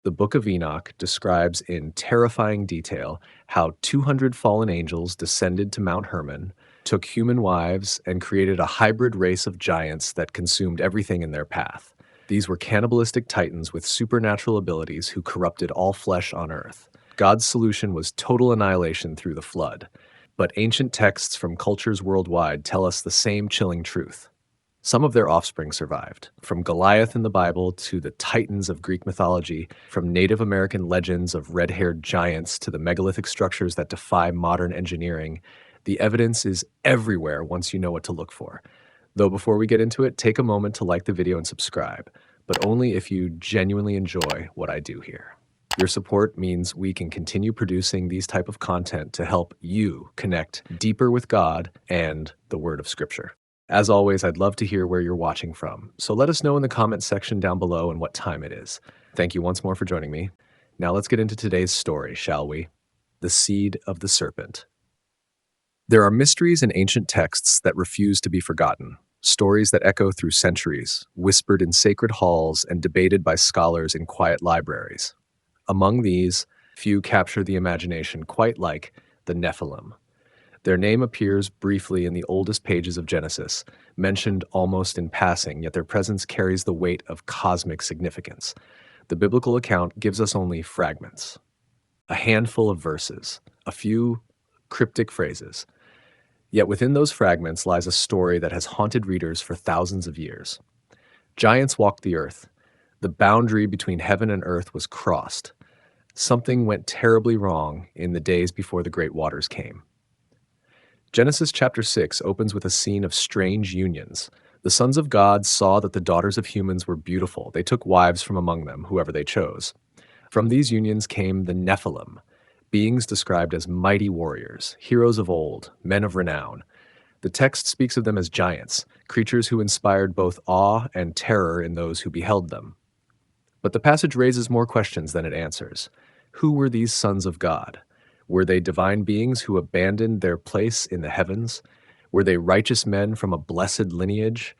The Book of Enoch describes in terrifying detail how 200 fallen angels descended to Mount Hermon, took human wives, and created a hybrid race of giants that consumed everything in their path. These were cannibalistic titans with supernatural abilities who corrupted all flesh on earth. God's solution was total annihilation through the flood. But ancient texts from cultures worldwide tell us the same chilling truth. Some of their offspring survived, from Goliath in the Bible to the titans of Greek mythology, from Native American legends of red-haired giants to the megalithic structures that defy modern engineering. The evidence is everywhere once you know what to look for. Though before we get into it, take a moment to like the video and subscribe, but only if you genuinely enjoy what I do here. Your support means we can continue producing these type of content to help you connect deeper with God and the Word of Scripture. As always, I'd love to hear where you're watching from, so let us know in the comments section down below and what time it is. Thank you once more for joining me. Now let's get into today's story, shall we? The Seed of the Serpent. There are mysteries in ancient texts that refuse to be forgotten, stories that echo through centuries, whispered in sacred halls and debated by scholars in quiet libraries. Among these, few capture the imagination quite like the Nephilim. Their name appears briefly in the oldest pages of Genesis, mentioned almost in passing, yet their presence carries the weight of cosmic significance. The biblical account gives us only fragments, a handful of verses, a few cryptic phrases. Yet within those fragments lies a story that has haunted readers for thousands of years. Giants walked the earth. The boundary between heaven and earth was crossed. Something went terribly wrong in the days before the great waters came. Genesis chapter 6 opens with a scene of strange unions. The sons of God saw that the daughters of humans were beautiful. They took wives from among them, whoever they chose. From these unions came the Nephilim, beings described as mighty warriors, heroes of old, men of renown. The text speaks of them as giants, creatures who inspired both awe and terror in those who beheld them. But the passage raises more questions than it answers. Who were these sons of God? Were they divine beings who abandoned their place in the heavens? Were they righteous men from a blessed lineage?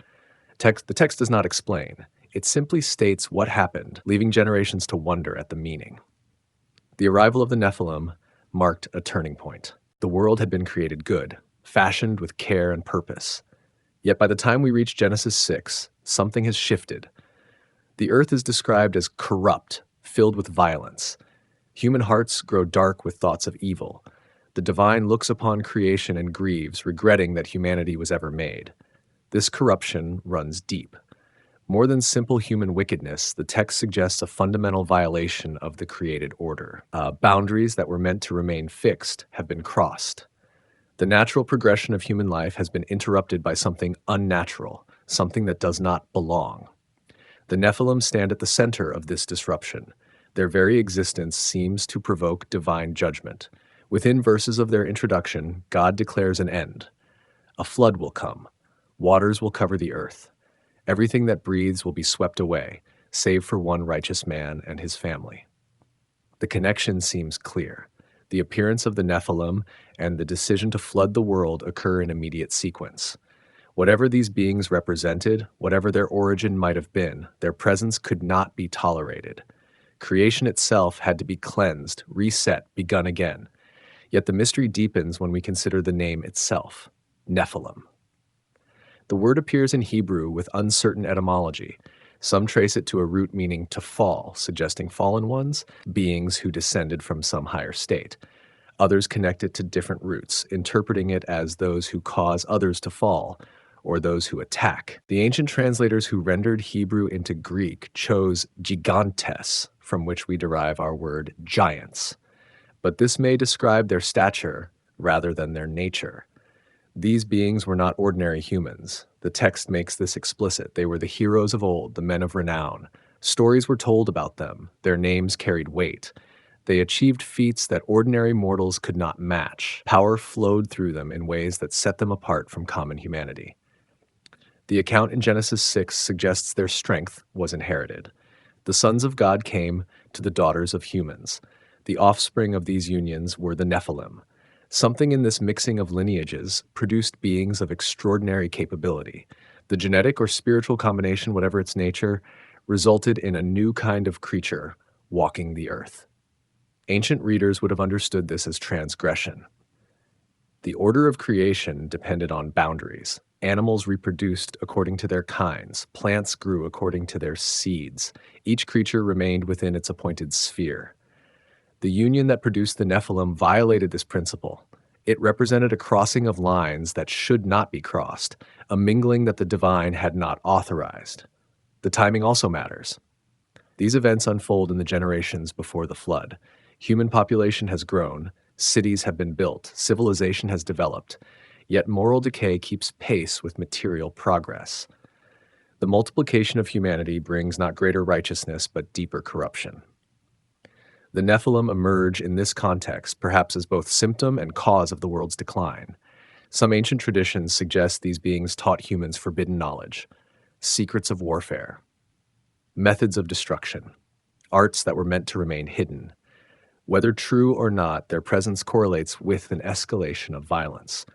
The text does not explain. It simply states what happened, leaving generations to wonder at the meaning. The arrival of the Nephilim marked a turning point. The world had been created good, fashioned with care and purpose. Yet by the time we reach Genesis 6, something has shifted. The earth is described as corrupt, filled with violence. Human hearts grow dark with thoughts of evil. The divine looks upon creation and grieves, regretting that humanity was ever made. This corruption runs deep. More than simple human wickedness, the text suggests a fundamental violation of the created order. Boundaries that were meant to remain fixed have been crossed. The natural progression of human life has been interrupted by something unnatural, something that does not belong. The Nephilim stand at the center of this disruption. Their very existence seems to provoke divine judgment. Within verses of their introduction, God declares an end. A flood will come. Waters will cover the earth. Everything that breathes will be swept away, save for one righteous man and his family. The connection seems clear. The appearance of the Nephilim and the decision to flood the world occur in immediate sequence. Whatever these beings represented, whatever their origin might have been, their presence could not be tolerated. Creation itself had to be cleansed, reset, begun again. Yet the mystery deepens when we consider the name itself, Nephilim. The word appears in Hebrew with uncertain etymology. Some trace it to a root meaning to fall, suggesting fallen ones, beings who descended from some higher state. Others connect it to different roots, interpreting it as those who cause others to fall, or those who attack. The ancient translators who rendered Hebrew into Greek chose gigantes, from which we derive our word giants. But this may describe their stature rather than their nature. These beings were not ordinary humans. The text makes this explicit. They were the heroes of old, the men of renown. Stories were told about them. Their names carried weight. They achieved feats that ordinary mortals could not match. Power flowed through them in ways that set them apart from common humanity. The account in Genesis 6 suggests their strength was inherited. The sons of God came to the daughters of humans. The offspring of these unions were the Nephilim. Something in this mixing of lineages produced beings of extraordinary capability. The genetic or spiritual combination, whatever its nature, resulted in a new kind of creature, walking the earth. Ancient readers would have understood this as transgression. The order of creation depended on boundaries. Animals reproduced according to their kinds, plants grew according to their seeds. Each creature remained within its appointed sphere. The union that produced the Nephilim violated this principle. It represented a crossing of lines that should not be crossed, a mingling that the divine had not authorized. The timing also matters. These events unfold in the generations before the flood. Human population has grown, cities have been built, civilization has developed, yet moral decay keeps pace with material progress. The multiplication of humanity brings not greater righteousness but deeper corruption. The Nephilim emerge in this context, perhaps as both symptom and cause of the world's decline. Some ancient traditions suggest these beings taught humans forbidden knowledge, secrets of warfare, methods of destruction, arts that were meant to remain hidden. Whether true or not, their presence correlates with an escalation of violence.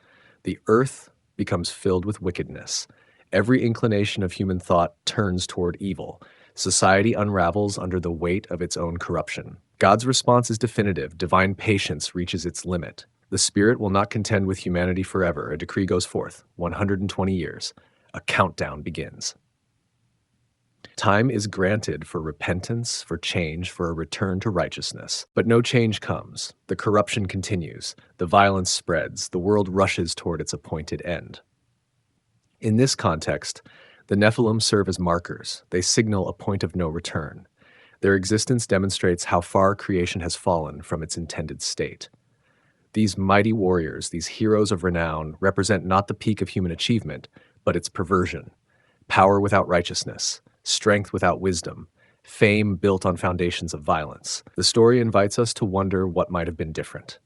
The earth becomes filled with wickedness. Every inclination of human thought turns toward evil. Society unravels under the weight of its own corruption. God's response is definitive. Divine patience reaches its limit. The Spirit will not contend with humanity forever. A decree goes forth. 120 years. A countdown begins. Time is granted for repentance, for change, for a return to righteousness. But no change comes. The corruption continues. The violence spreads. The world rushes toward its appointed end. In this context, the Nephilim serve as markers. They signal a point of no return. Their existence demonstrates how far creation has fallen from its intended state. These mighty warriors, these heroes of renown, represent not the peak of human achievement, but its perversion. Power without righteousness, strength without wisdom, fame built on foundations of violence. The story invites us to wonder what might have been different.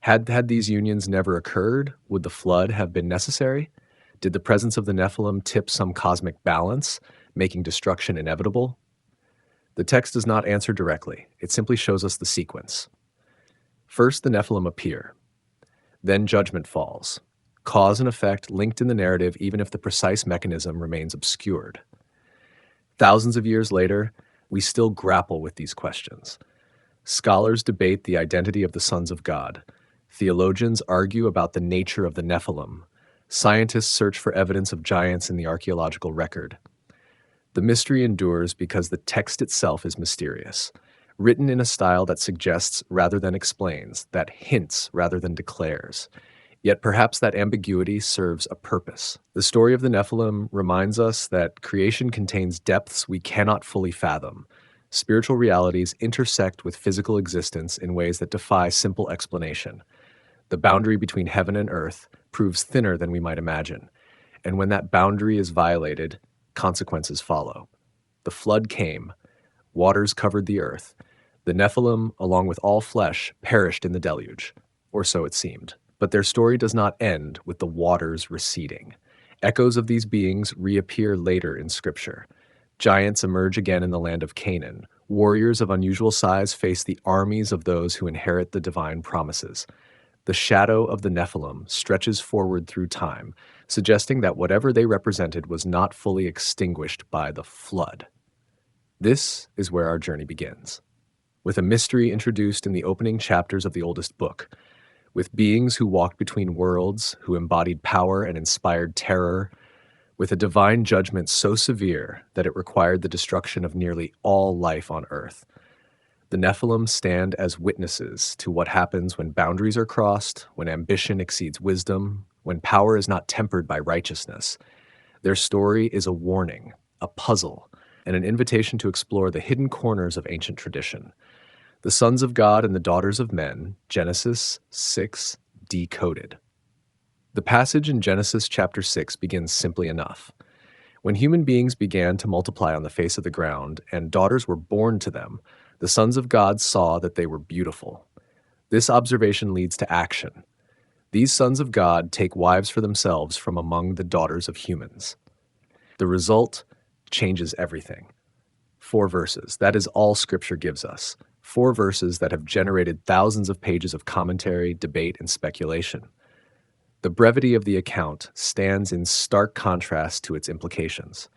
Had these unions never occurred, would the flood have been necessary? Did the presence of the Nephilim tip some cosmic balance, making destruction inevitable? The text does not answer directly. It simply shows us the sequence. First, the Nephilim appear. Then judgment falls. Cause and effect linked in the narrative even if the precise mechanism remains obscured. Thousands of years later, we still grapple with these questions. Scholars debate the identity of the sons of God. Theologians argue about the nature of the Nephilim. Scientists search for evidence of giants in the archaeological record. The mystery endures because the text itself is mysterious, written in a style that suggests rather than explains, that hints rather than declares. Yet perhaps that ambiguity serves a purpose. The story of the Nephilim reminds us that creation contains depths we cannot fully fathom. Spiritual realities intersect with physical existence in ways that defy simple explanation. The boundary between heaven and earth proves thinner than we might imagine. And when that boundary is violated, consequences follow. The flood came. Waters covered the earth. The Nephilim, along with all flesh, perished in the deluge, or so it seemed. But their story does not end with the waters receding. Echoes of these beings reappear later in Scripture. Giants emerge again in the land of Canaan. Warriors of unusual size face the armies of those who inherit the divine promises. The shadow of the Nephilim stretches forward through time, suggesting that whatever they represented was not fully extinguished by the flood. This is where our journey begins, with a mystery introduced in the opening chapters of the oldest book, with beings who walked between worlds, who embodied power and inspired terror, with a divine judgment so severe that it required the destruction of nearly all life on earth. The Nephilim stand as witnesses to what happens when boundaries are crossed, when ambition exceeds wisdom, when power is not tempered by righteousness. Their story is a warning, a puzzle, and an invitation to explore the hidden corners of ancient tradition. The sons of God and the daughters of men, Genesis 6, decoded. The passage in Genesis chapter 6 begins simply enough. When human beings began to multiply on the face of the ground, and daughters were born to them, the sons of God saw that they were beautiful. This observation leads to action. These sons of God take wives for themselves from among the daughters of humans. The result changes everything. 4 verses, that is all Scripture gives us. 4 verses that have generated thousands of pages of commentary, debate, and speculation. The brevity of the account stands in stark contrast to its implications.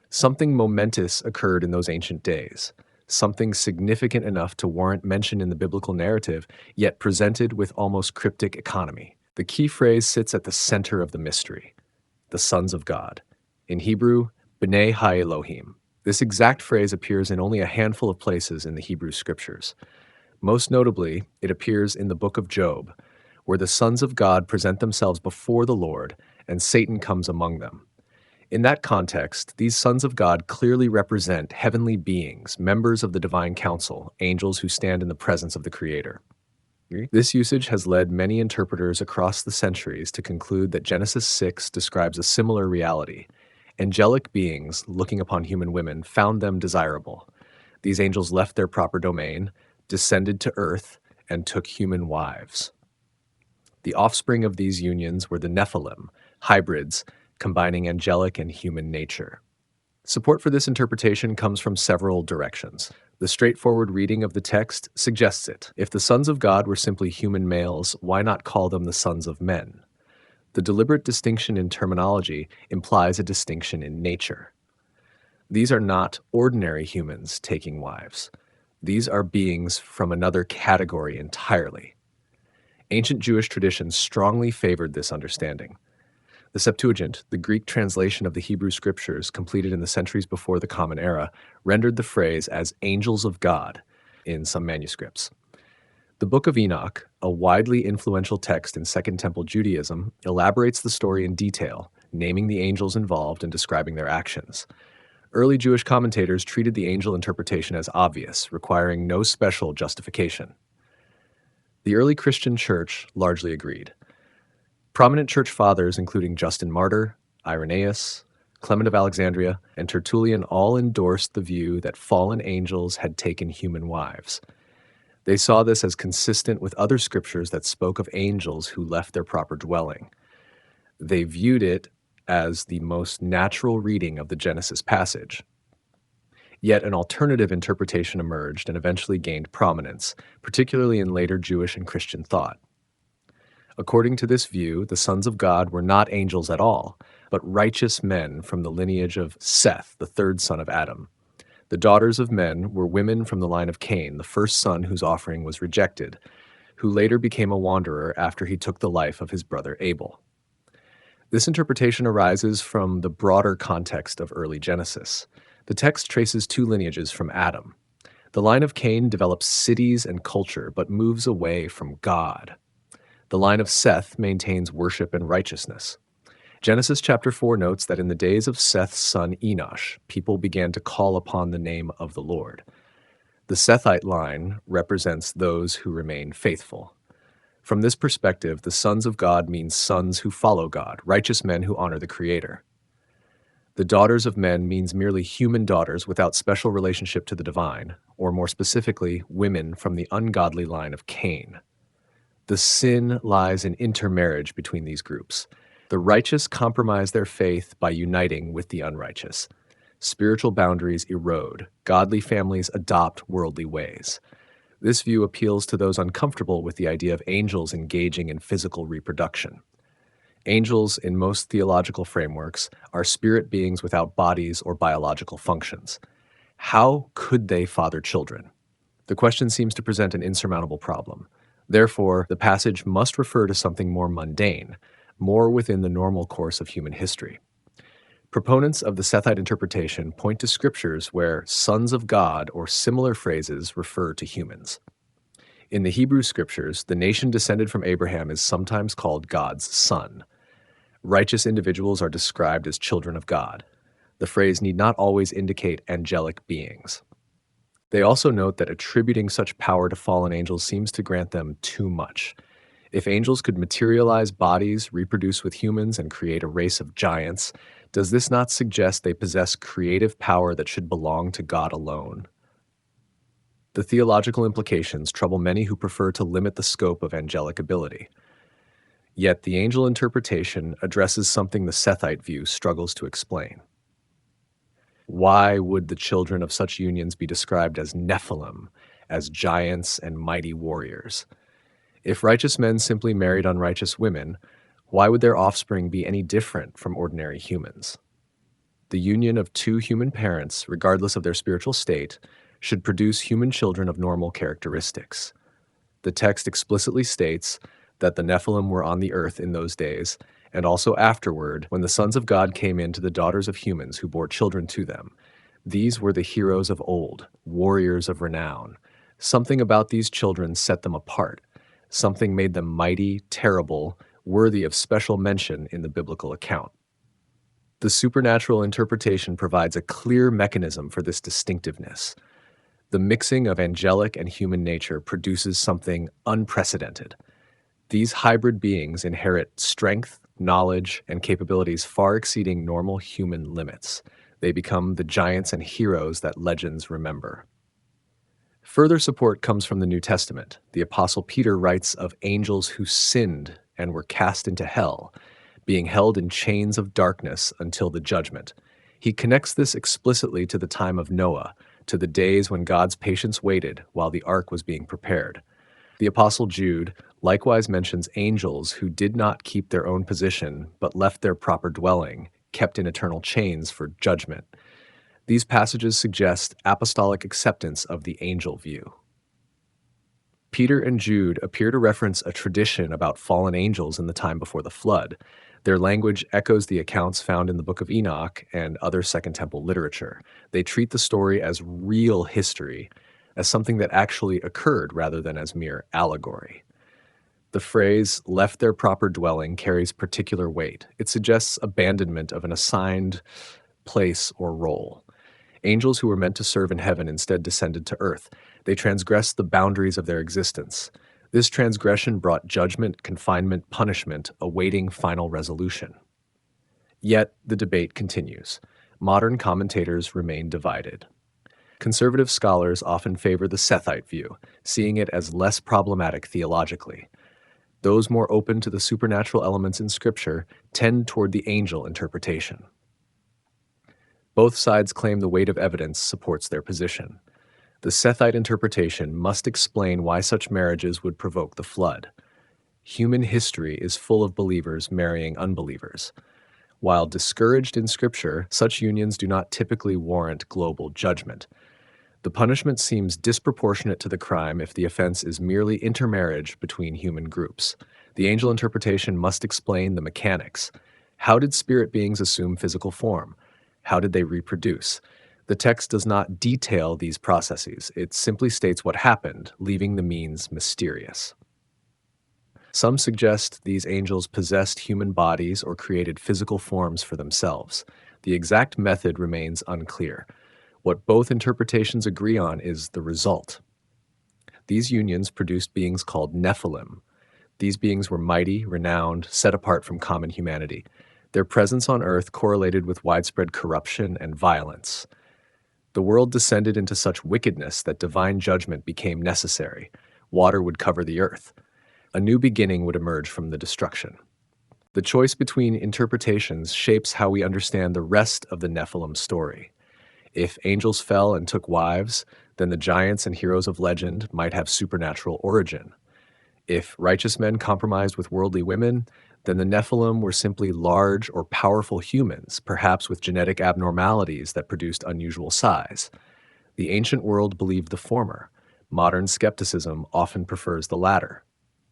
Something momentous occurred in those ancient days. something significant enough to warrant mention in the biblical narrative, yet presented with almost cryptic economy. The key phrase sits at the center of the mystery: the sons of God. In Hebrew, B'nai Ha-Elohim. This exact phrase appears in only a handful of places in the Hebrew scriptures. Most notably, it appears in the book of Job, where the sons of God present themselves before the Lord, and Satan comes among them. In that context, these sons of God clearly represent heavenly beings, members of the divine council, angels who stand in the presence of the Creator. This usage has led many interpreters across the centuries to conclude that Genesis 6 describes a similar reality. Angelic beings, looking upon human women, found them desirable. These angels left their proper domain, descended to earth, and took human wives. The offspring of these unions were the Nephilim, hybrids combining angelic and human nature. Support for this interpretation comes from several directions. The straightforward reading of the text suggests it. If the sons of God were simply human males, why not call them the sons of men? The deliberate distinction in terminology implies a distinction in nature. These are not ordinary humans taking wives. These are beings from another category entirely. Ancient Jewish traditions strongly favored this understanding. The Septuagint, the Greek translation of the Hebrew scriptures completed in the centuries before the Common Era, rendered the phrase as angels of God in some manuscripts. The Book of Enoch, a widely influential text in Second Temple Judaism, elaborates the story in detail, naming the angels involved and describing their actions. Early Jewish commentators treated the angel interpretation as obvious, requiring no special justification. The early Christian church largely agreed. Prominent church fathers, including Justin Martyr, Irenaeus, Clement of Alexandria, and Tertullian, all endorsed the view that fallen angels had taken human wives. They saw this as consistent with other scriptures that spoke of angels who left their proper dwelling. They viewed it as the most natural reading of the Genesis passage. Yet an alternative interpretation emerged and eventually gained prominence, particularly in later Jewish and Christian thought. According to this view, the sons of God were not angels at all, but righteous men from the lineage of Seth, the third son of Adam. The daughters of men were women from the line of Cain, the first son whose offering was rejected, who later became a wanderer after he took the life of his brother Abel. This interpretation arises from the broader context of early Genesis. The text traces two lineages from Adam. The line of Cain develops cities and culture, but moves away from God. The line of Seth maintains worship and righteousness. Genesis chapter 4 notes that in the days of Seth's son Enosh, people began to call upon the name of the Lord. The Sethite line represents those who remain faithful. From this perspective, the sons of God means sons who follow God, righteous men who honor the Creator. The daughters of men means merely human daughters without special relationship to the divine, or more specifically, women from the ungodly line of Cain. The sin lies in intermarriage between these groups. The righteous compromise their faith by uniting with the unrighteous. Spiritual boundaries erode. Godly families adopt worldly ways. This view appeals to those uncomfortable with the idea of angels engaging in physical reproduction. Angels, in most theological frameworks, are spirit beings without bodies or biological functions. How could they father children? The question seems to present an insurmountable problem. Therefore, the passage must refer to something more mundane, more within the normal course of human history. Proponents of the Sethite interpretation point to scriptures where sons of God or similar phrases refer to humans. In the Hebrew scriptures, the nation descended from Abraham is sometimes called God's son. Righteous individuals are described as children of God. The phrase need not always indicate angelic beings. They also note that attributing such power to fallen angels seems to grant them too much. If angels could materialize bodies, reproduce with humans, and create a race of giants, does this not suggest they possess creative power that should belong to God alone? The theological implications trouble many who prefer to limit the scope of angelic ability. Yet the angel interpretation addresses something the Sethite view struggles to explain. Why would the children of such unions be described as Nephilim, as giants and mighty warriors? If righteous men simply married unrighteous women, why would their offspring be any different from ordinary humans? The union of two human parents, regardless of their spiritual state, should produce human children of normal characteristics. The text explicitly states that the Nephilim were on the earth in those days, and also afterward, when the sons of God came in to the daughters of humans who bore children to them. These were the heroes of old, warriors of renown. Something about these children set them apart. Something made them mighty, terrible, worthy of special mention in the biblical account. The supernatural interpretation provides a clear mechanism for this distinctiveness. The mixing of angelic and human nature produces something unprecedented. These hybrid beings inherit strength, knowledge, and capabilities far exceeding normal human limits. They become the giants and heroes that legends remember. Further support comes from the New Testament. The Apostle Peter writes of angels who sinned and were cast into hell, being held in chains of darkness until the judgment. He connects this explicitly to the time of Noah, to the days when God's patience waited while the ark was being prepared. The Apostle Jude likewise mentions angels who did not keep their own position but left their proper dwelling, kept in eternal chains for judgment. These passages suggest apostolic acceptance of the angel view. Peter and Jude appear to reference a tradition about fallen angels in the time before the flood. Their language echoes the accounts found in the Book of Enoch and other Second Temple literature. They treat the story as real history, as something that actually occurred rather than as mere allegory. The phrase, left their proper dwelling, carries particular weight. It suggests abandonment of an assigned place or role. Angels who were meant to serve in heaven instead descended to earth. They transgressed the boundaries of their existence. This transgression brought judgment, confinement, punishment, awaiting final resolution. Yet the debate continues. Modern commentators remain divided. Conservative scholars often favor the Sethite view, seeing it as less problematic theologically. Those more open to the supernatural elements in Scripture tend toward the angel interpretation. Both sides claim the weight of evidence supports their position. The Sethite interpretation must explain why such marriages would provoke the flood. Human history is full of believers marrying unbelievers. While discouraged in Scripture, such unions do not typically warrant global judgment. The punishment seems disproportionate to the crime if the offense is merely intermarriage between human groups. The angel interpretation must explain the mechanics. How did spirit beings assume physical form? How did they reproduce? The text does not detail these processes. It simply states what happened, leaving the means mysterious. Some suggest these angels possessed human bodies or created physical forms for themselves. The exact method remains unclear. What both interpretations agree on is the result. These unions produced beings called Nephilim. These beings were mighty, renowned, set apart from common humanity. Their presence on earth correlated with widespread corruption and violence. The world descended into such wickedness that divine judgment became necessary. Water would cover the earth. A new beginning would emerge from the destruction. The choice between interpretations shapes how we understand the rest of the Nephilim story. If angels fell and took wives, then the giants and heroes of legend might have supernatural origin. If righteous men compromised with worldly women, then the Nephilim were simply large or powerful humans, perhaps with genetic abnormalities that produced unusual size. The ancient world believed the former. Modern skepticism often prefers the latter.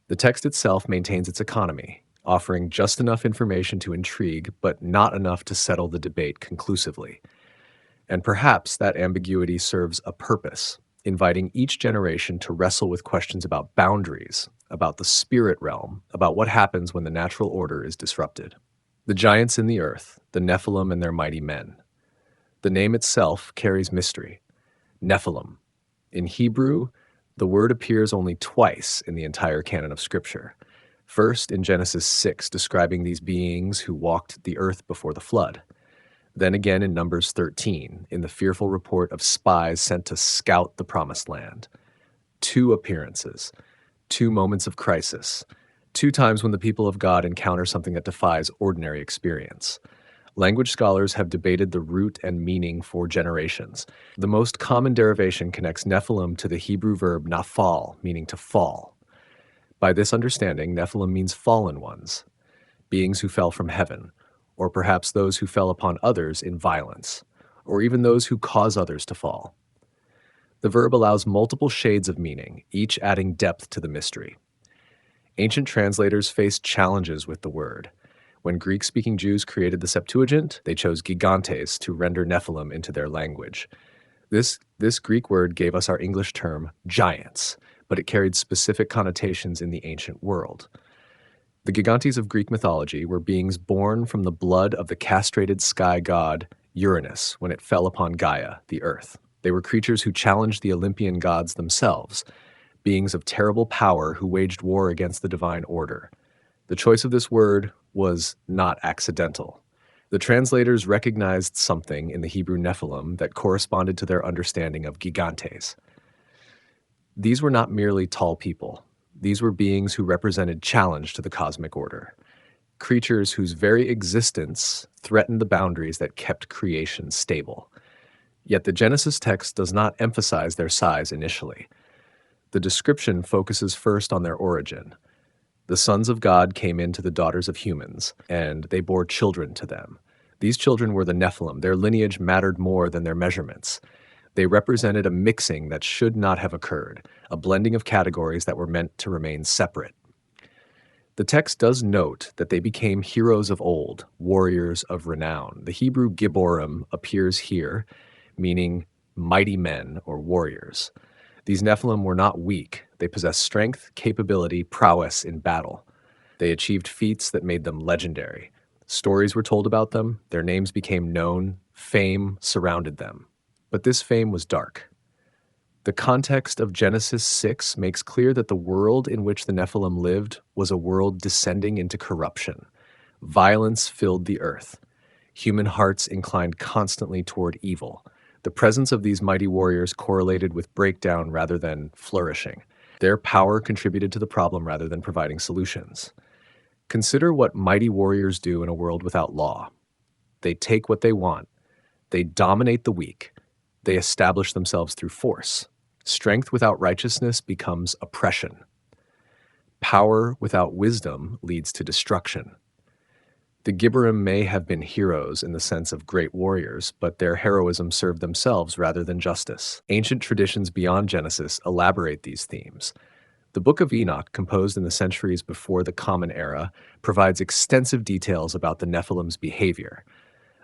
The text itself maintains its economy, offering just enough information to intrigue, but not enough to settle the debate conclusively. And perhaps that ambiguity serves a purpose, inviting each generation to wrestle with questions about boundaries, about the spirit realm, about what happens when the natural order is disrupted. The giants in the earth, the Nephilim and their mighty men. The name itself carries mystery. Nephilim. In Hebrew, the word appears only twice in the entire canon of Scripture. First in Genesis 6, describing these beings who walked the earth before the flood. Then again in Numbers 13, in the fearful report of spies sent to scout the promised land. 2 appearances, 2 moments of crisis, 2 times when the people of God encounter something that defies ordinary experience. Language scholars have debated the root and meaning for generations. The most common derivation connects Nephilim to the Hebrew verb naphal, meaning to fall. By this understanding, Nephilim means fallen ones, beings who fell from heaven, or perhaps those who fell upon others in violence, or even those who cause others to fall. The verb allows multiple shades of meaning, each adding depth to the mystery. Ancient translators faced challenges with the word. When Greek-speaking Jews created the Septuagint, they chose gigantes to render Nephilim into their language. This Greek word gave us our English term giants, but it carried specific connotations in the ancient world. The gigantes of Greek mythology were beings born from the blood of the castrated sky god Uranus when it fell upon Gaia, the earth. They were creatures who challenged the Olympian gods themselves, beings of terrible power who waged war against the divine order. The choice of this word was not accidental. The translators recognized something in the Hebrew Nephilim that corresponded to their understanding of gigantes. These were not merely tall people. These were beings who represented challenge to the cosmic order, creatures whose very existence threatened the boundaries that kept creation stable. Yet the Genesis text does not emphasize their size initially. The description focuses first on their origin. The sons of God came into the daughters of humans, and they bore children to them. These children were the Nephilim. Their lineage mattered more than their measurements. They represented a mixing that should not have occurred, a blending of categories that were meant to remain separate. The text does note that they became heroes of old, warriors of renown. The Hebrew Gibborim appears here, meaning mighty men or warriors. These Nephilim were not weak. They possessed strength, capability, prowess in battle. They achieved feats that made them legendary. Stories were told about them, their names became known, fame surrounded them. But this fame was dark. The context of Genesis 6 makes clear that the world in which the Nephilim lived was a world descending into corruption. Violence filled the earth. Human hearts inclined constantly toward evil. The presence of these mighty warriors correlated with breakdown rather than flourishing. Their power contributed to the problem rather than providing solutions. Consider what mighty warriors do in a world without law. They take what they want. They dominate the weak. They establish themselves through force. Strength without righteousness becomes oppression. Power without wisdom leads to destruction. The Gibborim may have been heroes in the sense of great warriors, but their heroism served themselves rather than justice. Ancient traditions beyond Genesis elaborate these themes. The Book of Enoch, composed in the centuries before the Common Era, provides extensive details about the Nephilim's behavior.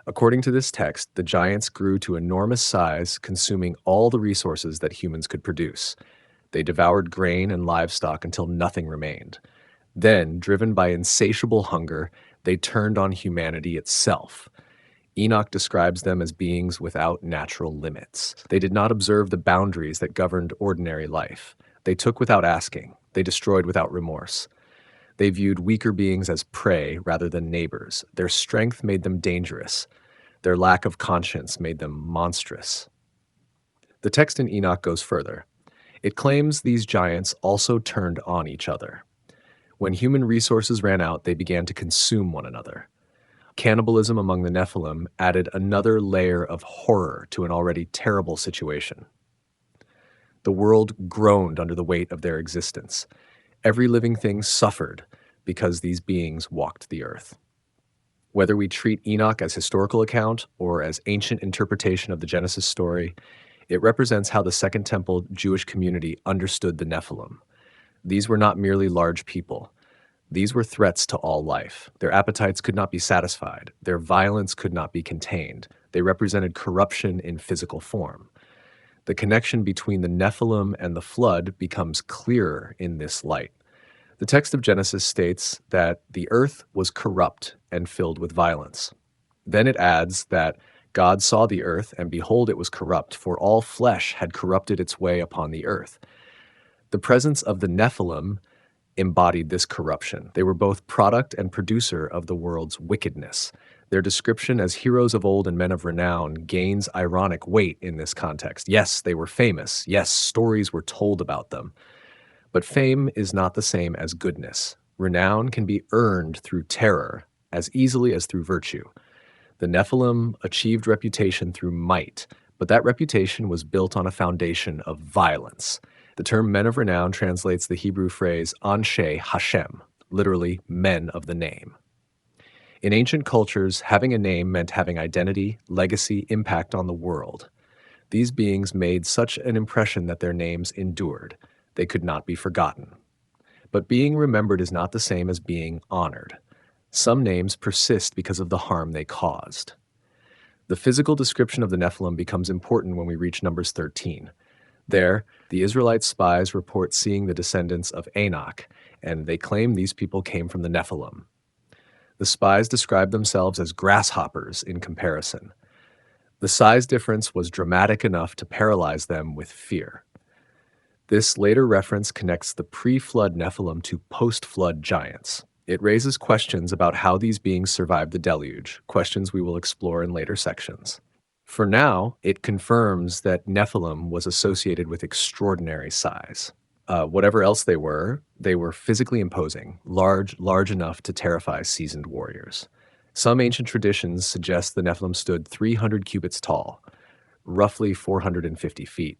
According to this text, the giants grew to enormous size, consuming all the resources that humans could produce. They devoured grain and livestock until nothing remained. Then, driven by insatiable hunger, they turned on humanity itself. Enoch describes them as beings without natural limits. They did not observe the boundaries that governed ordinary life. They took without asking. They destroyed without remorse. They viewed weaker beings as prey rather than neighbors. Their strength made them dangerous. Their lack of conscience made them monstrous. The text in Enoch goes further. It claims these giants also turned on each other. When human resources ran out, they began to consume one another. Cannibalism among the Nephilim added another layer of horror to an already terrible situation. The world groaned under the weight of their existence. Every living thing suffered because these beings walked the earth. Whether we treat Enoch as historical account or as ancient interpretation of the Genesis story, it represents how the Second Temple Jewish community understood the Nephilim. These were not merely large people. These were threats to all life. Their appetites could not be satisfied. Their violence could not be contained. They represented corruption in physical form. The connection between the Nephilim and the flood becomes clearer in this light. The text of Genesis states that the earth was corrupt and filled with violence. Then it adds that God saw the earth, and behold, it was corrupt, for all flesh had corrupted its way upon the earth. The presence of the Nephilim embodied this corruption. They were both product and producer of the world's wickedness. Their description as heroes of old and men of renown gains ironic weight in this context. Yes, they were famous. Yes, stories were told about them. But fame is not the same as goodness. Renown can be earned through terror as easily as through virtue. The Nephilim achieved reputation through might, but that reputation was built on a foundation of violence. The term men of renown translates the Hebrew phrase Anshe Hashem, literally men of the name. In ancient cultures, having a name meant having identity, legacy, impact on the world. These beings made such an impression that their names endured. They could not be forgotten. But being remembered is not the same as being honored. Some names persist because of the harm they caused. The physical description of the Nephilim becomes important when we reach Numbers 13. There, the Israelite spies report seeing the descendants of Enoch, and they claim these people came from the Nephilim. The spies describe themselves as grasshoppers in comparison. The size difference was dramatic enough to paralyze them with fear. This later reference connects the pre-flood Nephilim to post-flood giants. It raises questions about how these beings survived the deluge, questions we will explore in later sections. For now, it confirms that Nephilim was associated with extraordinary size. Whatever else they were physically imposing, large enough to terrify seasoned warriors. Some ancient traditions suggest the Nephilim stood 300 cubits tall, roughly 450 feet.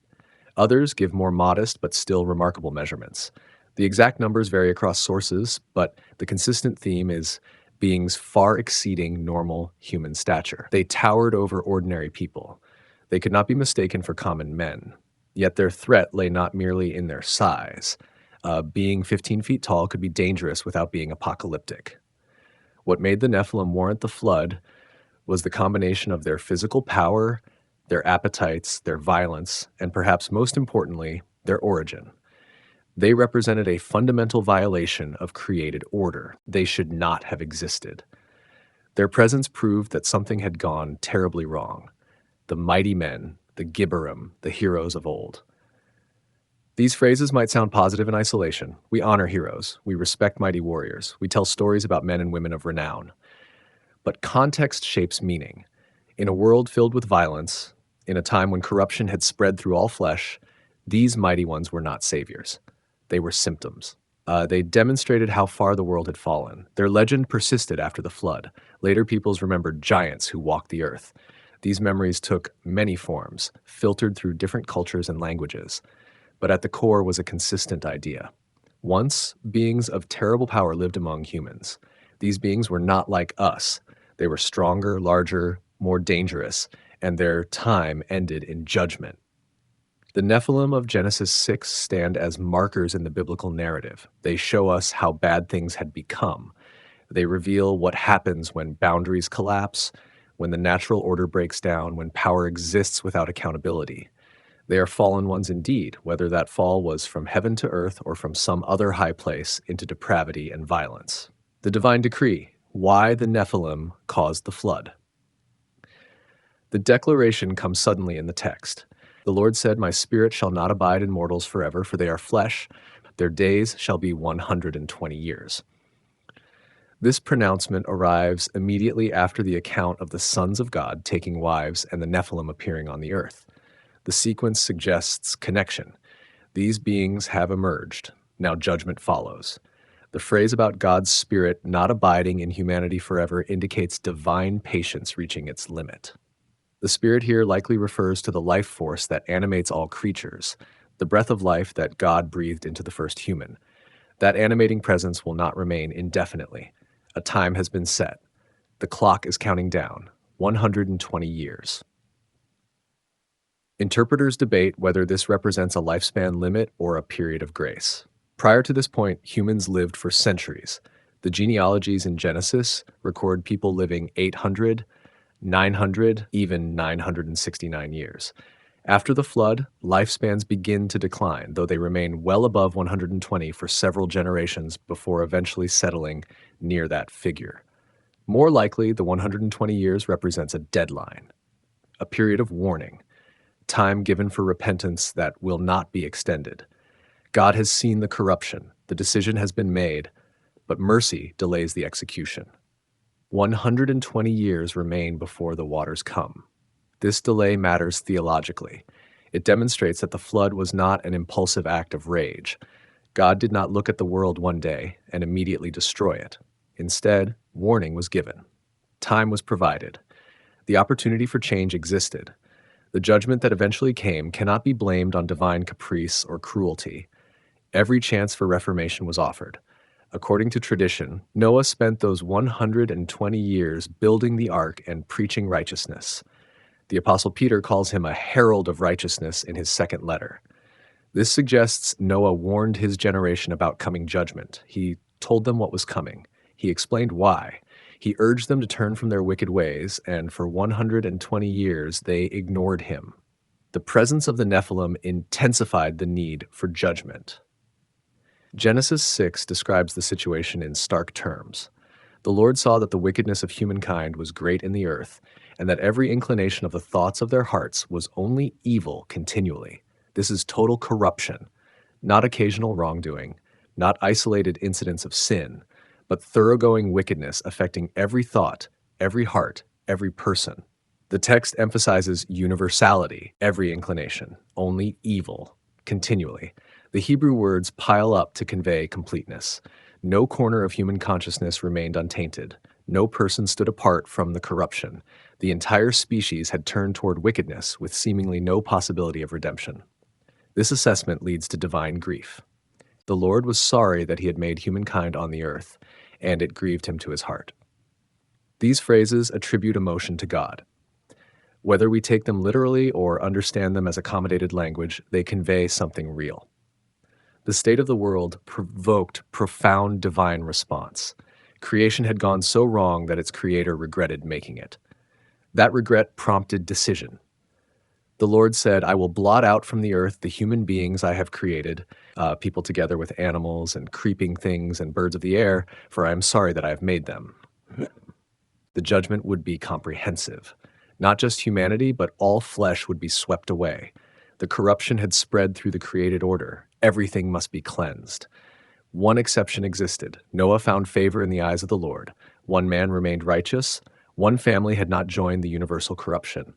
Others give more modest but still remarkable measurements. The exact numbers vary across sources, but the consistent theme is beings far exceeding normal human stature. They towered over ordinary people. They could not be mistaken for common men. Yet their threat lay not merely in their size. Being 15 feet tall could be dangerous without being apocalyptic. What made the Nephilim warrant the flood was the combination of their physical power, their appetites, their violence, and perhaps most importantly, their origin. They represented a fundamental violation of created order. They should not have existed. Their presence proved that something had gone terribly wrong. The mighty men, the Gibborim, the heroes of old. These phrases might sound positive in isolation. We honor heroes. We respect mighty warriors. We tell stories about men and women of renown. But context shapes meaning. In a world filled with violence, in a time when corruption had spread through all flesh, these mighty ones were not saviors. They were symptoms. They demonstrated how far the world had fallen. Their legend persisted after the flood. Later peoples remembered giants who walked the earth. These memories took many forms, filtered through different cultures and languages. But at the core was a consistent idea. Once, beings of terrible power lived among humans. These beings were not like us. They were stronger, larger, more dangerous, and their time ended in judgment. The Nephilim of Genesis 6 stand as markers in the biblical narrative. They show us how bad things had become. They reveal what happens when boundaries collapse, when the natural order breaks down, when power exists without accountability. They are fallen ones indeed, whether that fall was from heaven to earth or from some other high place into depravity and violence. The divine decree, why the Nephilim caused the flood. The declaration comes suddenly in the text. The Lord said, "My spirit shall not abide in mortals forever, for they are flesh. Their days shall be 120 years." This pronouncement arrives immediately after the account of the sons of God taking wives and the Nephilim appearing on the earth. The sequence suggests connection. These beings have emerged. Now judgment follows. The phrase about God's spirit not abiding in humanity forever indicates divine patience reaching its limit. The spirit here likely refers to the life force that animates all creatures, the breath of life that God breathed into the first human. That animating presence will not remain indefinitely. A time has been set. The clock is counting down, 120 years. Interpreters debate whether this represents a lifespan limit or a period of grace. Prior to this point, humans lived for centuries. The genealogies in Genesis record people living 800, 900, even 969 years. After the flood, lifespans begin to decline, though they remain well above 120 for several generations before eventually settling near that figure. More likely, the 120 years represents a deadline, a period of warning, time given for repentance that will not be extended. God has seen the corruption, the decision has been made, but mercy delays the execution. 120 years remain before the waters come. This delay matters theologically. It demonstrates that the flood was not an impulsive act of rage. God did not look at the world one day and immediately destroy it. Instead, warning was given. Time was provided. The opportunity for change existed. The judgment that eventually came cannot be blamed on divine caprice or cruelty. Every chance for reformation was offered. According to tradition, Noah spent those 120 years building the ark and preaching righteousness. The Apostle Peter calls him a herald of righteousness in his second letter. This suggests Noah warned his generation about coming judgment. He told them what was coming. He explained why. He urged them to turn from their wicked ways, and for 120 years they ignored him. The presence of the Nephilim intensified the need for judgment. Genesis 6 describes the situation in stark terms. The Lord saw that the wickedness of humankind was great in the earth, and that every inclination of the thoughts of their hearts was only evil continually. This is total corruption, not occasional wrongdoing, not isolated incidents of sin, but thoroughgoing wickedness affecting every thought, every heart, every person. The text emphasizes universality, every inclination, only evil, continually. The Hebrew words pile up to convey completeness. No corner of human consciousness remained untainted. No person stood apart from the corruption. The entire species had turned toward wickedness with seemingly no possibility of redemption. This assessment leads to divine grief. The Lord was sorry that he had made humankind on the earth, and it grieved him to his heart. These phrases attribute emotion to God. Whether we take them literally or understand them as accommodated language, they convey something real. The state of the world provoked profound divine response. Creation had gone so wrong that its creator regretted making it. That regret prompted decision. The Lord said, "I will blot out from the earth the human beings I have created, people together with animals and creeping things and birds of the air, for I am sorry that I have made them." The judgment would be comprehensive. Not just humanity, but all flesh would be swept away. The corruption had spread through the created order. Everything must be cleansed. One exception existed. Noah found favor in the eyes of the Lord. One man remained righteous. One family had not joined the universal corruption.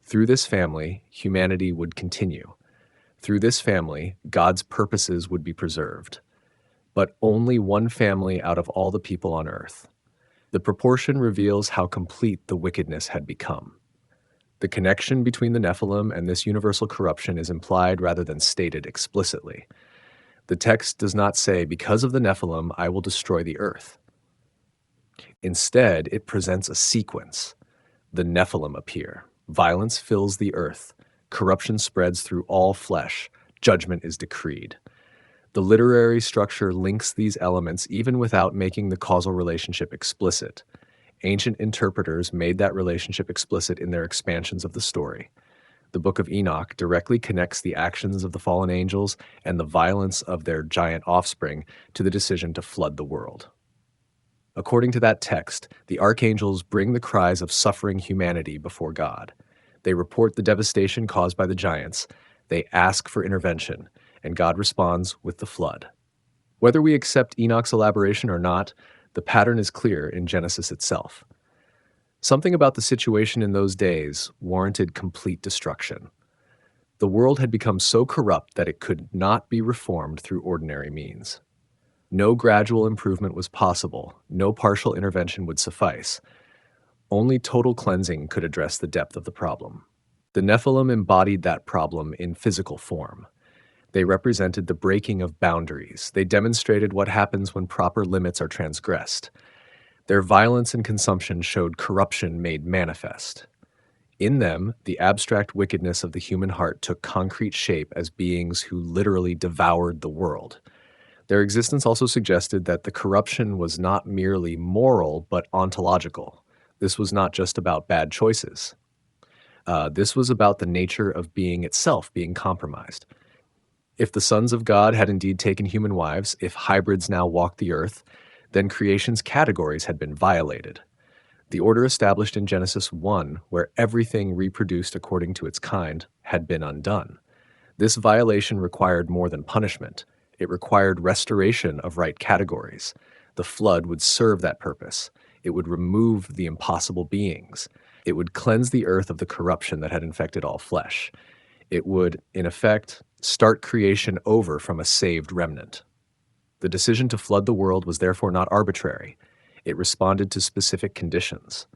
Through this family, humanity would continue. Through this family, God's purposes would be preserved. But only one family out of all the people on earth. The proportion reveals how complete the wickedness had become. The connection between the Nephilim and this universal corruption is implied rather than stated explicitly. The text does not say, "Because of the Nephilim, I will destroy the earth." Instead, it presents a sequence. The Nephilim appear. Violence fills the earth. Corruption spreads through all flesh. Judgment is decreed. The literary structure links these elements even without making the causal relationship explicit. Ancient interpreters made that relationship explicit in their expansions of the story. The Book of Enoch directly connects the actions of the fallen angels and the violence of their giant offspring to the decision to flood the world. According to that text, the archangels bring the cries of suffering humanity before God. They report the devastation caused by the giants. They ask for intervention, and God responds with the flood. Whether we accept Enoch's elaboration or not, the pattern is clear in Genesis itself. Something about the situation in those days warranted complete destruction. The world had become so corrupt that it could not be reformed through ordinary means. No gradual improvement was possible. No partial intervention would suffice. Only total cleansing could address the depth of the problem. The Nephilim embodied that problem in physical form. They represented the breaking of boundaries. They demonstrated what happens when proper limits are transgressed. Their violence and consumption showed corruption made manifest. In them, the abstract wickedness of the human heart took concrete shape as beings who literally devoured the world. Their existence also suggested that the corruption was not merely moral, but ontological. This was not just about bad choices. This was about the nature of being itself being compromised. If the sons of God had indeed taken human wives, if hybrids now walked the earth, then creation's categories had been violated. The order established in Genesis 1, where everything reproduced according to its kind, had been undone. This violation required more than punishment. It required restoration of right categories. The flood would serve that purpose. It would remove the impossible beings. It would cleanse the earth of the corruption that had infected all flesh. It would, in effect, start creation over from a saved remnant. The decision to flood the world was therefore not arbitrary. It responded to specific conditions.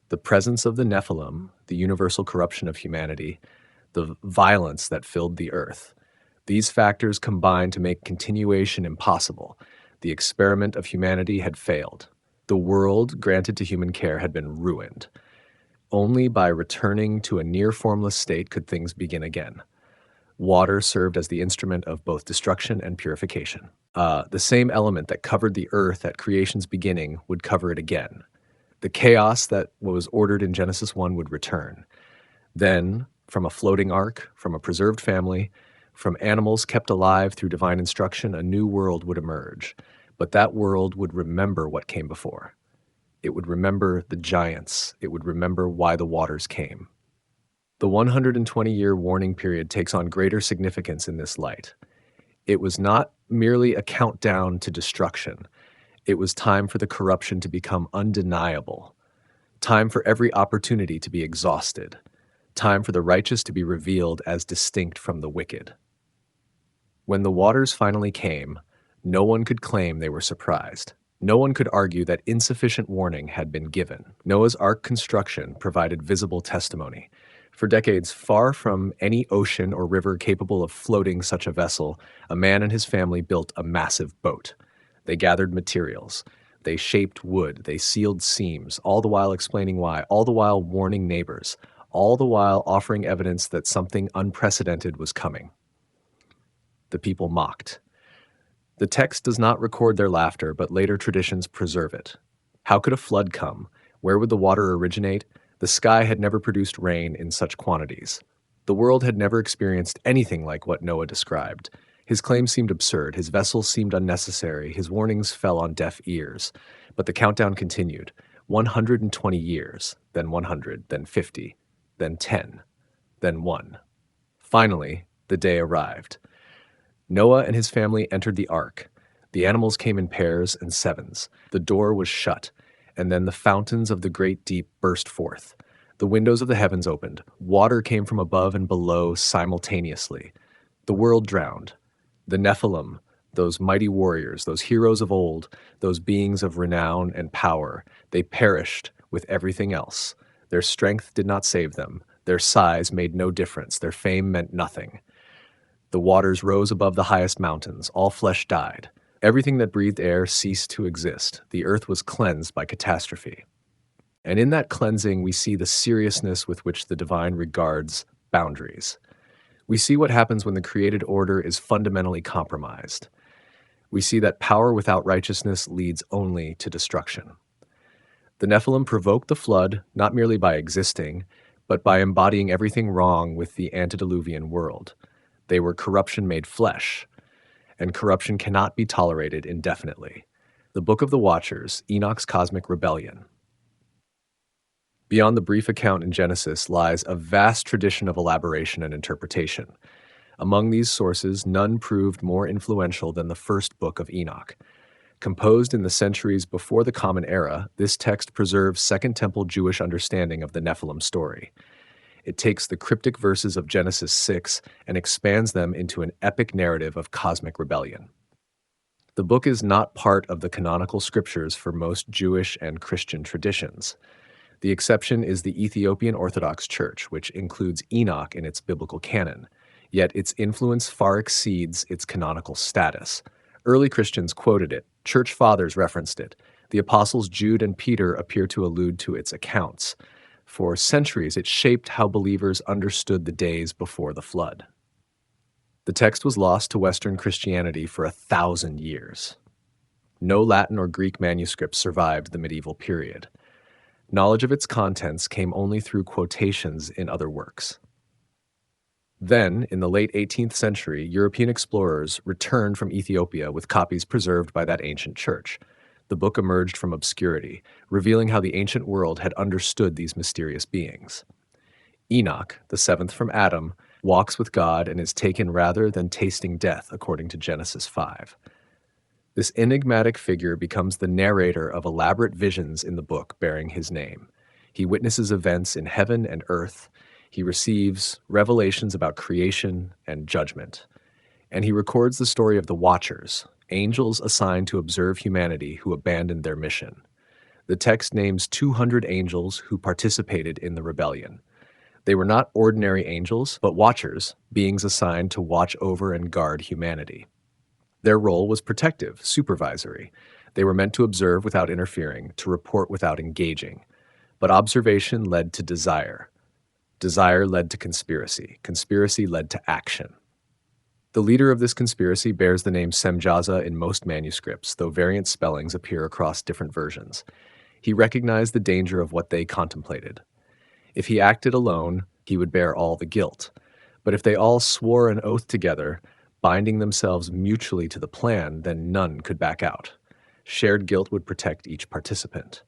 The presence of the Nephilim, the universal corruption of humanity, the violence that filled the earth. These factors combined to make continuation impossible. The experiment of humanity had failed. The world granted to human care had been ruined. Only by returning to a near formless state could things begin again. Water served as the instrument of both destruction and purification. The same element that covered the earth at creation's beginning would cover it again. The chaos that was ordered in Genesis 1 would return. Then, from a floating ark, from a preserved family, from animals kept alive through divine instruction, a new world would emerge. But that world would remember what came before. It would remember the giants. It would remember why the waters came. The 120-year warning period takes on greater significance in this light. It was not merely a countdown to destruction. It was time for the corruption to become undeniable, time for every opportunity to be exhausted, time for the righteous to be revealed as distinct from the wicked. When the waters finally came, no one could claim they were surprised. No one could argue that insufficient warning had been given. Noah's Ark construction provided visible testimony. For decades, far from any ocean or river capable of floating such a vessel, a man and his family built a massive boat. They gathered materials. They shaped wood. They sealed seams, all the while explaining why, all the while warning neighbors, all the while offering evidence that something unprecedented was coming. The people mocked. The text does not record their laughter, but later traditions preserve it. How could a flood come? Where would the water originate? The sky had never produced rain in such quantities. The world had never experienced anything like what Noah described. His claims seemed absurd, his vessel seemed unnecessary, his warnings fell on deaf ears. But the countdown continued. 120 years, then 100, then 50, then 10, then 1. Finally, the day arrived. Noah and his family entered the ark. The animals came in pairs and sevens. The door was shut, and then the fountains of the great deep burst forth. The windows of the heavens opened. Water came from above and below simultaneously. The world drowned. The Nephilim, those mighty warriors, those heroes of old, those beings of renown and power, they perished with everything else. Their strength did not save them. Their size made no difference. Their fame meant nothing. The waters rose above the highest mountains. All flesh died. Everything that breathed air ceased to exist. The earth was cleansed by catastrophe. And in that cleansing, we see the seriousness with which the divine regards boundaries. We see what happens when the created order is fundamentally compromised. We see that power without righteousness leads only to destruction. The Nephilim provoked the flood not merely by existing, but by embodying everything wrong with the antediluvian world. They were corruption made flesh, and corruption cannot be tolerated indefinitely. The Book of the Watchers, Enoch's Cosmic Rebellion. Beyond the brief account in Genesis lies a vast tradition of elaboration and interpretation. Among these sources, none proved more influential than the first book of Enoch. Composed in the centuries before the Common Era, this text preserves Second Temple Jewish understanding of the Nephilim story. It takes the cryptic verses of Genesis 6 and expands them into an epic narrative of cosmic rebellion. The book is not part of the canonical scriptures for most Jewish and Christian traditions. The exception is the Ethiopian Orthodox Church, which includes Enoch in its biblical canon, yet its influence far exceeds its canonical status. Early Christians quoted it, church fathers referenced it, the apostles Jude and Peter appear to allude to its accounts. For centuries, it shaped how believers understood the days before the flood. The text was lost to Western Christianity for 1,000 years. No Latin or Greek manuscripts survived the medieval period. Knowledge of its contents came only through quotations in other works. Then, in the late 18th century, European explorers returned from Ethiopia with copies preserved by that ancient church. The book emerged from obscurity, revealing how the ancient world had understood these mysterious beings. Enoch, the seventh from Adam, walks with God and is taken rather than tasting death, according to Genesis 5. This enigmatic figure becomes the narrator of elaborate visions in the book bearing his name. He witnesses events in heaven and earth. He receives revelations about creation and judgment. And he records the story of the Watchers, angels assigned to observe humanity who abandoned their mission. The text names 200 angels who participated in the rebellion. They were not ordinary angels, but watchers, beings assigned to watch over and guard humanity. Their role was protective, supervisory. They were meant to observe without interfering, to report without engaging. But observation led to desire. Desire led to conspiracy. Conspiracy led to action. The leader of this conspiracy bears the name Semjaza in most manuscripts, though variant spellings appear across different versions. He recognized the danger of what they contemplated. If he acted alone, he would bear all the guilt. But if they all swore an oath together, binding themselves mutually to the plan, then none could back out. Shared guilt would protect each participant.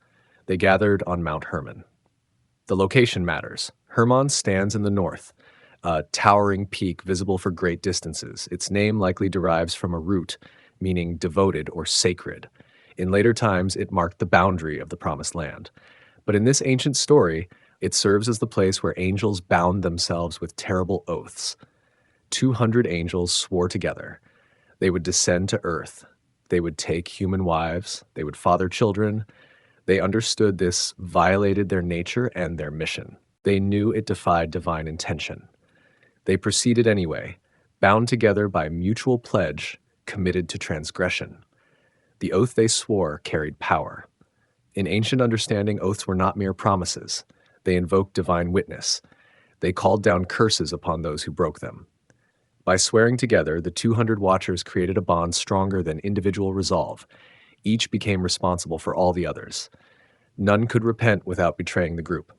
They gathered on Mount Hermon. The location matters. Hermon stands in the north, a towering peak visible for great distances. Its name likely derives from a root meaning devoted or sacred. In later times, it marked the boundary of the Promised Land. But in this ancient story, it serves as the place where angels bound themselves with terrible oaths. 200 angels swore together. They would descend to earth. They would take human wives. They would father children. They understood this violated their nature and their mission. They knew it defied divine intention. They proceeded anyway, bound together by mutual pledge, committed to transgression. The oath they swore carried power. In ancient understanding, oaths were not mere promises. They invoked divine witness. They called down curses upon those who broke them. By swearing together, the 200 watchers created a bond stronger than individual resolve. Each became responsible for all the others. None could repent without betraying the group.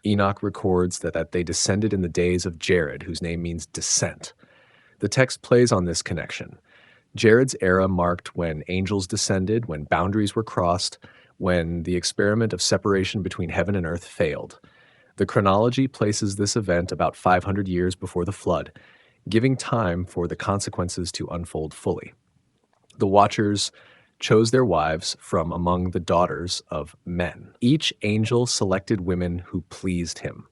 Enoch records that they descended in the days of Jared, whose name means descent. The text plays on this connection. Jared's era marked when angels descended, when boundaries were crossed, when the experiment of separation between heaven and earth failed. The chronology places this event about 500 years before the flood, giving time for the consequences to unfold fully. The watchers chose their wives from among the daughters of men. Each angel selected women who pleased him.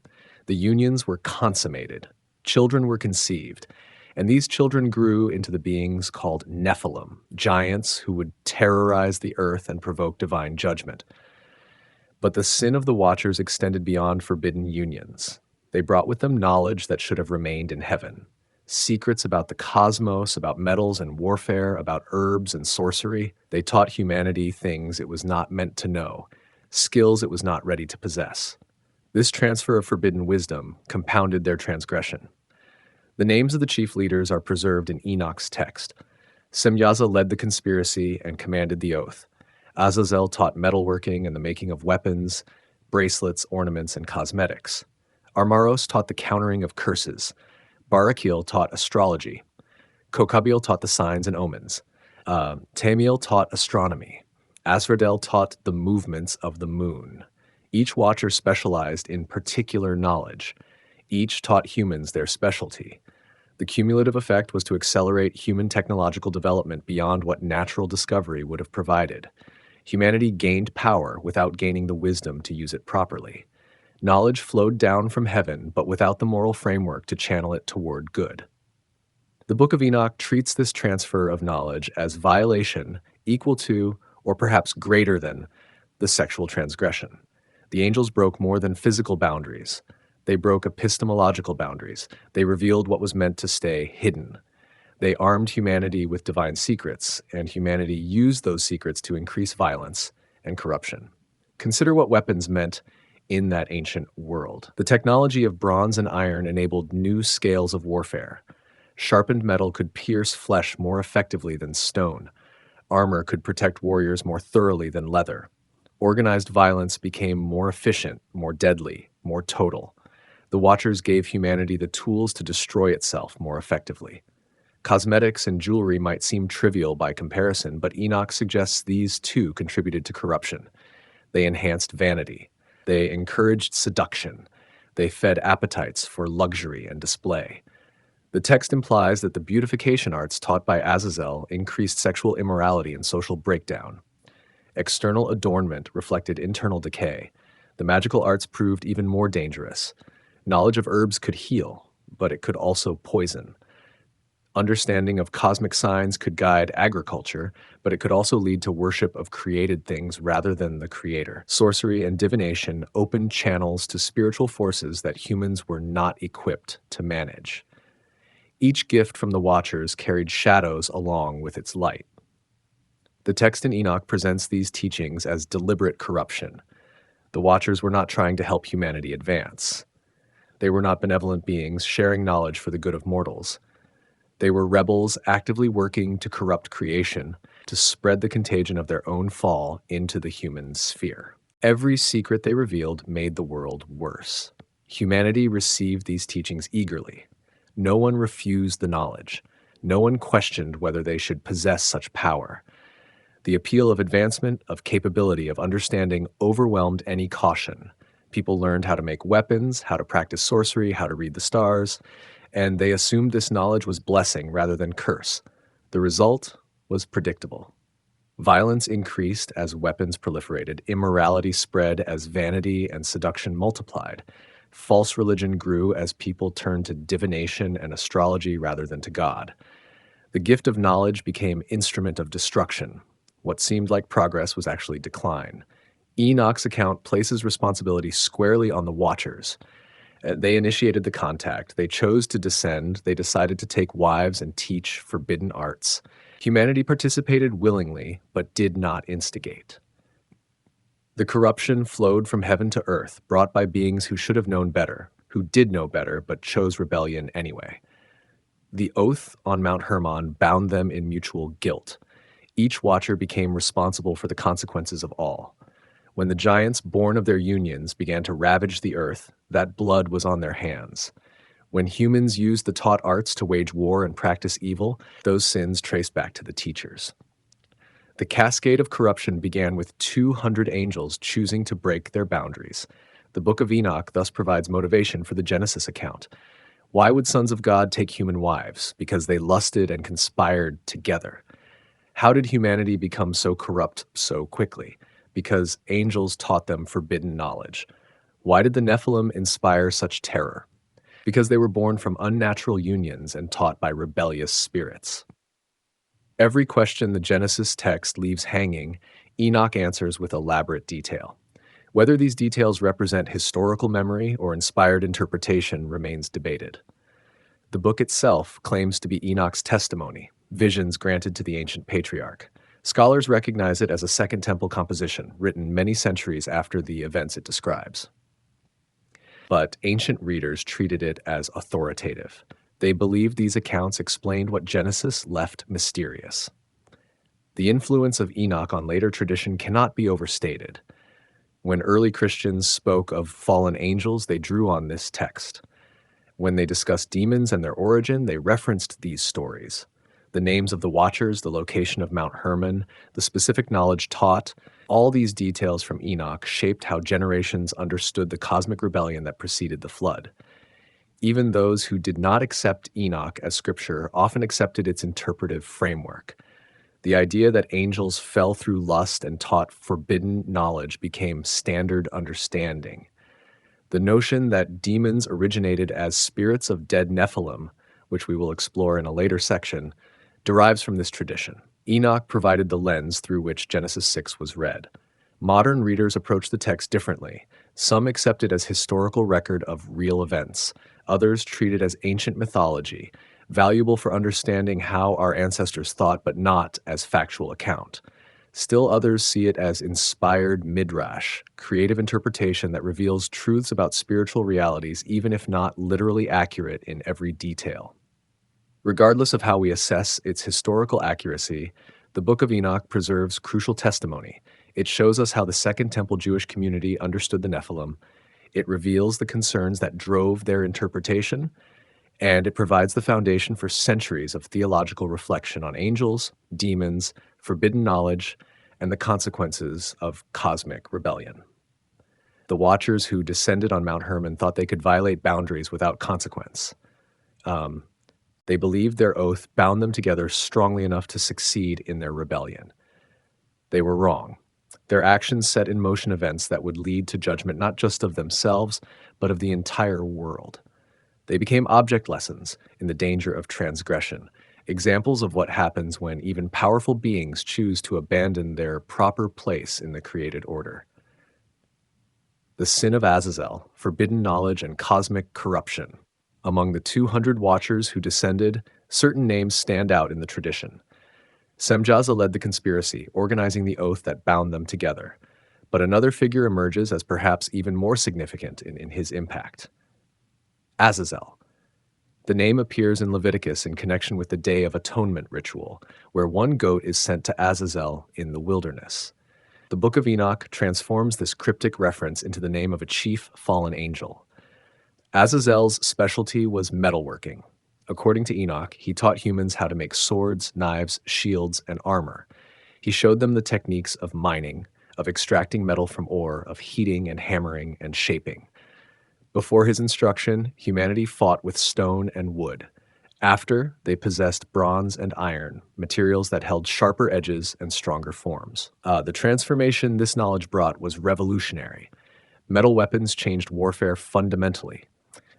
The unions were consummated. Children were conceived. And these children grew into the beings called Nephilim, giants who would terrorize the earth and provoke divine judgment. But the sin of the watchers extended beyond forbidden unions. They brought with them knowledge that should have remained in heaven. Secrets about the cosmos, about metals and warfare, about herbs and sorcery. They taught humanity things it was not meant to know, skills it was not ready to possess. This transfer of forbidden wisdom compounded their transgression. The names of the chief leaders are preserved in Enoch's text. Semjaza led the conspiracy and commanded the oath. Azazel taught metalworking and the making of weapons, bracelets, ornaments, and cosmetics. Armaros taught the countering of curses. Barakil taught astrology. Kokabiel taught the signs and omens. Tamiel taught astronomy. Asvardel taught the movements of the moon. Each watcher specialized in particular knowledge. Each taught humans their specialty. The cumulative effect was to accelerate human technological development beyond what natural discovery would have provided. Humanity gained power without gaining the wisdom to use it properly. Knowledge flowed down from heaven, but without the moral framework to channel it toward good. The Book of Enoch treats this transfer of knowledge as violation equal to, or perhaps greater than, the sexual transgression. The angels broke more than physical boundaries. They broke epistemological boundaries. They revealed what was meant to stay hidden. They armed humanity with divine secrets, and humanity used those secrets to increase violence and corruption. Consider what weapons meant in that ancient world. The technology of bronze and iron enabled new scales of warfare. Sharpened metal could pierce flesh more effectively than stone. Armor could protect warriors more thoroughly than leather. Organized violence became more efficient, more deadly, more total. The Watchers gave humanity the tools to destroy itself more effectively. Cosmetics and jewelry might seem trivial by comparison, but Enoch suggests these too contributed to corruption. They enhanced vanity. They encouraged seduction. They fed appetites for luxury and display. The text implies that the beautification arts taught by Azazel increased sexual immorality and social breakdown. External adornment reflected internal decay. The magical arts proved even more dangerous. Knowledge of herbs could heal, but it could also poison. Understanding of cosmic signs could guide agriculture, but it could also lead to worship of created things rather than the creator. Sorcery and divination opened channels to spiritual forces that humans were not equipped to manage. Each gift from the Watchers carried shadows along with its light. The text in Enoch presents these teachings as deliberate corruption. The Watchers were not trying to help humanity advance. They were not benevolent beings sharing knowledge for the good of mortals. They were rebels actively working to corrupt creation, to spread the contagion of their own fall into the human sphere. Every secret they revealed made the world worse. Humanity received these teachings eagerly. No one refused the knowledge. No one questioned whether they should possess such power. The appeal of advancement, of capability, of understanding overwhelmed any caution. People learned how to make weapons, how to practice sorcery, how to read the stars, and they assumed this knowledge was blessing rather than curse. The result was predictable. Violence increased as weapons proliferated, immorality spread as vanity and seduction multiplied. False religion grew as people turned to divination and astrology rather than to God. The gift of knowledge became instrument of destruction. What seemed like progress was actually decline. Enoch's account places responsibility squarely on the Watchers. They initiated the contact. They chose to descend. They decided to take wives and teach forbidden arts. Humanity participated willingly, but did not instigate. The corruption flowed from heaven to earth, brought by beings who should have known better, who did know better, but chose rebellion anyway. The oath on Mount Hermon bound them in mutual guilt. Each Watcher became responsible for the consequences of all. When the giants born of their unions began to ravage the earth, that blood was on their hands. When humans used the taught arts to wage war and practice evil, those sins traced back to the teachers. The cascade of corruption began with 200 angels choosing to break their boundaries. The Book of Enoch thus provides motivation for the Genesis account. Why would sons of God take human wives? Because they lusted and conspired together. How did humanity become so corrupt so quickly? Because angels taught them forbidden knowledge. Why did the Nephilim inspire such terror? Because they were born from unnatural unions and taught by rebellious spirits. Every question the Genesis text leaves hanging, Enoch answers with elaborate detail. Whether these details represent historical memory or inspired interpretation remains debated. The book itself claims to be Enoch's testimony, visions granted to the ancient patriarch. Scholars recognize it as a Second Temple composition, written many centuries after the events it describes. But ancient readers treated it as authoritative. They believed these accounts explained what Genesis left mysterious. The influence of Enoch on later tradition cannot be overstated. When early Christians spoke of fallen angels, they drew on this text. When they discussed demons and their origin, they referenced these stories. The names of the Watchers, the location of Mount Hermon, the specific knowledge taught, all these details from Enoch shaped how generations understood the cosmic rebellion that preceded the flood. Even those who did not accept Enoch as scripture often accepted its interpretive framework. The idea that angels fell through lust and taught forbidden knowledge became standard understanding. The notion that demons originated as spirits of dead Nephilim, which we will explore in a later section, derives from this tradition. Enoch provided the lens through which Genesis 6 was read. Modern readers approach the text differently. Some accept it as historical record of real events. Others treat it as ancient mythology, valuable for understanding how our ancestors thought, but not as factual account. Still others see it as inspired midrash, creative interpretation that reveals truths about spiritual realities, even if not literally accurate in every detail. Regardless of how we assess its historical accuracy, the Book of Enoch preserves crucial testimony. It shows us how the Second Temple Jewish community understood the Nephilim. It reveals the concerns that drove their interpretation, and it provides the foundation for centuries of theological reflection on angels, demons, forbidden knowledge, and the consequences of cosmic rebellion. The Watchers who descended on Mount Hermon thought they could violate boundaries without consequence. They believed their oath bound them together strongly enough to succeed in their rebellion. They were wrong. Their actions set in motion events that would lead to judgment not just of themselves, but of the entire world. They became object lessons in the danger of transgression, examples of what happens when even powerful beings choose to abandon their proper place in the created order. The sin of Azazel, forbidden knowledge, and cosmic corruption. Among the 200 Watchers who descended, certain names stand out in the tradition. Semjaza led the conspiracy, organizing the oath that bound them together. But another figure emerges as perhaps even more significant in his impact: Azazel. The name appears in Leviticus in connection with the Day of Atonement ritual, where one goat is sent to Azazel in the wilderness. The Book of Enoch transforms this cryptic reference into the name of a chief fallen angel. Azazel's specialty was metalworking. According to Enoch, he taught humans how to make swords, knives, shields, and armor. He showed them the techniques of mining, of extracting metal from ore, of heating and hammering and shaping. Before his instruction, humanity fought with stone and wood. After, they possessed bronze and iron, materials that held sharper edges and stronger forms. The transformation this knowledge brought was revolutionary. Metal weapons changed warfare fundamentally.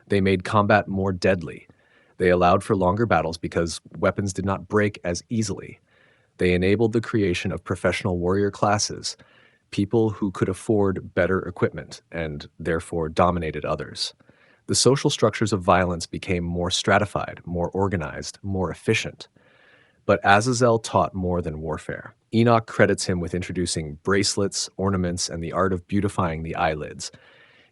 They made combat more deadly. They allowed for longer battles because weapons did not break as easily. They enabled the creation of professional warrior classes, people who could afford better equipment and therefore dominated others. The social structures of violence became more stratified, more organized, more efficient. But Azazel taught more than warfare. Enoch credits him with introducing bracelets, ornaments, and the art of beautifying the eyelids.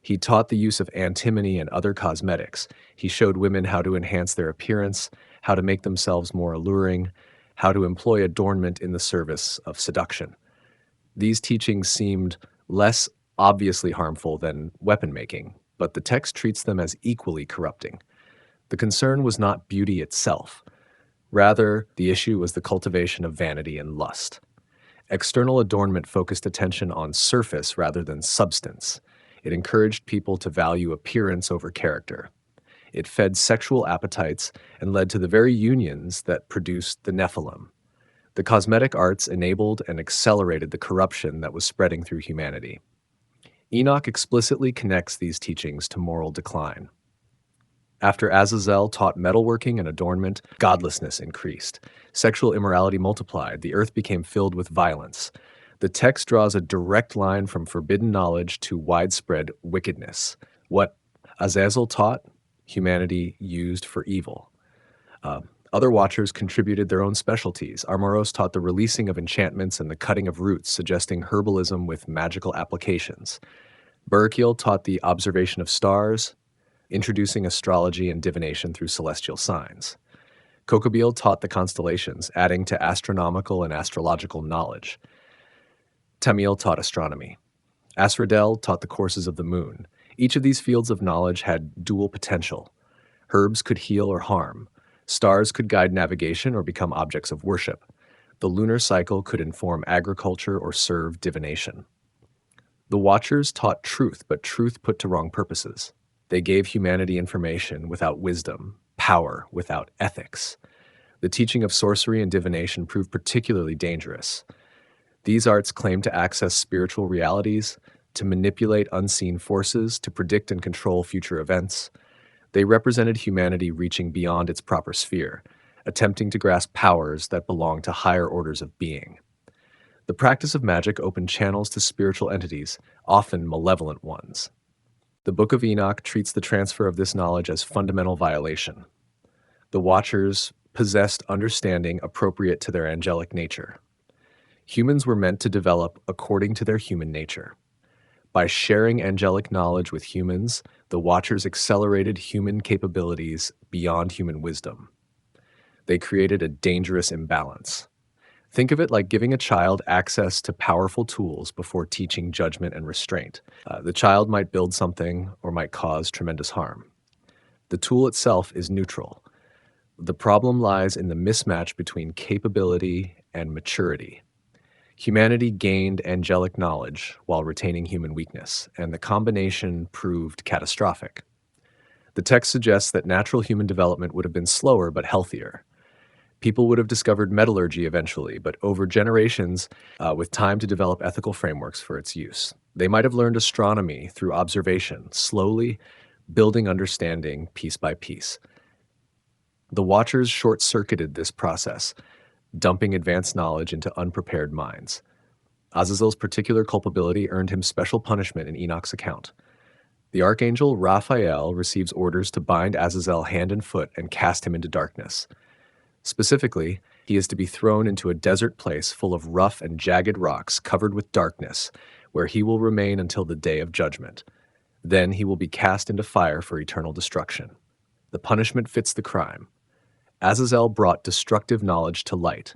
He taught the use of antimony and other cosmetics. He showed women how to enhance their appearance, how to make themselves more alluring, how to employ adornment in the service of seduction. These teachings seemed less obviously harmful than weapon making, but the text treats them as equally corrupting. The concern was not beauty itself. Rather, the issue was the cultivation of vanity and lust. External adornment focused attention on surface rather than substance. It encouraged people to value appearance over character. It fed sexual appetites and led to the very unions that produced the Nephilim. The cosmetic arts enabled and accelerated the corruption that was spreading through humanity. Enoch explicitly connects these teachings to moral decline. After Azazel taught metalworking and adornment, godlessness increased. Sexual immorality multiplied. The earth became filled with violence. The text draws a direct line from forbidden knowledge to widespread wickedness. What Azazel taught, humanity used for evil. Other watchers contributed their own specialties. Armoros taught the releasing of enchantments and the cutting of roots, suggesting herbalism with magical applications. Barakiel taught the observation of stars, introducing astrology and divination through celestial signs. Kokobiel taught the constellations, adding to astronomical and astrological knowledge. Tamiel taught astronomy. Asradel taught the courses of the moon. Each of these fields of knowledge had dual potential. Herbs could heal or harm. Stars could guide navigation or become objects of worship. The lunar cycle could inform agriculture or serve divination. The Watchers taught truth, but truth put to wrong purposes. They gave humanity information without wisdom, power without ethics. The teaching of sorcery and divination proved particularly dangerous. These arts claimed to access spiritual realities, to manipulate unseen forces, to predict and control future events. They represented humanity reaching beyond its proper sphere, attempting to grasp powers that belong to higher orders of being. The practice of magic opened channels to spiritual entities, often malevolent ones. The Book of Enoch treats the transfer of this knowledge as fundamental violation. The Watchers possessed understanding appropriate to their angelic nature. Humans were meant to develop according to their human nature. By sharing angelic knowledge with humans, the Watchers accelerated human capabilities beyond human wisdom. They created a dangerous imbalance. Think of it like giving a child access to powerful tools before teaching judgment and restraint. The child might build something or might cause tremendous harm. The tool itself is neutral. The problem lies in the mismatch between capability and maturity. Humanity gained angelic knowledge while retaining human weakness, and the combination proved catastrophic. The text suggests that natural human development would have been slower but healthier. People would have discovered metallurgy eventually, but over generations, with time to develop ethical frameworks for its use. They might have learned astronomy through observation, slowly building understanding piece by piece. The Watchers short-circuited this process, dumping advanced knowledge into unprepared minds. Azazel's particular culpability earned him special punishment in Enoch's account. The archangel Raphael receives orders to bind Azazel hand and foot and cast him into darkness. Specifically, he is to be thrown into a desert place full of rough and jagged rocks covered with darkness, where he will remain until the day of judgment. Then he will be cast into fire for eternal destruction. The punishment fits the crime. Azazel brought destructive knowledge to light.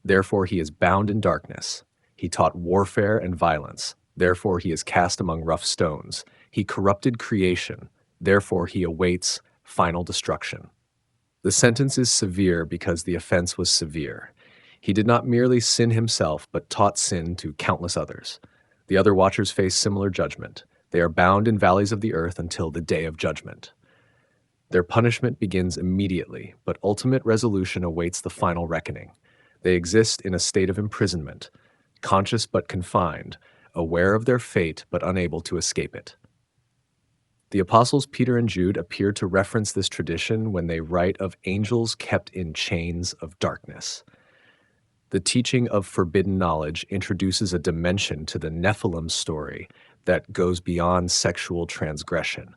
Therefore he is bound in darkness. He taught warfare and violence. Therefore he is cast among rough stones. He corrupted creation. Therefore he awaits final destruction. The sentence is severe because the offense was severe. He did not merely sin himself, but taught sin to countless others. The other watchers face similar judgment. They are bound in valleys of the earth until the day of judgment. Their punishment begins immediately, but ultimate resolution awaits the final reckoning. They exist in a state of imprisonment, conscious but confined, aware of their fate but unable to escape it. The apostles Peter and Jude appear to reference this tradition when they write of angels kept in chains of darkness. The teaching of forbidden knowledge introduces a dimension to the Nephilim story that goes beyond sexual transgression.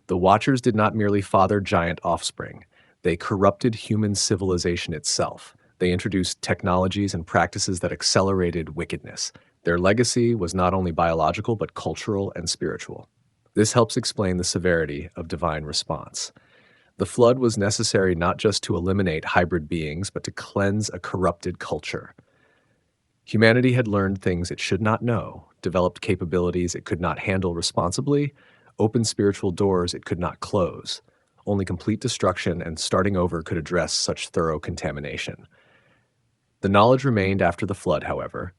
The Watchers did not merely father giant offspring. They corrupted human civilization itself. They introduced technologies and practices that accelerated wickedness. Their legacy was not only biological but cultural and spiritual. This helps explain the severity of divine response. The flood was necessary not just to eliminate hybrid beings, but to cleanse a corrupted culture. Humanity had learned things it should not know, developed capabilities it could not handle responsibly, opened spiritual doors it could not close. Only complete destruction and starting over could address such thorough contamination. The knowledge remained after the flood, however.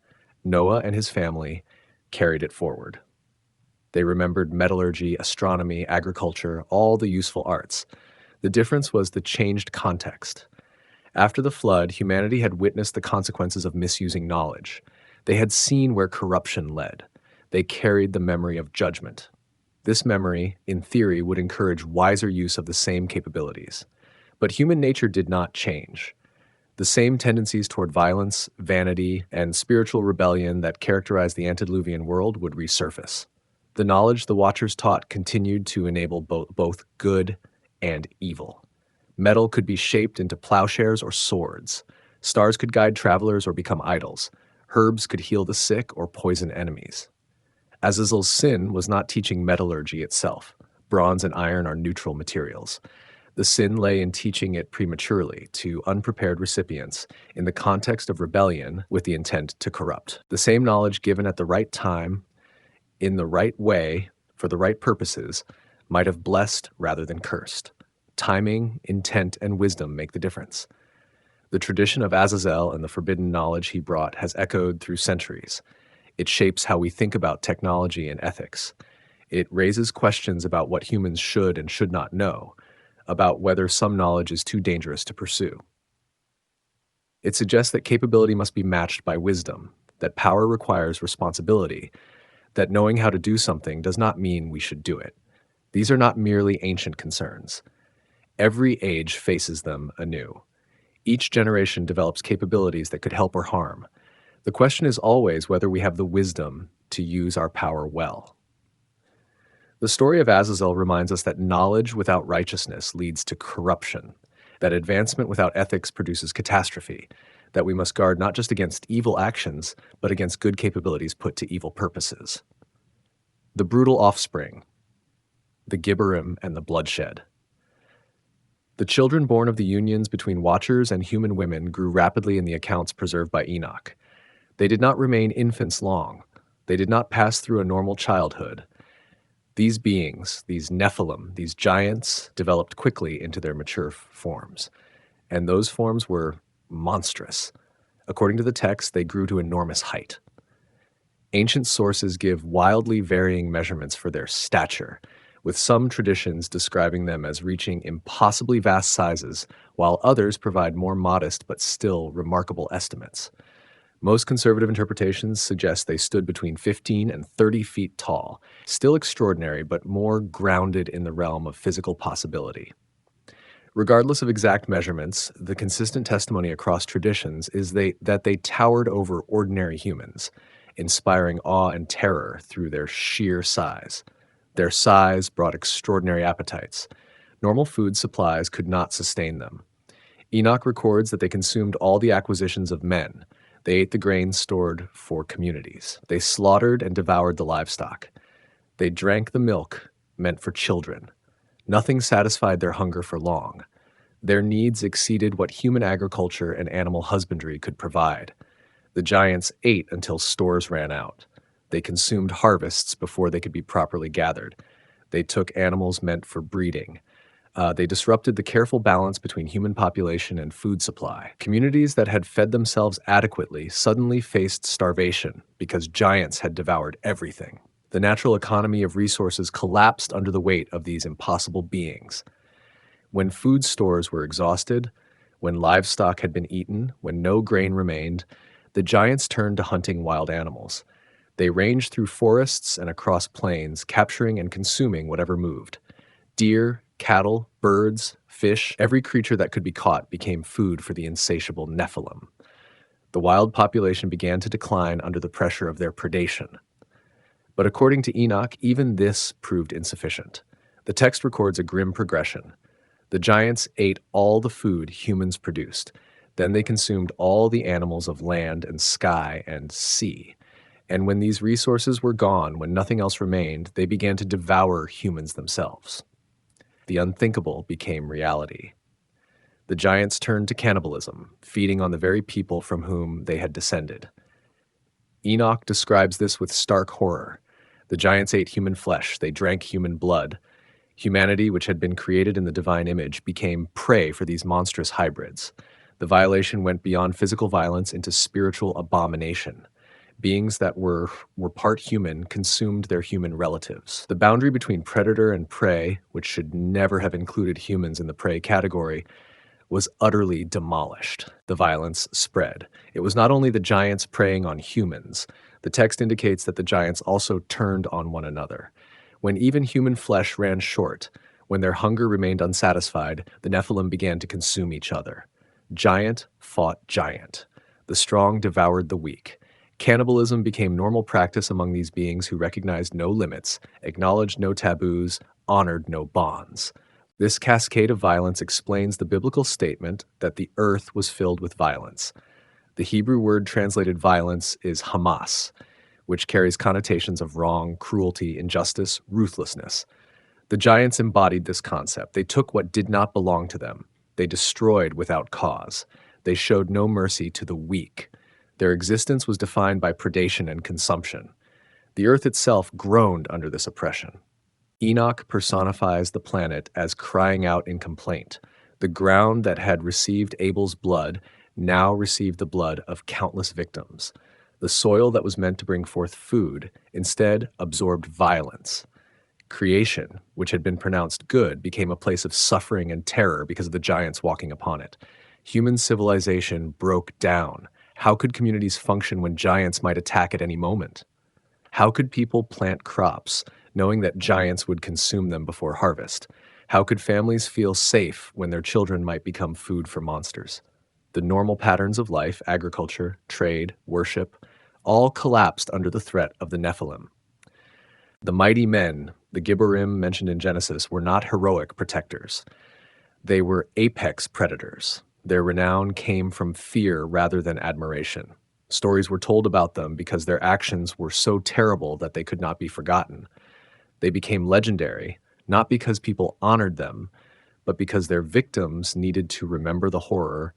Noah and his family carried it forward. They remembered metallurgy, astronomy, agriculture, all the useful arts. The difference was the changed context. After the flood, humanity had witnessed the consequences of misusing knowledge. They had seen where corruption led. They carried the memory of judgment. This memory, in theory, would encourage wiser use of the same capabilities. But human nature did not change. The same tendencies toward violence, vanity, and spiritual rebellion that characterized the antediluvian world would resurface. The knowledge the Watchers taught continued to enable both good and evil. Metal could be shaped into plowshares or swords. Stars could guide travelers or become idols. Herbs could heal the sick or poison enemies. Azazel's sin was not teaching metallurgy itself. Bronze and iron are neutral materials. The sin lay in teaching it prematurely to unprepared recipients in the context of rebellion with the intent to corrupt. The same knowledge given at the right time, in the right way, for the right purposes, might have blessed rather than cursed. Timing, intent, and wisdom make the difference. The tradition of Azazel and the forbidden knowledge he brought has echoed through centuries. It shapes how we think about technology and ethics. It raises questions about what humans should and should not know, about whether some knowledge is too dangerous to pursue. It suggests that capability must be matched by wisdom, that power requires responsibility, that knowing how to do something does not mean we should do it. These are not merely ancient concerns. Every age faces them anew. Each generation develops capabilities that could help or harm. The question is always whether we have the wisdom to use our power well. The story of Azazel reminds us that knowledge without righteousness leads to corruption, that advancement without ethics produces catastrophe, that we must guard not just against evil actions, but against good capabilities put to evil purposes. The brutal offspring, the Gibberim and the bloodshed. The children born of the unions between Watchers and human women grew rapidly in the accounts preserved by Enoch. They did not remain infants long. They did not pass through a normal childhood. These beings, these Nephilim, these giants, developed quickly into their mature forms. And those forms were monstrous. According to the text, they grew to enormous height. Ancient sources give wildly varying measurements for their stature, with some traditions describing them as reaching impossibly vast sizes, while others provide more modest but still remarkable estimates. Most conservative interpretations suggest they stood between 15 and 30 feet tall, still extraordinary but more grounded in the realm of physical possibility. Regardless of exact measurements, the consistent testimony across traditions is that they towered over ordinary humans, inspiring awe and terror through their sheer size. Their size brought extraordinary appetites. Normal food supplies could not sustain them. Enoch records that they consumed all the acquisitions of men. They ate the grain stored for communities. They slaughtered and devoured the livestock. They drank the milk meant for children. Nothing satisfied their hunger for long. Their needs exceeded what human agriculture and animal husbandry could provide. The giants ate until stores ran out. They consumed harvests before they could be properly gathered. They took animals meant for breeding. They disrupted the careful balance between human population and food supply. Communities that had fed themselves adequately suddenly faced starvation because giants had devoured everything. The natural economy of resources collapsed under the weight of these impossible beings. When food stores were exhausted, when livestock had been eaten, when no grain remained, the giants turned to hunting wild animals. They ranged through forests and across plains, capturing and consuming whatever moved. Deer, cattle, birds, fish, every creature that could be caught became food for the insatiable Nephilim. The wild population began to decline under the pressure of their predation. But according to Enoch, even this proved insufficient. The text records a grim progression. The giants ate all the food humans produced. Then they consumed all the animals of land and sky and sea. And when these resources were gone, when nothing else remained, they began to devour humans themselves. The unthinkable became reality. The giants turned to cannibalism, feeding on the very people from whom they had descended. Enoch describes this with stark horror. The giants ate human flesh, they drank human blood. Humanity, which had been created in the divine image, became prey for these monstrous hybrids. The violation went beyond physical violence into spiritual abomination. Beings that were part human consumed their human relatives. The boundary between predator and prey, which should never have included humans in the prey category, was utterly demolished. The violence spread. It was not only the giants preying on humans. The text indicates that the giants also turned on one another. When even human flesh ran short, when their hunger remained unsatisfied, the Nephilim began to consume each other. Giant fought giant. The strong devoured the weak. Cannibalism became normal practice among these beings who recognized no limits, acknowledged no taboos, honored no bonds. This cascade of violence explains the biblical statement that the earth was filled with violence. The Hebrew word translated violence is Hamas, which carries connotations of wrong, cruelty, injustice, ruthlessness. The giants embodied this concept. They took what did not belong to them. They destroyed without cause. They showed no mercy to the weak. Their existence was defined by predation and consumption. The earth itself groaned under this oppression. Enoch personifies the planet as crying out in complaint. The ground that had received Abel's blood now received the blood of countless victims. The soil that was meant to bring forth food instead absorbed violence. Creation, which had been pronounced good, became a place of suffering and terror because of the giants walking upon it. Human civilization broke down. How could communities function when giants might attack at any moment? How could people plant crops, knowing that giants would consume them before harvest? How could families feel safe when their children might become food for monsters? The normal patterns of life, agriculture, trade, worship, all collapsed under the threat of the Nephilim. The mighty men, the Gibborim mentioned in Genesis, were not heroic protectors. They were apex predators. Their renown came from fear rather than admiration. Stories were told about them because their actions were so terrible that they could not be forgotten. They became legendary, not because people honored them, but because their victims needed to remember the horror,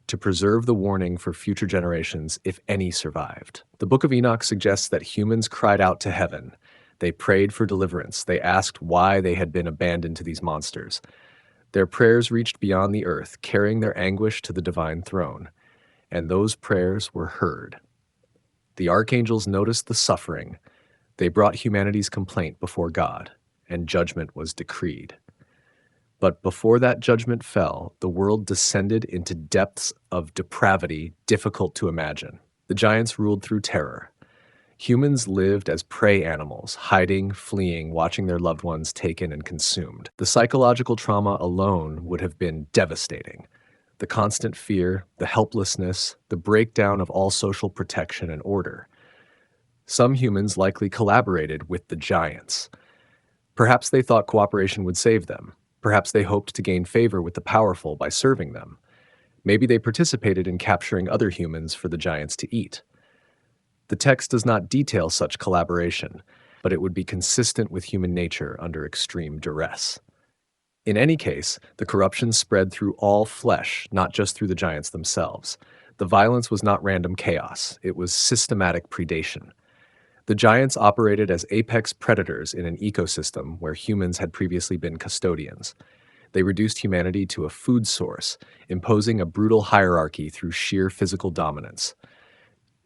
to preserve the warning for future generations if any survived. The Book of Enoch suggests that humans cried out to heaven. They prayed for deliverance. They asked why they had been abandoned to these monsters. Their prayers reached beyond the earth, carrying their anguish to the divine throne. And those prayers were heard. The archangels noticed the suffering. They brought humanity's complaint before God, and judgment was decreed. But before that judgment fell, the world descended into depths of depravity difficult to imagine. The giants ruled through terror. Humans lived as prey animals, hiding, fleeing, watching their loved ones taken and consumed. The psychological trauma alone would have been devastating. The constant fear, the helplessness, the breakdown of all social protection and order. Some humans likely collaborated with the giants. Perhaps they thought cooperation would save them. Perhaps they hoped to gain favor with the powerful by serving them. Maybe they participated in capturing other humans for the giants to eat. The text does not detail such collaboration, but it would be consistent with human nature under extreme duress. In any case, the corruption spread through all flesh, not just through the giants themselves. The violence was not random chaos, it was systematic predation. The giants operated as apex predators in an ecosystem where humans had previously been custodians. They reduced humanity to a food source, imposing a brutal hierarchy through sheer physical dominance.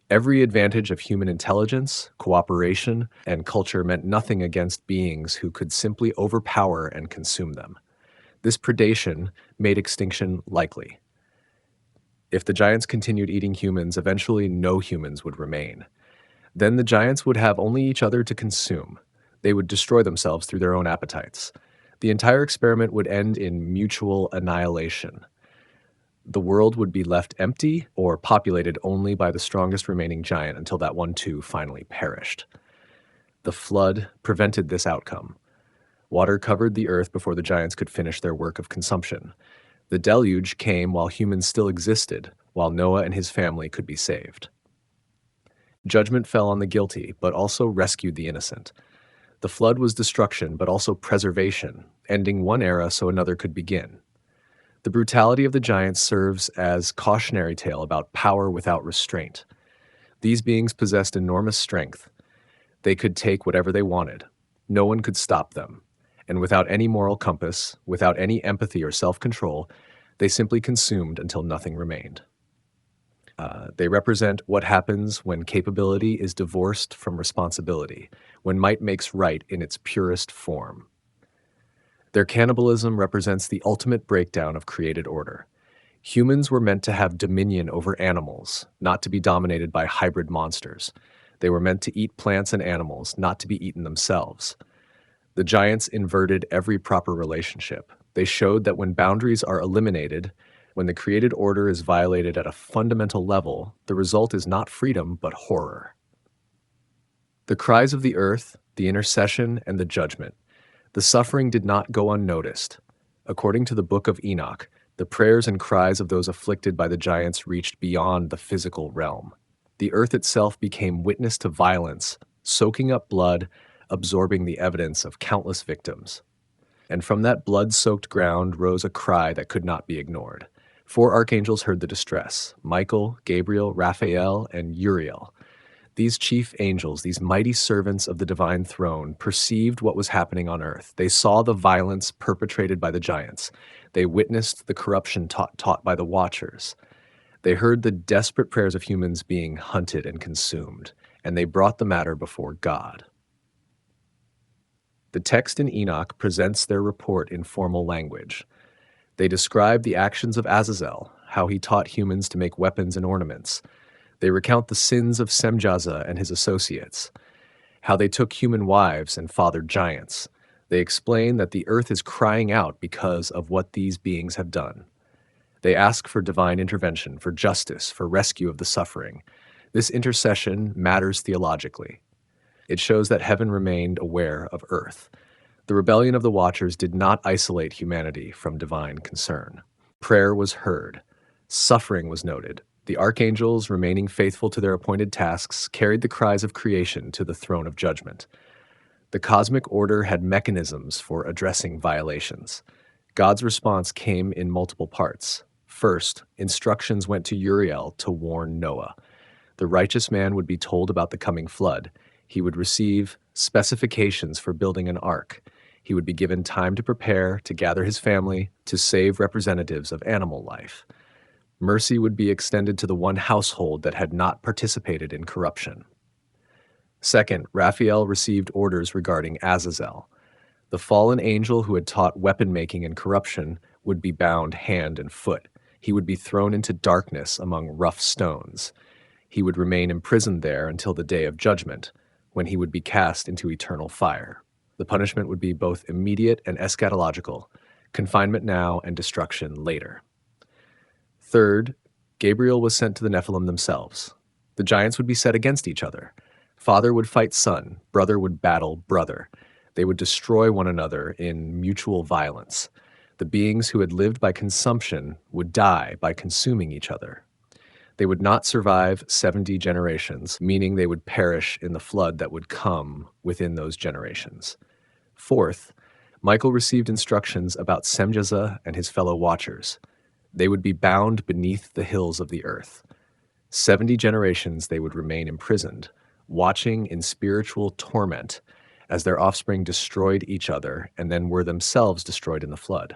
Every advantage of human intelligence, cooperation, and culture meant nothing against beings who could simply overpower and consume them. This predation made extinction likely. If the giants continued eating humans, eventually no humans would remain. Then the giants would have only each other to consume. They would destroy themselves through their own appetites. The entire experiment would end in mutual annihilation. The world would be left empty or populated only by the strongest remaining giant until that one too finally perished. The flood prevented this outcome. Water covered the earth before the giants could finish their work of consumption. The deluge came while humans still existed, while Noah and his family could be saved. Judgment fell on the guilty, but also rescued the innocent. The flood was destruction, but also preservation, ending one era so another could begin. The brutality of the giants serves as cautionary tale about power without restraint. These beings possessed enormous strength. They could take whatever they wanted. No one could stop them. And without any moral compass, without any empathy or self-control, they simply consumed until nothing remained. They represent what happens when capability is divorced from responsibility, when might makes right in its purest form. Their cannibalism represents the ultimate breakdown of created order. Humans were meant to have dominion over animals, not to be dominated by hybrid monsters. They were meant to eat plants and animals, not to be eaten themselves. The giants inverted every proper relationship. They showed that when boundaries are eliminated, when the created order is violated at a fundamental level, the result is not freedom, but horror. The cries of the earth, the intercession, and the judgment. The suffering did not go unnoticed. According to the Book of Enoch, the prayers and cries of those afflicted by the giants reached beyond the physical realm. The earth itself became witness to violence, soaking up blood, absorbing the evidence of countless victims. And from that blood-soaked ground rose a cry that could not be ignored. 4 archangels heard the distress: Michael, Gabriel, Raphael, and Uriel. These chief angels, these mighty servants of the divine throne, perceived what was happening on earth. They saw the violence perpetrated by the giants. They witnessed the corruption taught by the watchers. They heard the desperate prayers of humans being hunted and consumed, and they brought the matter before God. The text in Enoch presents their report in formal language. They describe the actions of Azazel, how he taught humans to make weapons and ornaments. They recount the sins of Semjaza and his associates, how they took human wives and fathered giants. They explain that the earth is crying out because of what these beings have done. They ask for divine intervention, for justice, for rescue of the suffering. This intercession matters theologically. It shows that heaven remained aware of earth. The rebellion of the Watchers did not isolate humanity from divine concern. Prayer was heard. Suffering was noted. The archangels, remaining faithful to their appointed tasks, carried the cries of creation to the throne of judgment. The cosmic order had mechanisms for addressing violations. God's response came in multiple parts. First, instructions went to Uriel to warn Noah. The righteous man would be told about the coming flood. He would receive specifications for building an ark. He would be given time to prepare, to gather his family, to save representatives of animal life. Mercy would be extended to the one household that had not participated in corruption. Second, Raphael received orders regarding Azazel. The fallen angel who had taught weapon making and corruption would be bound hand and foot. He would be thrown into darkness among rough stones. He would remain imprisoned there until the day of judgment, when he would be cast into eternal fire. The punishment would be both immediate and eschatological, confinement now and destruction later. Third, Gabriel was sent to the Nephilim themselves. The giants would be set against each other. Father would fight son, brother would battle brother. They would destroy one another in mutual violence. The beings who had lived by consumption would die by consuming each other. They would not survive 70 generations, meaning they would perish in the flood that would come within those generations. Fourth, Michael received instructions about Semjaza and his fellow watchers. They would be bound beneath the hills of the earth. 70 generations they would remain imprisoned, watching in spiritual torment as their offspring destroyed each other and then were themselves destroyed in the flood.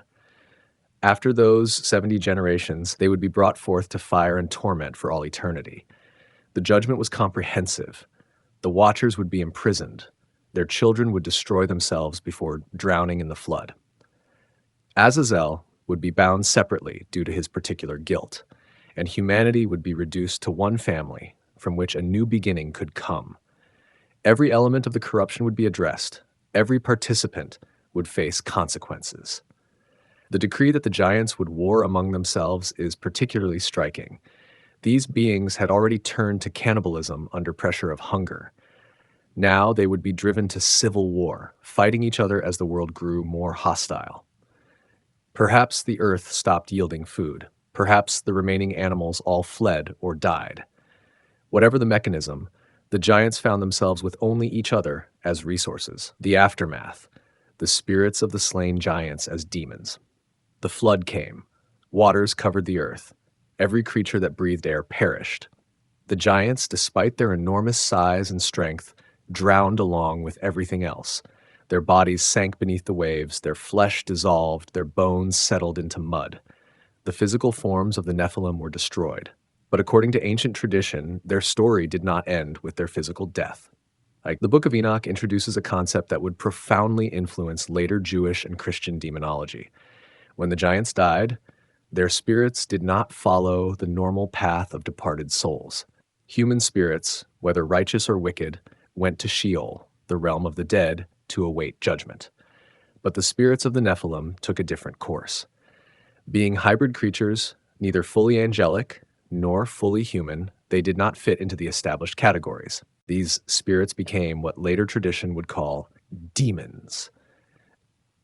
After those 70 generations, they would be brought forth to fire and torment for all eternity. The judgment was comprehensive. The watchers would be imprisoned. Their children would destroy themselves before drowning in the flood. Azazel would be bound separately due to his particular guilt, and humanity would be reduced to one family from which a new beginning could come. Every element of the corruption would be addressed. Every participant would face consequences. The decree that the giants would war among themselves is particularly striking. These beings had already turned to cannibalism under pressure of hunger. Now they would be driven to civil war, fighting each other as the world grew more hostile. Perhaps the earth stopped yielding food. Perhaps the remaining animals all fled or died. Whatever the mechanism, the giants found themselves with only each other as resources. The aftermath, the spirits of the slain giants as demons. The flood came. Waters covered the earth. Every creature that breathed air perished. The giants, despite their enormous size and strength, drowned along with everything else. Their bodies sank beneath the waves, their flesh dissolved, their bones settled into mud. The physical forms of the Nephilim were destroyed. But according to ancient tradition, their story did not end with their physical death. The Book of Enoch introduces a concept that would profoundly influence later Jewish and Christian demonology. When the giants died, their spirits did not follow the normal path of departed souls. Human spirits, whether righteous or wicked, went to Sheol, the realm of the dead, to await judgment. But the spirits of the Nephilim took a different course. Being hybrid creatures, neither fully angelic nor fully human, they did not fit into the established categories. These spirits became what later tradition would call demons.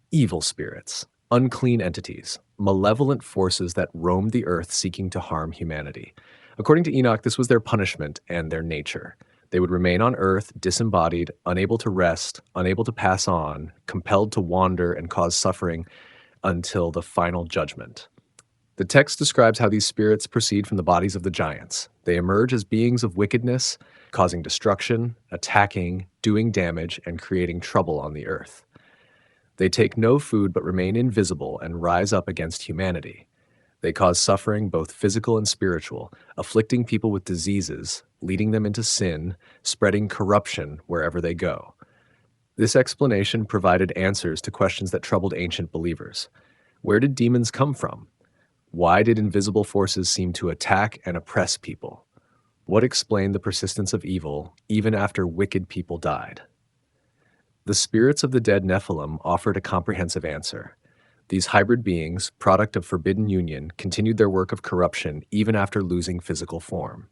Evil spirits, unclean entities, malevolent forces that roamed the earth seeking to harm humanity. According to Enoch, this was their punishment and their nature. They would remain on earth, disembodied, unable to rest, unable to pass on, compelled to wander and cause suffering until the final judgment. The text describes how these spirits proceed from the bodies of the giants. They emerge as beings of wickedness, causing destruction, attacking, doing damage, and creating trouble on the earth. They take no food but remain invisible and rise up against humanity. They cause suffering, both physical and spiritual, afflicting people with diseases, leading them into sin, spreading corruption wherever they go. This explanation provided answers to questions that troubled ancient believers. Where did demons come from? Why did invisible forces seem to attack and oppress people? What explained the persistence of evil even after wicked people died? The spirits of the dead Nephilim offered a comprehensive answer. These hybrid beings, product of forbidden union, continued their work of corruption even after losing physical form.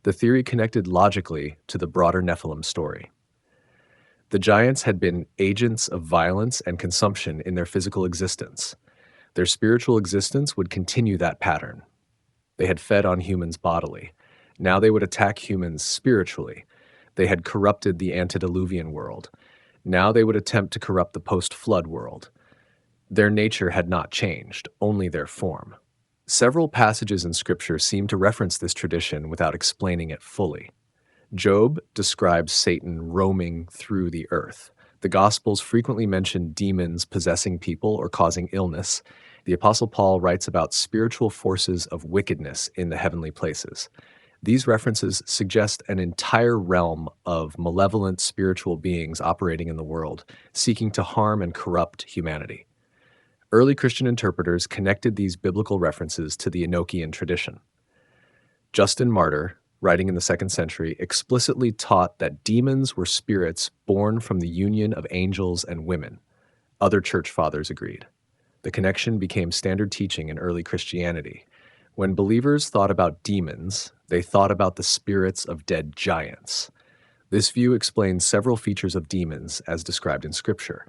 The theory connected logically to the broader Nephilim story. The giants had been agents of violence and consumption in their physical existence. Their spiritual existence would continue that pattern. They had fed on humans bodily. Now they would attack humans spiritually. They had corrupted the antediluvian world. Now they would attempt to corrupt the post-flood world. Their nature had not changed, only their form. Several passages in Scripture seem to reference this tradition without explaining it fully. Job describes Satan roaming through the earth. The Gospels frequently mention demons possessing people or causing illness. The Apostle Paul writes about spiritual forces of wickedness in the heavenly places. These references suggest an entire realm of malevolent spiritual beings operating in the world, seeking to harm and corrupt humanity. Early Christian interpreters connected these biblical references to the Enochian tradition. Justin Martyr, writing in the 2nd century, explicitly taught that demons were spirits born from the union of angels and women. Other church fathers agreed. The connection became standard teaching in early Christianity. When believers thought about demons, they thought about the spirits of dead giants. This view explains several features of demons as described in Scripture.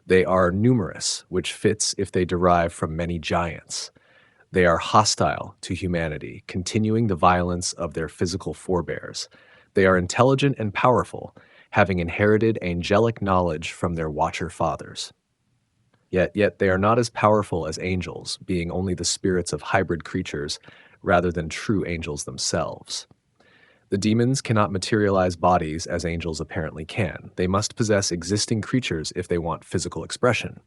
They are numerous, which fits if they derive from many giants. They are hostile to humanity, continuing the violence of their physical forebears. They are intelligent and powerful, having inherited angelic knowledge from their watcher fathers. Yet they are not as powerful as angels, being only the spirits of hybrid creatures rather than true angels themselves. The demons cannot materialize bodies as angels apparently can. They must possess existing creatures if they want physical expression.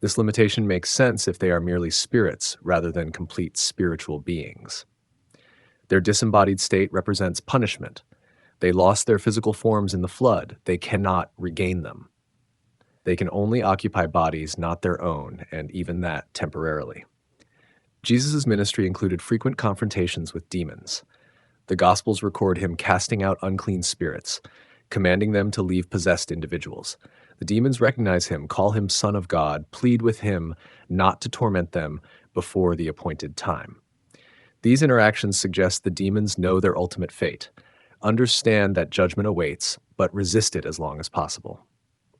This limitation makes sense if they are merely spirits rather than complete spiritual beings. Their disembodied state represents punishment. They lost their physical forms in the flood. They cannot regain them. They can only occupy bodies not their own, and even that temporarily. Jesus' ministry included frequent confrontations with demons. The Gospels record him casting out unclean spirits, commanding them to leave possessed individuals. The demons recognize him, call him Son of God, plead with him not to torment them before the appointed time. These interactions suggest the demons know their ultimate fate, understand that judgment awaits, but resist it as long as possible.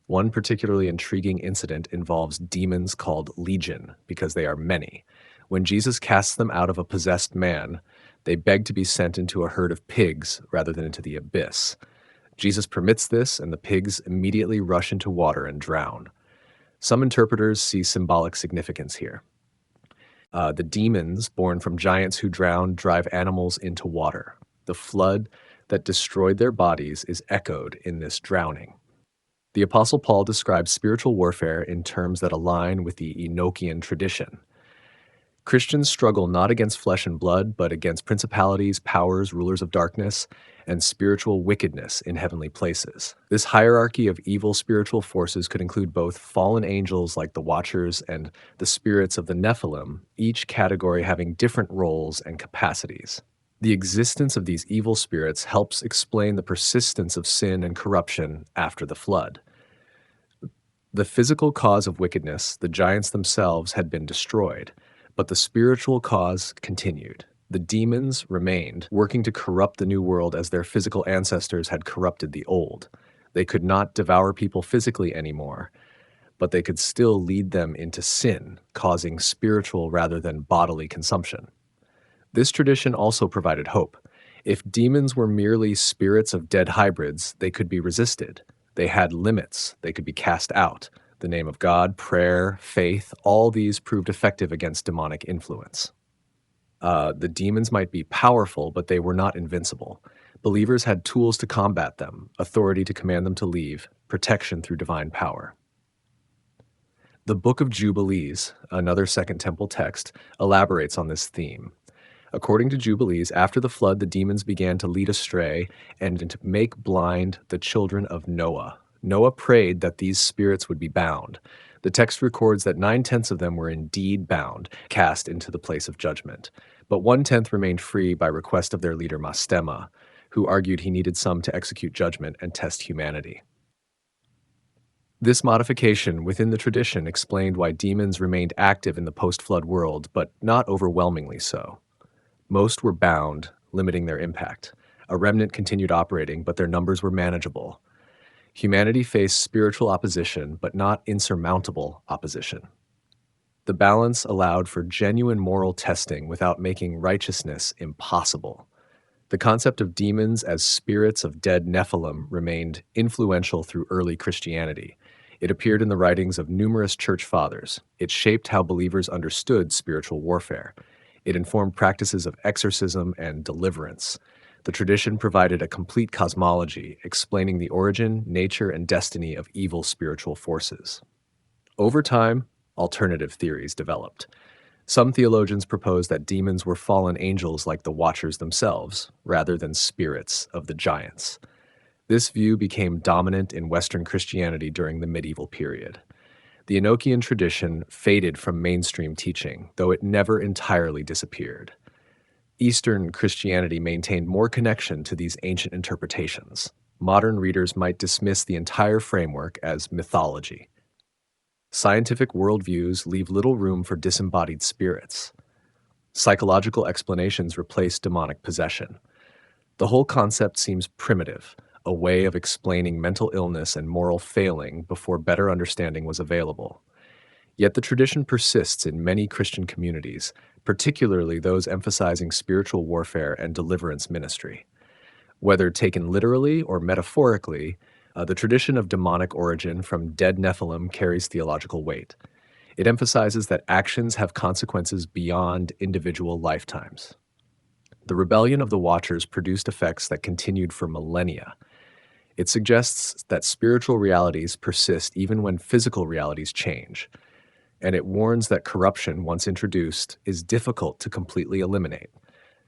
One particularly intriguing incident involves demons called legion, because they are many. When Jesus casts them out of a possessed man, they beg to be sent into a herd of pigs rather than into the abyss. Jesus permits this, and the pigs immediately rush into water and drown. Some interpreters see symbolic significance here. The demons, born from giants who drown, drive animals into water. The flood that destroyed their bodies is echoed in this drowning. The Apostle Paul describes spiritual warfare in terms that align with the Enochian tradition. Christians struggle not against flesh and blood, but against principalities, powers, rulers of darkness, and spiritual wickedness in heavenly places. This hierarchy of evil spiritual forces could include both fallen angels like the Watchers and the spirits of the Nephilim, each category having different roles and capacities. The existence of these evil spirits helps explain the persistence of sin and corruption after the flood. The physical cause of wickedness, the giants themselves, had been destroyed, but the spiritual cause continued. The demons remained, working to corrupt the new world as their physical ancestors had corrupted the old. They could not devour people physically anymore, but they could still lead them into sin, causing spiritual rather than bodily consumption. This tradition also provided hope. If demons were merely spirits of dead hybrids, they could be resisted. They had limits. They could be cast out. The name of God, prayer, faith, all these proved effective against demonic influence. The demons might be powerful, but they were not invincible. Believers had tools to combat them, authority to command them to leave, protection through divine power. The Book of Jubilees, another Second Temple text, elaborates on this theme. According to Jubilees, after the flood, the demons began to lead astray and to make blind the children of Noah. Noah prayed that these spirits would be bound. The text records that 9/10 of them were indeed bound, cast into the place of judgment. But 1/10 remained free by request of their leader Mastema, who argued he needed some to execute judgment and test humanity. This modification within the tradition explained why demons remained active in the post-flood world, but not overwhelmingly so. Most were bound, limiting their impact. A remnant continued operating, but their numbers were manageable. Humanity faced spiritual opposition, but not insurmountable opposition. The balance allowed for genuine moral testing without making righteousness impossible. The concept of demons as spirits of dead Nephilim remained influential through early Christianity. It appeared in the writings of numerous church fathers. It shaped how believers understood spiritual warfare. It informed practices of exorcism and deliverance. The tradition provided a complete cosmology, explaining the origin, nature, and destiny of evil spiritual forces. Over time, alternative theories developed. Some theologians proposed that demons were fallen angels like the Watchers themselves, rather than spirits of the giants. This view became dominant in Western Christianity during the medieval period. The Enochian tradition faded from mainstream teaching, though it never entirely disappeared. Eastern Christianity maintained more connection to these ancient interpretations. Modern readers might dismiss the entire framework as mythology. Scientific worldviews leave little room for disembodied spirits. Psychological explanations replace demonic possession. The whole concept seems primitive, a way of explaining mental illness and moral failing before better understanding was available. Yet the tradition persists in many Christian communities, particularly those emphasizing spiritual warfare and deliverance ministry. Whether taken literally or metaphorically, the tradition of demonic origin from dead Nephilim carries theological weight. It emphasizes that actions have consequences beyond individual lifetimes. The rebellion of the Watchers produced effects that continued for millennia. It suggests that spiritual realities persist even when physical realities change, and it warns that corruption, once introduced, is difficult to completely eliminate.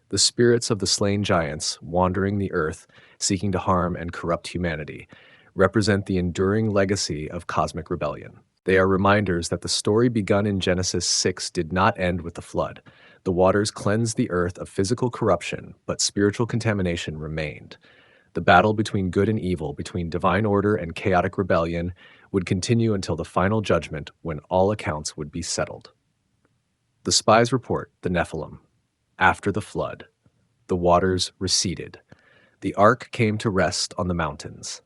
The spirits of the slain giants, wandering the earth, seeking to harm and corrupt humanity, represent the enduring legacy of cosmic rebellion. They are reminders that the story begun in Genesis 6 did not end with the flood. The waters cleansed the earth of physical corruption, but spiritual contamination remained. The battle between good and evil, between divine order and chaotic rebellion, would continue until the final judgment, when all accounts would be settled. The spies report the Nephilim. After the flood, the waters receded. The ark came to rest on the mountains.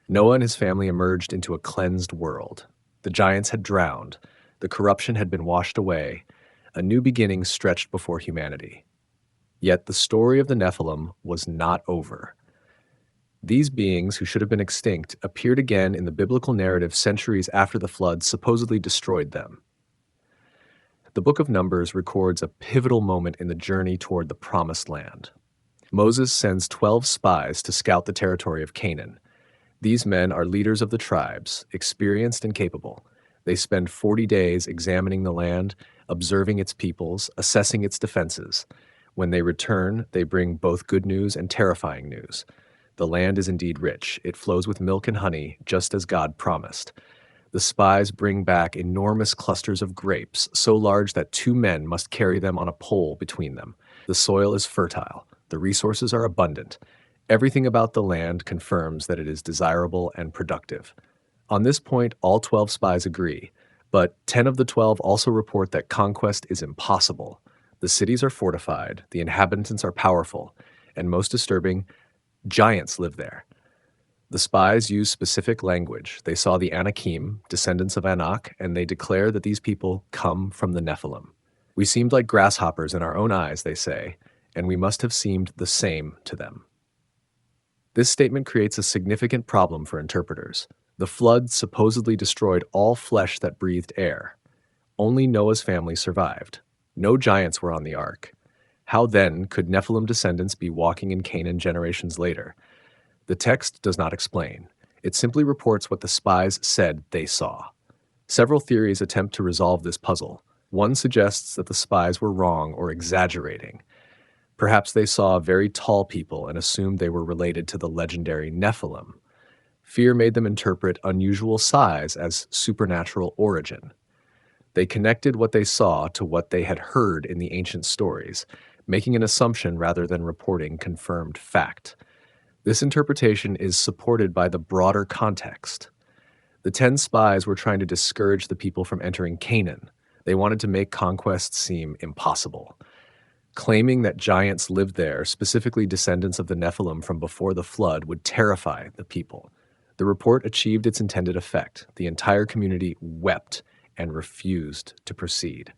Noah and his family emerged into a cleansed world. The giants had drowned. The corruption had been washed away. A new beginning stretched before humanity. Yet the story of the Nephilim was not over. These beings, who should have been extinct, appeared again in the biblical narrative centuries after the flood supposedly destroyed them. The book of Numbers records a pivotal moment in the journey toward the Promised Land. Moses sends 12 spies to scout the territory of Canaan. These men are leaders of the tribes, experienced and capable. They spend 40 days examining the land, observing its peoples, assessing its defenses. When they return, they bring both good news and terrifying news. The land is indeed rich. It flows with milk and honey, just as God promised. The spies bring back enormous clusters of grapes, so large that 2 men must carry them on a pole between them. The soil is fertile. The resources are abundant. Everything about the land confirms that it is desirable and productive. On this point, all 12 spies agree, but 10 of the 12 also report that conquest is impossible. The cities are fortified, the inhabitants are powerful, and most disturbing, giants live there. The spies use specific language. They saw the Anakim, descendants of Anak, and they declare that these people come from the Nephilim. We seemed like grasshoppers in our own eyes, they say, and we must have seemed the same to them. This statement creates a significant problem for interpreters. The flood supposedly destroyed all flesh that breathed air. Only Noah's family survived. No giants were on the ark. How then could Nephilim descendants be walking in Canaan generations later? The text does not explain. It simply reports what the spies said they saw. Several theories attempt to resolve this puzzle. One suggests that the spies were wrong or exaggerating. Perhaps they saw very tall people and assumed they were related to the legendary Nephilim. Fear made them interpret unusual size as supernatural origin. They connected what they saw to what they had heard in the ancient stories, making an assumption rather than reporting confirmed fact. This interpretation is supported by the broader context. The 10 spies were trying to discourage the people from entering Canaan. They wanted to make conquest seem impossible. Claiming that giants lived there, specifically descendants of the Nephilim from before the flood, would terrify the people. The report achieved its intended effect. The entire community wept and refused to proceed.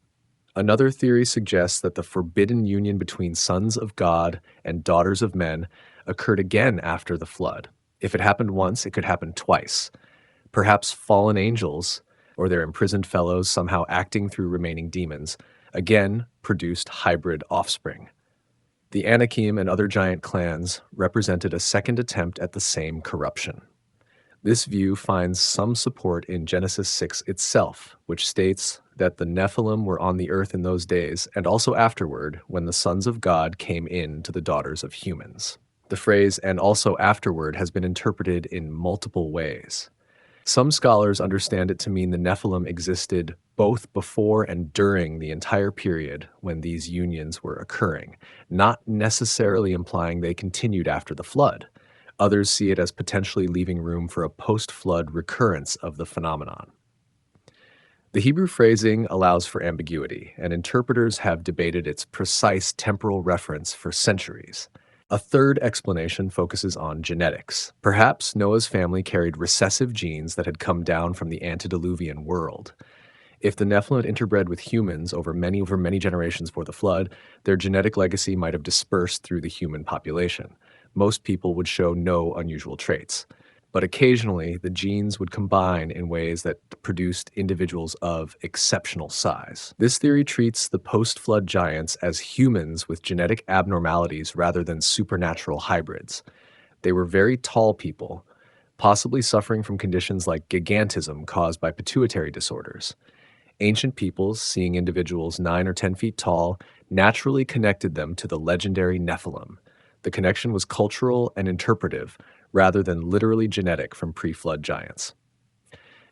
Another theory suggests that the forbidden union between sons of God and daughters of men occurred again after the flood. If it happened once, it could happen twice. Perhaps fallen angels, or their imprisoned fellows somehow acting through remaining demons, again produced hybrid offspring. The Anakim and other giant clans represented a second attempt at the same corruption. This view finds some support in Genesis 6 itself, which states that the Nephilim were on the earth in those days and also afterward when the sons of God came in to the daughters of humans. The phrase "and also afterward" has been interpreted in multiple ways. Some scholars understand it to mean the Nephilim existed both before and during the entire period when these unions were occurring, not necessarily implying they continued after the flood. Others see it as potentially leaving room for a post-flood recurrence of the phenomenon. The Hebrew phrasing allows for ambiguity, and interpreters have debated its precise temporal reference for centuries. A third explanation focuses on genetics. Perhaps Noah's family carried recessive genes that had come down from the antediluvian world. If the Nephilim had interbred with humans over many generations before the flood, their genetic legacy might have dispersed through the human population. Most people would show no unusual traits. But occasionally, the genes would combine in ways that produced individuals of exceptional size. This theory treats the post-flood giants as humans with genetic abnormalities rather than supernatural hybrids. They were very tall people, possibly suffering from conditions like gigantism caused by pituitary disorders. Ancient peoples, seeing individuals 9 or 10 feet tall, naturally connected them to the legendary Nephilim. The connection was cultural and interpretive, rather than literally genetic from pre-flood giants.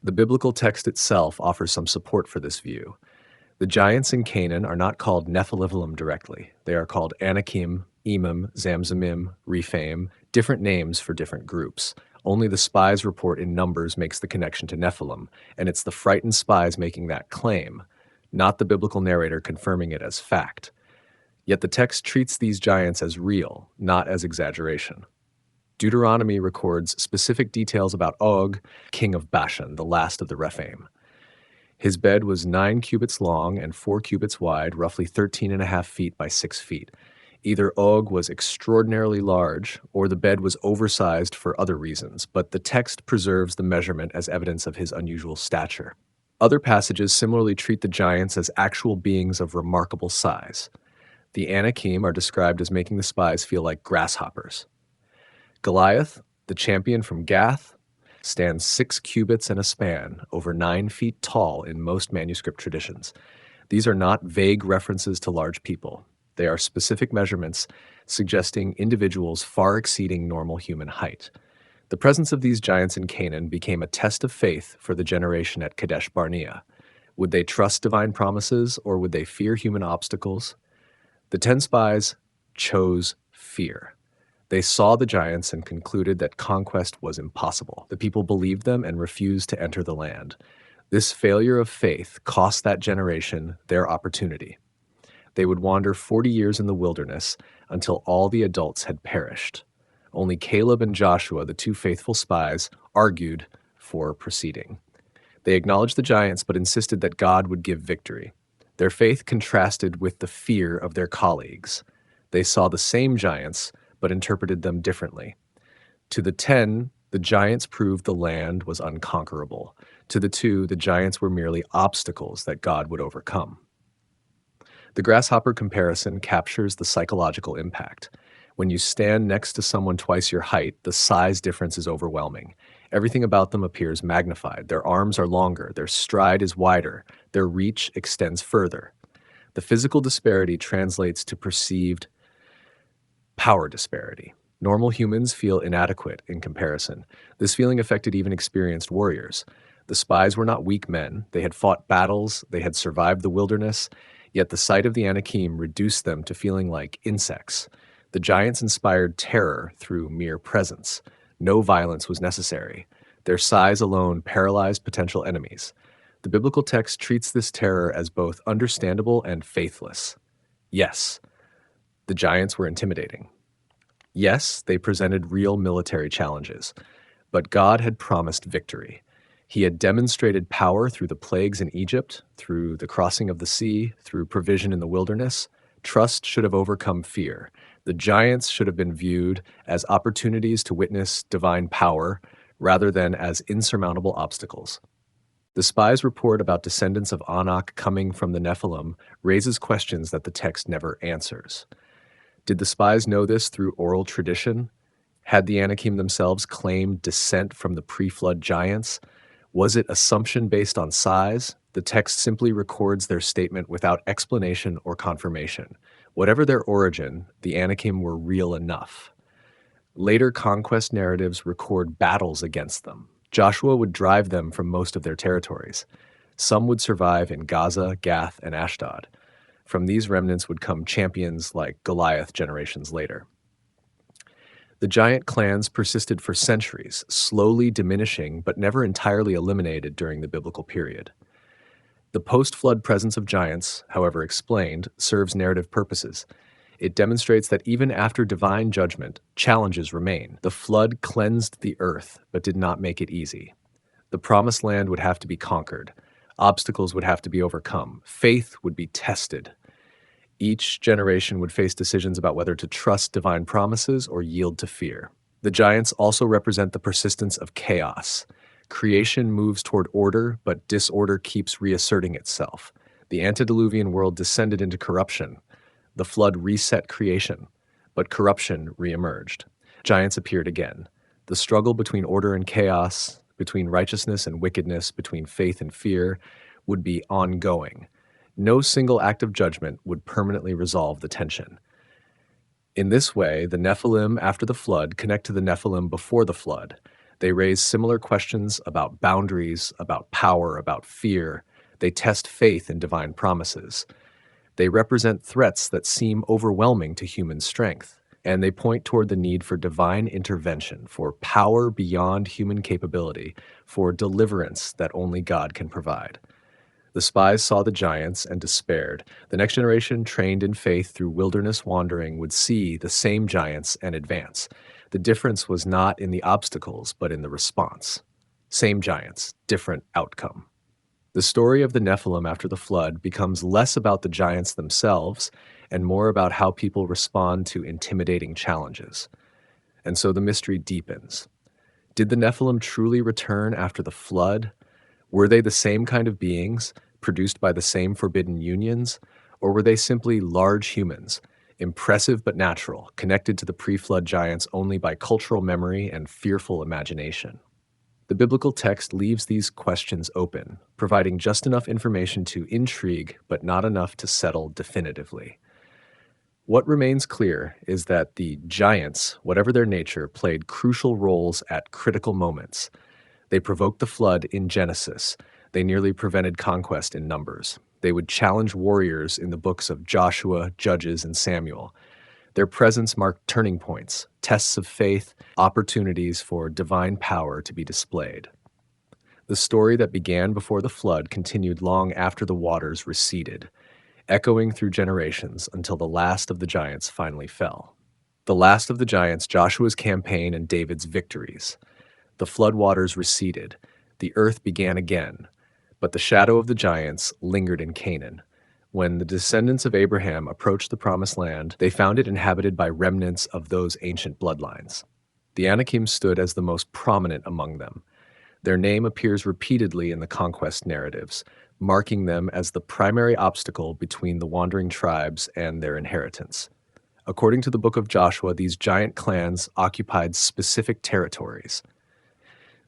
The biblical text itself offers some support for this view. The giants in Canaan are not called Nephilim directly. They are called Anakim, Emim, Zamzumim, Rephaim, different names for different groups. Only the spies' report in Numbers makes the connection to Nephilim, and it's the frightened spies making that claim, not the biblical narrator confirming it as fact. Yet the text treats these giants as real, not as exaggeration. Deuteronomy records specific details about Og, king of Bashan, the last of the Rephaim. His bed was 9 cubits long and 4 cubits wide, roughly 13.5 feet by 6 feet. Either Og was extraordinarily large, or the bed was oversized for other reasons, but the text preserves the measurement as evidence of his unusual stature. Other passages similarly treat the giants as actual beings of remarkable size. The Anakim are described as making the spies feel like grasshoppers. Goliath, the champion from Gath, stands 6 cubits and a span, over 9 feet tall in most manuscript traditions. These are not vague references to large people. They are specific measurements suggesting individuals far exceeding normal human height. The presence of these giants in Canaan became a test of faith for the generation at Kadesh Barnea. Would they trust divine promises, or would they fear human obstacles? The 10 spies chose fear. They saw the giants and concluded that conquest was impossible. The people believed them and refused to enter the land. This failure of faith cost that generation their opportunity. They would wander 40 years in the wilderness until all the adults had perished. Only Caleb and Joshua, the 2 faithful spies, argued for proceeding. They acknowledged the giants but insisted that God would give victory. Their faith contrasted with the fear of their colleagues. They saw the same giants but interpreted them differently. To the 10, the giants proved the land was unconquerable. To the 2, the giants were merely obstacles that God would overcome. The grasshopper comparison captures the psychological impact. When you stand next to someone twice your height, the size difference is overwhelming. Everything about them appears magnified. Their arms are longer, their stride is wider, their reach extends further. The physical disparity translates to perceived power disparity. Normal humans feel inadequate in comparison. This feeling affected even experienced warriors. The spies were not weak men. They had fought battles, they had survived the wilderness, yet the sight of the Anakim reduced them to feeling like insects. The giants inspired terror through mere presence. No violence was necessary. Their size alone paralyzed potential enemies. The biblical text treats this terror as both understandable and faithless. Yes, the giants were intimidating. Yes, they presented real military challenges, but God had promised victory. He had demonstrated power through the plagues in Egypt, through the crossing of the sea, through provision in the wilderness. Trust should have overcome fear. The giants should have been viewed as opportunities to witness divine power rather than as insurmountable obstacles. The spies' report about descendants of Anak coming from the Nephilim raises questions that the text never answers. Did the spies know this through oral tradition? Had the Anakim themselves claimed descent from the pre-flood giants? Was it assumption based on size? The text simply records their statement without explanation or confirmation. Whatever their origin, the Anakim were real enough. Later conquest narratives record battles against them. Joshua would drive them from most of their territories. Some would survive in Gaza, Gath, and Ashdod. From these remnants would come champions like Goliath generations later. The giant clans persisted for centuries, slowly diminishing but never entirely eliminated during the biblical period. The post-flood presence of giants, however explained, serves narrative purposes. It demonstrates that even after divine judgment, challenges remain. The flood cleansed the earth, but did not make it easy. The promised land would have to be conquered. Obstacles would have to be overcome. Faith would be tested. Each generation would face decisions about whether to trust divine promises or yield to fear. The giants also represent the persistence of chaos. Creation moves toward order, but disorder keeps reasserting itself. The antediluvian world descended into corruption. The flood reset creation, but corruption reemerged. Giants appeared again. The struggle between order and chaos, between righteousness and wickedness, between faith and fear, would be ongoing. No single act of judgment would permanently resolve the tension. In this way, the Nephilim after the flood connect to the Nephilim before the flood. They raise similar questions about boundaries, about power, about fear. They test faith in divine promises. They represent threats that seem overwhelming to human strength, and they point toward the need for divine intervention, for power beyond human capability, for deliverance that only God can provide. The spies saw the giants and despaired. The next generation, trained in faith through wilderness wandering, would see the same giants and advance. The difference was not in the obstacles, but in the response. Same giants, different outcome. The story of the Nephilim after the flood becomes less about the giants themselves and more about how people respond to intimidating challenges. And so the mystery deepens. Did the Nephilim truly return after the flood? Were they the same kind of beings, produced by the same forbidden unions? Or were they simply large humans, impressive but natural, connected to the pre-flood giants only by cultural memory and fearful imagination? The biblical text leaves these questions open, providing just enough information to intrigue, but not enough to settle definitively. What remains clear is that the giants, whatever their nature, played crucial roles at critical moments. They provoked the flood in Genesis. They nearly prevented conquest in Numbers. They would challenge warriors in the books of Joshua, Judges, and Samuel. Their presence marked turning points, tests of faith, opportunities for divine power to be displayed. The story that began before the flood continued long after the waters receded, echoing through generations until the last of the giants finally fell. The last of the giants, Joshua's campaign and David's victories. The flood waters receded. The earth began again, but the shadow of the giants lingered in Canaan. When the descendants of Abraham approached the Promised Land, they found it inhabited by remnants of those ancient bloodlines. The Anakim stood as the most prominent among them. Their name appears repeatedly in the conquest narratives, marking them as the primary obstacle between the wandering tribes and their inheritance. According to the book of Joshua, these giant clans occupied specific territories.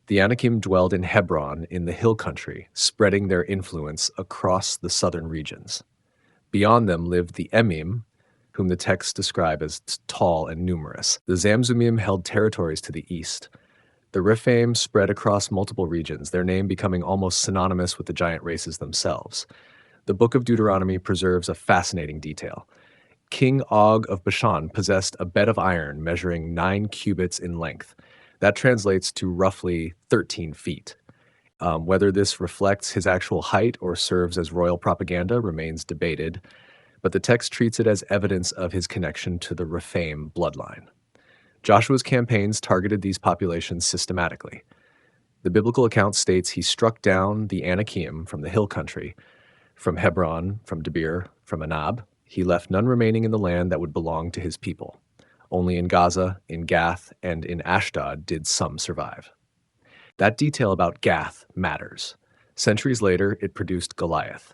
The Anakim dwelled in Hebron in the hill country, spreading their influence across the southern regions. Beyond them lived the Emim, whom the texts describe as tall and numerous. The Zamzumim held territories to the east. The Rephaim spread across multiple regions, their name becoming almost synonymous with the giant races themselves. The book of Deuteronomy preserves a fascinating detail. King Og of Bashan possessed a bed of iron measuring 9 cubits in length. That translates to roughly 13 feet. Whether this reflects his actual height or serves as royal propaganda remains debated, but the text treats it as evidence of his connection to the Rephaim bloodline. Joshua's campaigns targeted these populations systematically. The biblical account states he struck down the Anakim from the hill country, from Hebron, from Debir, from Anab. He left none remaining in the land that would belong to his people. Only in Gaza, in Gath, and in Ashdod did some survive. That detail about Gath matters. Centuries later, it produced Goliath.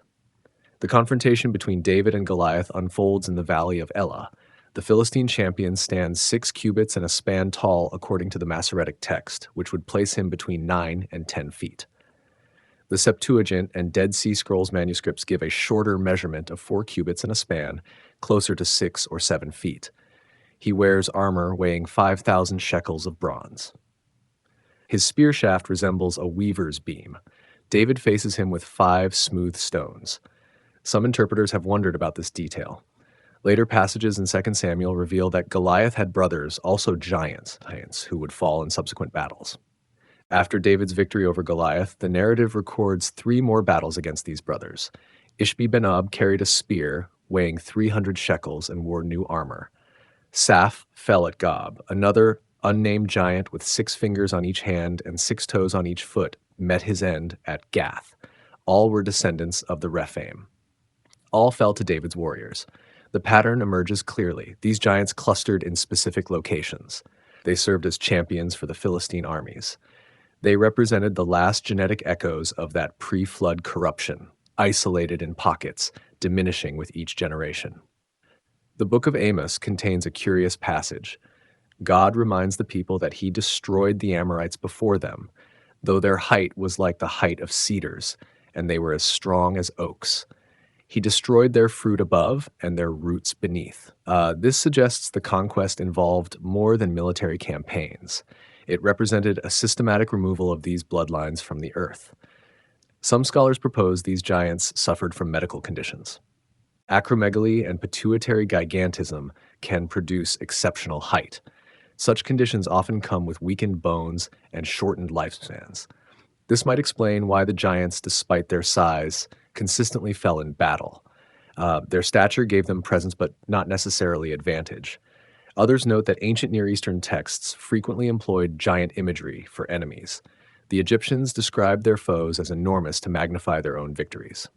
The confrontation between David and Goliath unfolds in the valley of Elah. The Philistine champion stands 6 cubits and a span tall according to the Masoretic text, which would place him between 9 and 10 feet. The Septuagint and Dead Sea Scrolls manuscripts give a shorter measurement of 4 cubits and a span, closer to 6 or 7 feet. He wears armor weighing 5,000 shekels of bronze. His spear shaft resembles a weaver's beam. David faces him with 5 smooth stones. Some interpreters have wondered about this detail. Later passages in 2 Samuel reveal that Goliath had brothers, also giants, who would fall in subsequent battles. After David's victory over Goliath, the narrative records 3 more battles against these brothers. Ishbi-Benob carried a spear, weighing 300 shekels, and wore new armor. Saph fell at Gob. Another unnamed giant with 6 fingers on each hand and 6 toes on each foot met his end at Gath. All were descendants of the Rephaim. All fell to David's warriors. The pattern emerges clearly. These giants clustered in specific locations. They served as champions for the Philistine armies. They represented the last genetic echoes of that pre-flood corruption, isolated in pockets, diminishing with each generation. The book of Amos contains a curious passage. God reminds the people that he destroyed the Amorites before them, though their height was like the height of cedars, and they were as strong as oaks. He destroyed their fruit above and their roots beneath. This suggests the conquest involved more than military campaigns. It represented a systematic removal of these bloodlines from the earth. Some scholars propose these giants suffered from medical conditions. Acromegaly and pituitary gigantism can produce exceptional height. Such conditions often come with weakened bones and shortened lifespans. This might explain why the giants, despite their size, consistently fell in battle. Their stature gave them presence but not necessarily advantage. Others note that ancient Near Eastern texts frequently employed giant imagery for enemies. The Egyptians described their foes as enormous to magnify their own victories.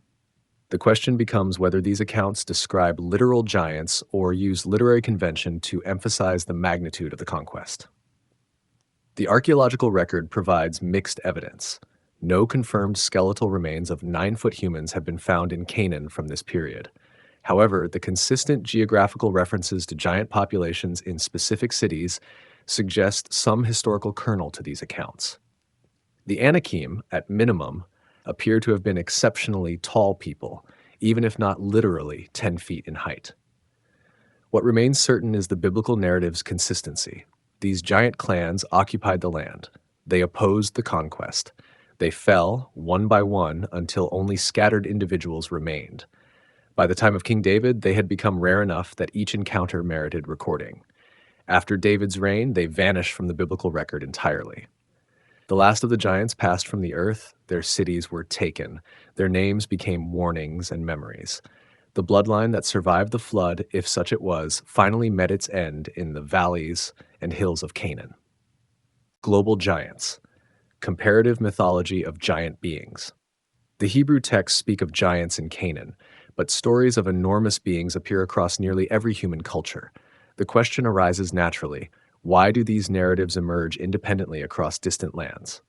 The question becomes whether these accounts describe literal giants or use literary convention to emphasize the magnitude of the conquest. The archaeological record provides mixed evidence. No confirmed skeletal remains of 9-foot humans have been found in Canaan from this period. However, the consistent geographical references to giant populations in specific cities suggest some historical kernel to these accounts. The Anakim, at minimum, appear to have been exceptionally tall people, even if not literally 10 feet in height. What remains certain is the biblical narrative's consistency. These giant clans occupied the land. They opposed the conquest. They fell, one by one, until only scattered individuals remained. By the time of King David, they had become rare enough that each encounter merited recording. After David's reign, they vanished from the biblical record entirely. The last of the giants passed from the earth, their cities were taken, their names became warnings and memories. The bloodline that survived the flood, if such it was, finally met its end in the valleys and hills of Canaan. Global giants. Comparative mythology of giant beings. The Hebrew texts speak of giants in Canaan, but stories of enormous beings appear across nearly every human culture. The question arises naturally: why do these narratives emerge independently across distant lands?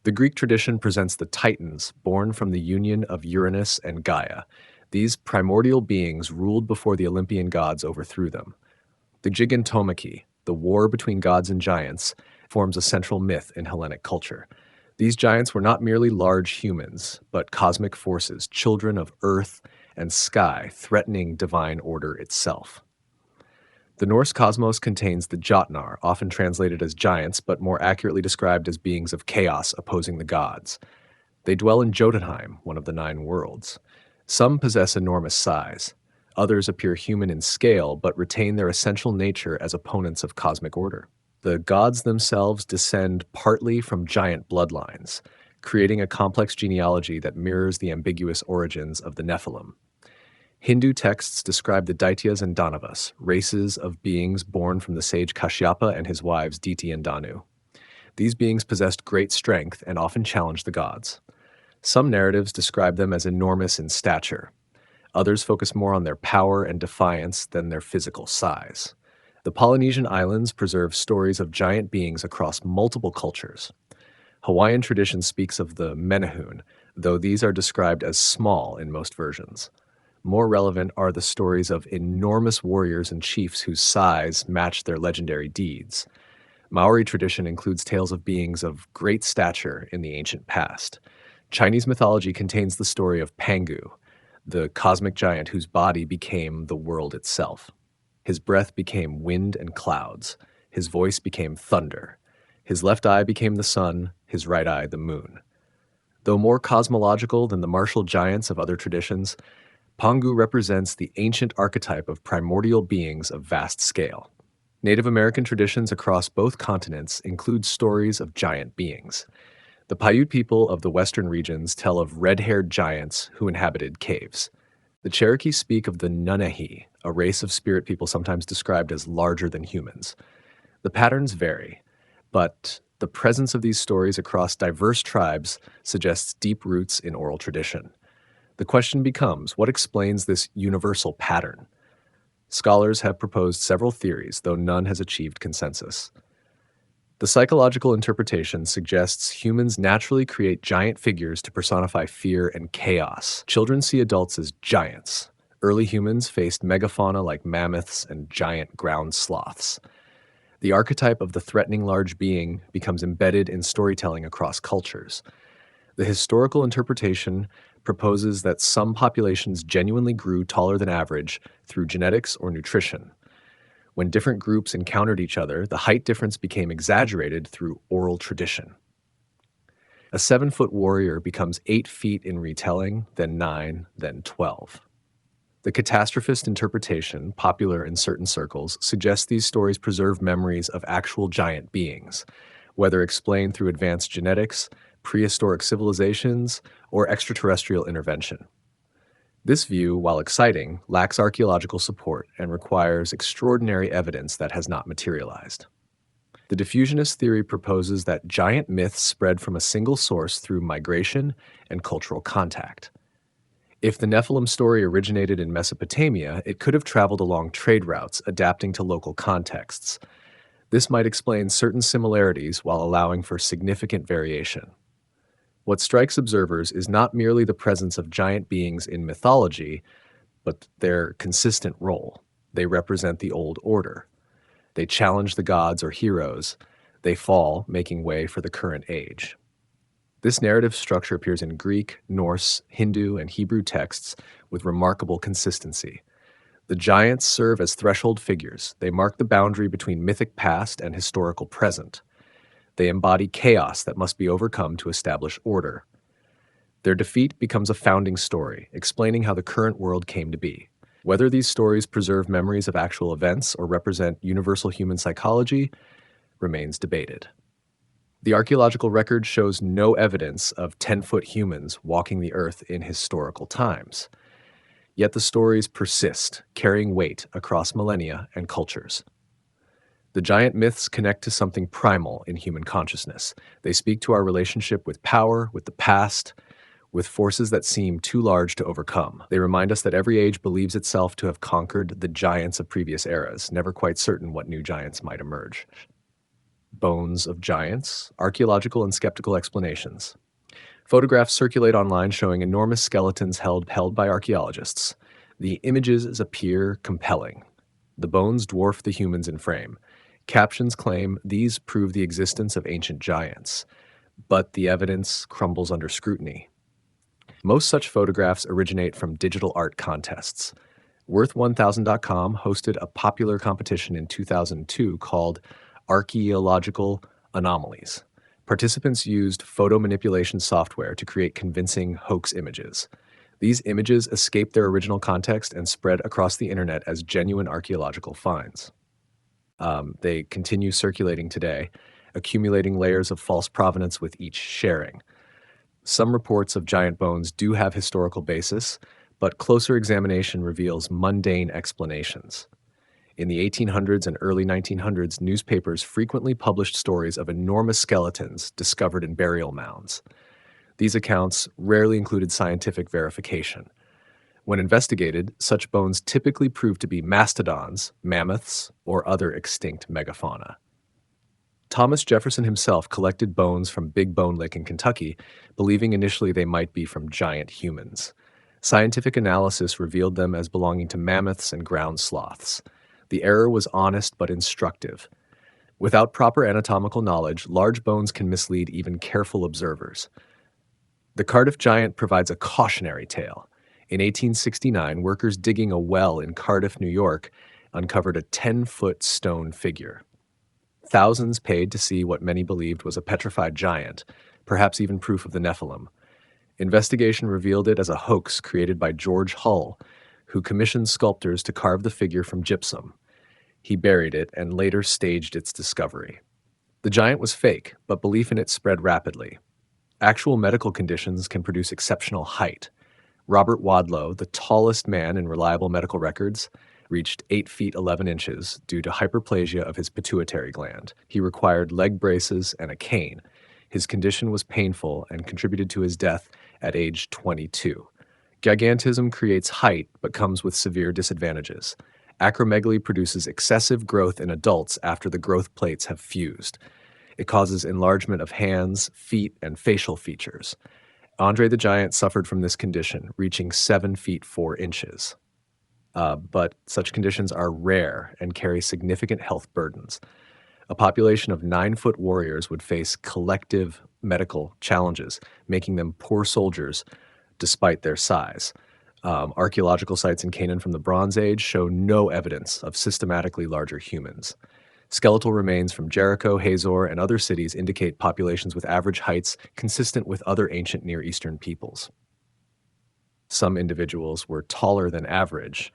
The Greek tradition presents the Titans, born from the union of Uranus and Gaia. These primordial beings ruled before the Olympian gods overthrew them. The Gigantomachy, the war between gods and giants, forms a central myth in Hellenic culture. These giants were not merely large humans, but cosmic forces, children of earth and sky, threatening divine order itself. The Norse cosmos contains the Jotnar, often translated as giants, but more accurately described as beings of chaos opposing the gods. They dwell in Jotunheim, one of the 9 worlds. Some possess enormous size. Others appear human in scale, but retain their essential nature as opponents of cosmic order. The gods themselves descend partly from giant bloodlines, creating a complex genealogy that mirrors the ambiguous origins of the Nephilim. Hindu texts describe the Daityas and Danavas, races of beings born from the sage Kashyapa and his wives Diti and Danu. These beings possessed great strength and often challenged the gods. Some narratives describe them as enormous in stature. Others focus more on their power and defiance than their physical size. The Polynesian islands preserve stories of giant beings across multiple cultures. Hawaiian tradition speaks of the Menehune, though these are described as small in most versions. More relevant are the stories of enormous warriors and chiefs whose size match their legendary deeds. Maori tradition includes tales of beings of great stature in the ancient past. Chinese mythology contains the story of Pangu, the cosmic giant whose body became the world itself. His breath became wind and clouds. His voice became thunder. His left eye became the sun, his right eye the moon. Though more cosmological than the martial giants of other traditions, Pangu represents the ancient archetype of primordial beings of vast scale. Native American traditions across both continents include stories of giant beings. The Paiute people of the western regions tell of red-haired giants who inhabited caves. The Cherokee speak of the Nunahi, a race of spirit people sometimes described as larger than humans. The patterns vary, but the presence of these stories across diverse tribes suggests deep roots in oral tradition. The question becomes, what explains this universal pattern? Scholars have proposed several theories, though none has achieved consensus. The psychological interpretation suggests humans naturally create giant figures to personify fear and chaos. Children see adults as giants. Early humans faced megafauna like mammoths and giant ground sloths. The archetype of the threatening large being becomes embedded in storytelling across cultures. The historical interpretation proposes that some populations genuinely grew taller than average through genetics or nutrition. When different groups encountered each other, the height difference became exaggerated through oral tradition. A 7-foot warrior becomes 8 feet in retelling, then 9, then 12. The catastrophist interpretation, popular in certain circles, suggests these stories preserve memories of actual giant beings, whether explained through advanced genetics, prehistoric civilizations, or extraterrestrial intervention. This view, while exciting, lacks archaeological support and requires extraordinary evidence that has not materialized. The diffusionist theory proposes that giant myths spread from a single source through migration and cultural contact. If the Nephilim story originated in Mesopotamia, it could have traveled along trade routes, adapting to local contexts. This might explain certain similarities while allowing for significant variation. What strikes observers is not merely the presence of giant beings in mythology, but their consistent role. They represent the old order. They challenge the gods or heroes. They fall, making way for the current age. This narrative structure appears in Greek, Norse, Hindu, and Hebrew texts with remarkable consistency. The giants serve as threshold figures. They mark the boundary between mythic past and historical present. They embody chaos that must be overcome to establish order. Their defeat becomes a founding story, explaining how the current world came to be. Whether these stories preserve memories of actual events or represent universal human psychology remains debated. The archaeological record shows no evidence of 10-foot humans walking the earth in historical times. Yet the stories persist, carrying weight across millennia and cultures. The giant myths connect to something primal in human consciousness. They speak to our relationship with power, with the past, with forces that seem too large to overcome. They remind us that every age believes itself to have conquered the giants of previous eras, never quite certain what new giants might emerge. Bones of giants, archaeological and skeptical explanations. Photographs circulate online showing enormous skeletons held by archaeologists. The images appear compelling. The bones dwarf the humans in frame. Captions claim these prove the existence of ancient giants, but the evidence crumbles under scrutiny. Most such photographs originate from digital art contests. Worth1000.com hosted a popular competition in 2002 called Archaeological Anomalies. Participants used photo manipulation software to create convincing hoax images. These images escaped their original context and spread across the internet as genuine archaeological finds. They continue circulating today, accumulating layers of false provenance with each sharing. Some reports of giant bones do have historical basis, but closer examination reveals mundane explanations. In the 1800s and early 1900s, newspapers frequently published stories of enormous skeletons discovered in burial mounds. These accounts rarely included scientific verification. When investigated, such bones typically proved to be mastodons, mammoths, or other extinct megafauna. Thomas Jefferson himself collected bones from Big Bone Lick in Kentucky, believing initially they might be from giant humans. Scientific analysis revealed them as belonging to mammoths and ground sloths. The error was honest but instructive. Without proper anatomical knowledge, large bones can mislead even careful observers. The Cardiff Giant provides a cautionary tale. In 1869, workers digging a well in Cardiff, New York, uncovered a 10-foot stone figure. Thousands paid to see what many believed was a petrified giant, perhaps even proof of the Nephilim. Investigation revealed it as a hoax created by George Hull, who commissioned sculptors to carve the figure from gypsum. He buried it and later staged its discovery. The giant was fake, but belief in it spread rapidly. Actual medical conditions can produce exceptional height. Robert Wadlow, the tallest man in reliable medical records, reached 8 feet 11 inches due to hyperplasia of his pituitary gland. He required leg braces and a cane. His condition was painful and contributed to his death at age 22. Gigantism creates height but comes with severe disadvantages. Acromegaly produces excessive growth in adults after the growth plates have fused. It causes enlargement of hands, feet, and facial features. Andre the Giant suffered from this condition, reaching 7 feet 4 inches. But such conditions are rare and carry significant health burdens. A population of 9-foot warriors would face collective medical challenges, making them poor soldiers despite their size. Archaeological sites in Canaan from the Bronze Age show no evidence of systematically larger humans. Skeletal remains from Jericho, Hazor, and other cities indicate populations with average heights consistent with other ancient Near Eastern peoples. Some individuals were taller than average,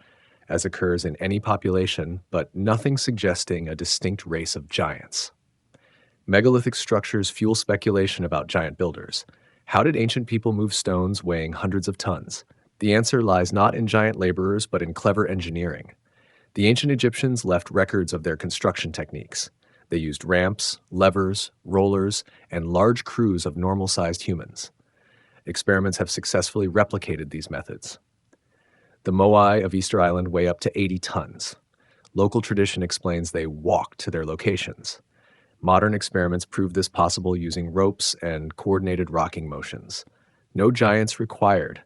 as occurs in any population, but nothing suggesting a distinct race of giants. Megalithic structures fuel speculation about giant builders. How did ancient people move stones weighing hundreds of tons? The answer lies not in giant laborers, but in clever engineering. The ancient Egyptians left records of their construction techniques. They used ramps, levers, rollers, and large crews of normal-sized humans. Experiments have successfully replicated these methods. The moai of Easter Island weigh up to 80 tons. Local tradition explains they walked to their locations. Modern experiments prove this possible using ropes and coordinated rocking motions. No giants required,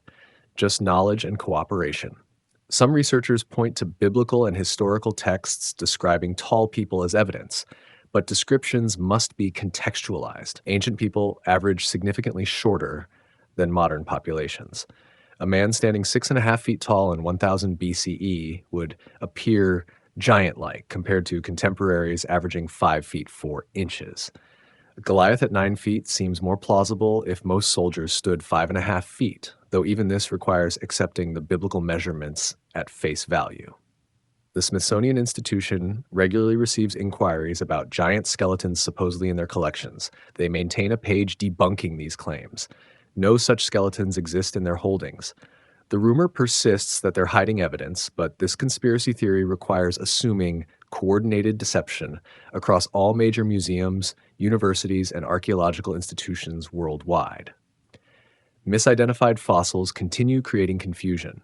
just knowledge and cooperation. Some researchers point to biblical and historical texts describing tall people as evidence, but descriptions must be contextualized. Ancient people averaged significantly shorter than modern populations. A man standing 6.5 feet tall in 1000 BCE would appear giant-like compared to contemporaries averaging 5 feet 4 inches. Goliath at 9 feet seems more plausible if most soldiers stood 5.5 feet, though even this requires accepting the biblical measurements at face value. The Smithsonian Institution regularly receives inquiries about giant skeletons supposedly in their collections. They maintain a page debunking these claims. No such skeletons exist in their holdings. The rumor persists that they're hiding evidence, but this conspiracy theory requires assuming coordinated deception across all major museums, universities, and archaeological institutions worldwide. Misidentified fossils continue creating confusion.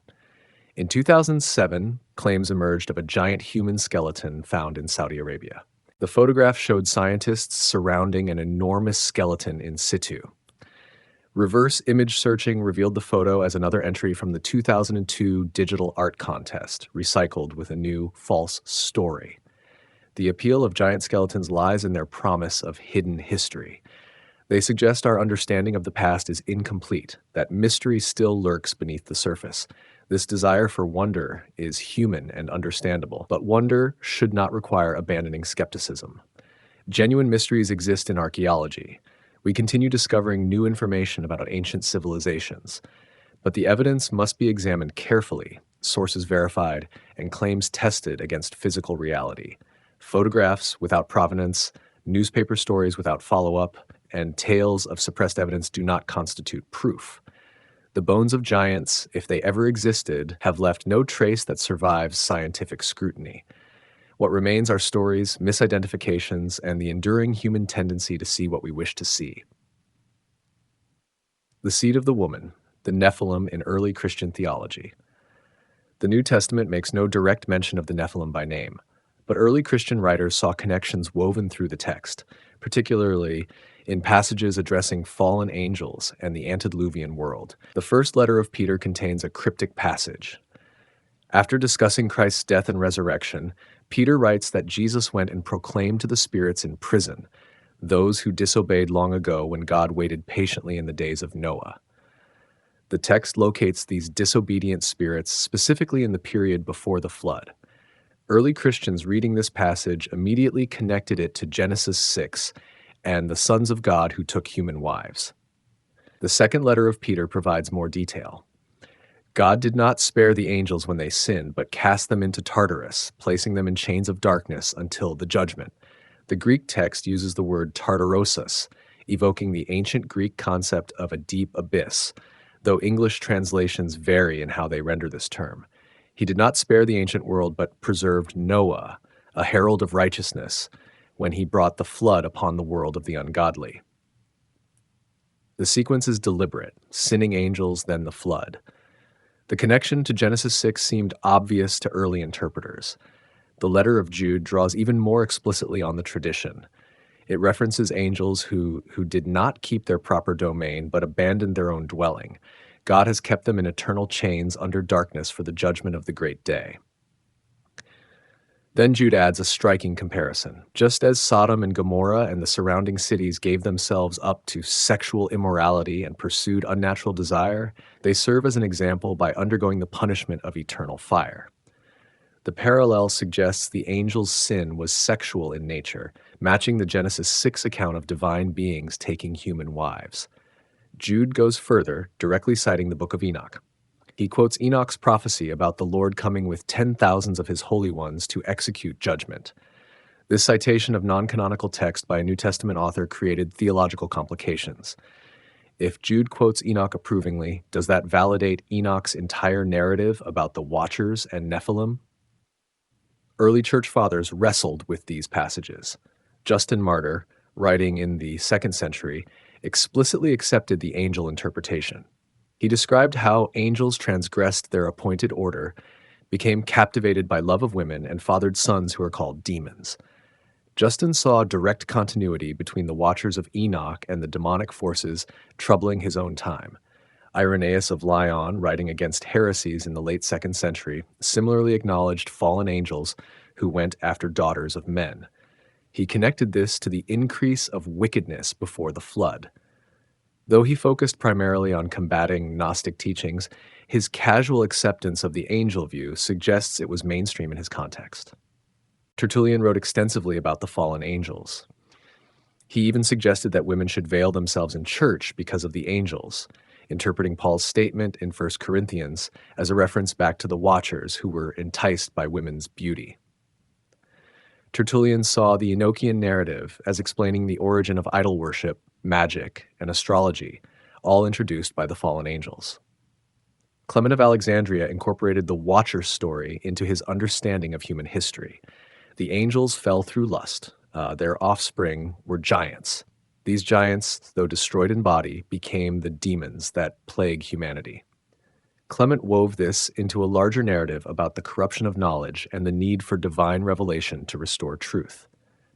In 2007, claims emerged of a giant human skeleton found in Saudi Arabia. The photograph showed scientists surrounding an enormous skeleton in situ. Reverse image searching revealed the photo as another entry from the 2002 digital art contest, recycled with a new false story. The appeal of giant skeletons lies in their promise of hidden history. They suggest our understanding of the past is incomplete, that mystery still lurks beneath the surface. This desire for wonder is human and understandable, but wonder should not require abandoning skepticism. Genuine mysteries exist in archaeology. We continue discovering new information about ancient civilizations, but the evidence must be examined carefully, sources verified, and claims tested against physical reality. Photographs without provenance, newspaper stories without follow-up, and tales of suppressed evidence do not constitute proof. The bones of giants, if they ever existed, have left no trace that survives scientific scrutiny. What remains are stories, misidentifications, and the enduring human tendency to see what we wish to see. The seed of the woman, the Nephilim in early Christian theology. The New Testament makes no direct mention of the Nephilim by name, but early Christian writers saw connections woven through the text, particularly in passages addressing fallen angels and the antediluvian world. The first letter of Peter contains a cryptic passage. After discussing Christ's death and resurrection, Peter writes that Jesus went and proclaimed to the spirits in prison, those who disobeyed long ago when God waited patiently in the days of Noah. The text locates these disobedient spirits specifically in the period before the flood. Early Christians reading this passage immediately connected it to Genesis 6 and the sons of God who took human wives. The second letter of Peter provides more detail. God did not spare the angels when they sinned, but cast them into Tartarus, placing them in chains of darkness until the judgment. The Greek text uses the word Tartarosus, evoking the ancient Greek concept of a deep abyss. though English translations vary in how they render this term. He did not spare the ancient world, but preserved Noah, a herald of righteousness, when he brought the flood upon the world of the ungodly. The sequence is deliberate: sinning angels, then the flood. The connection to Genesis 6 seemed obvious to early interpreters. The letter of Jude draws even more explicitly on the tradition. It references angels who did not keep their proper domain but abandoned their own dwelling. God has kept them in eternal chains under darkness for the judgment of the great day. Then Jude adds a striking comparison. Just as Sodom and Gomorrah and the surrounding cities gave themselves up to sexual immorality and pursued unnatural desire, they serve as an example by undergoing the punishment of eternal fire. The parallel suggests the angels' sin was sexual in nature, matching the Genesis 6 account of divine beings taking human wives. Jude goes further, directly citing the book of Enoch. He quotes Enoch's prophecy about the Lord coming with 10,000s of his holy ones to execute judgment. This citation of non-canonical text by a New Testament author created theological complications. If Jude quotes Enoch approvingly, does that validate Enoch's entire narrative about the Watchers and Nephilim? Early church fathers wrestled with these passages. Justin Martyr, writing in the 2nd century, explicitly accepted the angel interpretation. He described how angels transgressed their appointed order, became captivated by love of women, and fathered sons who are called demons. Justin saw direct continuity between the Watchers of Enoch and the demonic forces troubling his own time. Irenaeus of Lyon, writing against heresies in the late 2nd century, similarly acknowledged fallen angels who went after daughters of men. He connected this to the increase of wickedness before the flood. Though he focused primarily on combating Gnostic teachings, his casual acceptance of the angel view suggests it was mainstream in his context. Tertullian wrote extensively about the fallen angels. He even suggested that women should veil themselves in church because of the angels, interpreting Paul's statement in 1 Corinthians as a reference back to the Watchers who were enticed by women's beauty. Tertullian saw the Enochian narrative as explaining the origin of idol worship, magic, and astrology, all introduced by the fallen angels. Clement of Alexandria incorporated the Watcher story into his understanding of human history. The angels fell through lust. Their offspring were giants. These giants, though destroyed in body, became the demons that plague humanity. Clement wove this into a larger narrative about the corruption of knowledge and the need for divine revelation to restore truth.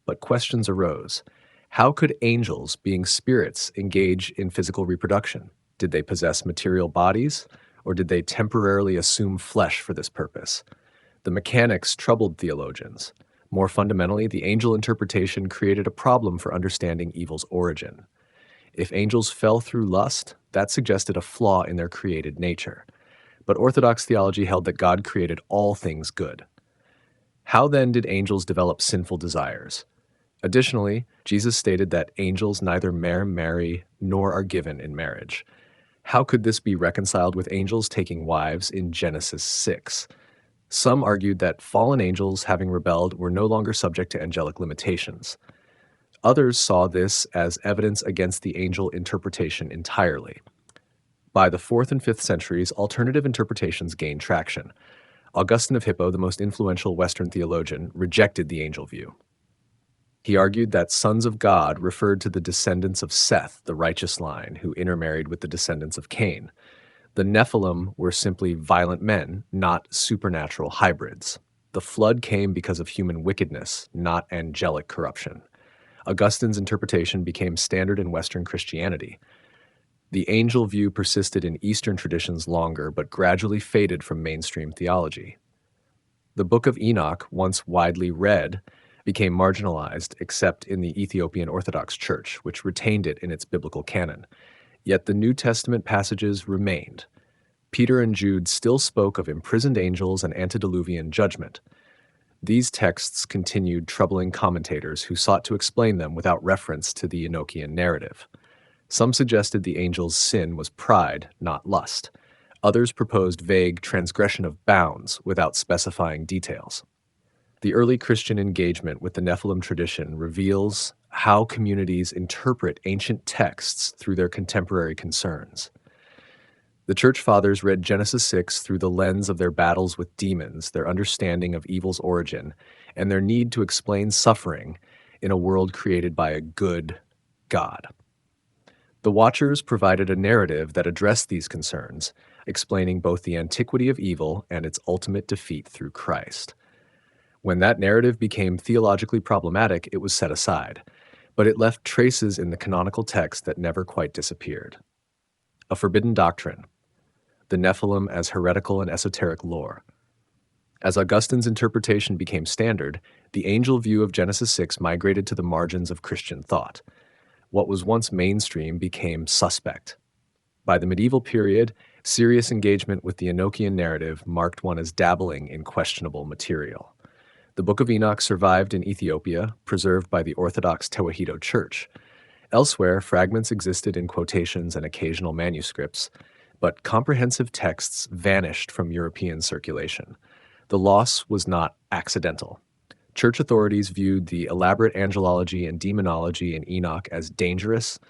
But questions arose. How could angels, being spirits, engage in physical reproduction? Did they possess material bodies, or did they temporarily assume flesh for this purpose? The mechanics troubled theologians. More fundamentally, the angel interpretation created a problem for understanding evil's origin. If angels fell through lust, that suggested a flaw in their created nature. But Orthodox theology held that God created all things good. How then did angels develop sinful desires? Additionally, Jesus stated that angels neither marry nor are given in marriage. How could this be reconciled with angels taking wives in Genesis 6? Some argued that fallen angels, having rebelled, were no longer subject to angelic limitations. Others saw this as evidence against the angel interpretation entirely. By the 4th and 5th centuries, alternative interpretations gained traction. Augustine of Hippo, the most influential Western theologian, rejected the angel view. He argued that sons of God referred to the descendants of Seth, the righteous line, who intermarried with the descendants of Cain. The Nephilim were simply violent men, not supernatural hybrids. The flood came because of human wickedness, not angelic corruption. Augustine's interpretation became standard in Western Christianity. The angel view persisted in Eastern traditions longer, but gradually faded from mainstream theology. The Book of Enoch, once widely read, became marginalized except in the Ethiopian Orthodox Church, which retained it in its biblical canon. Yet the New Testament passages remained. Peter and Jude still spoke of imprisoned angels and antediluvian judgment. These texts continued troubling commentators who sought to explain them without reference to the Enochian narrative. Some suggested the angels' sin was pride, not lust. Others proposed vague transgression of bounds without specifying details. The early Christian engagement with the Nephilim tradition reveals how communities interpret ancient texts through their contemporary concerns. The Church Fathers read Genesis 6 through the lens of their battles with demons, their understanding of evil's origin, and their need to explain suffering in a world created by a good God. The Watchers provided a narrative that addressed these concerns, explaining both the antiquity of evil and its ultimate defeat through Christ. When that narrative became theologically problematic, it was set aside, but it left traces in the canonical text that never quite disappeared. A forbidden doctrine, the Nephilim as heretical and esoteric lore. As Augustine's interpretation became standard, the angel view of Genesis 6 migrated to the margins of Christian thought. What was once mainstream became suspect. By the medieval period, serious engagement with the Enochian narrative marked one as dabbling in questionable material. The Book of Enoch survived in Ethiopia, preserved by the Orthodox Tewahedo Church. Elsewhere, fragments existed in quotations and occasional manuscripts, but comprehensive texts vanished from European circulation. The loss was not accidental. Church authorities viewed the elaborate angelology and demonology in Enoch as dangerous,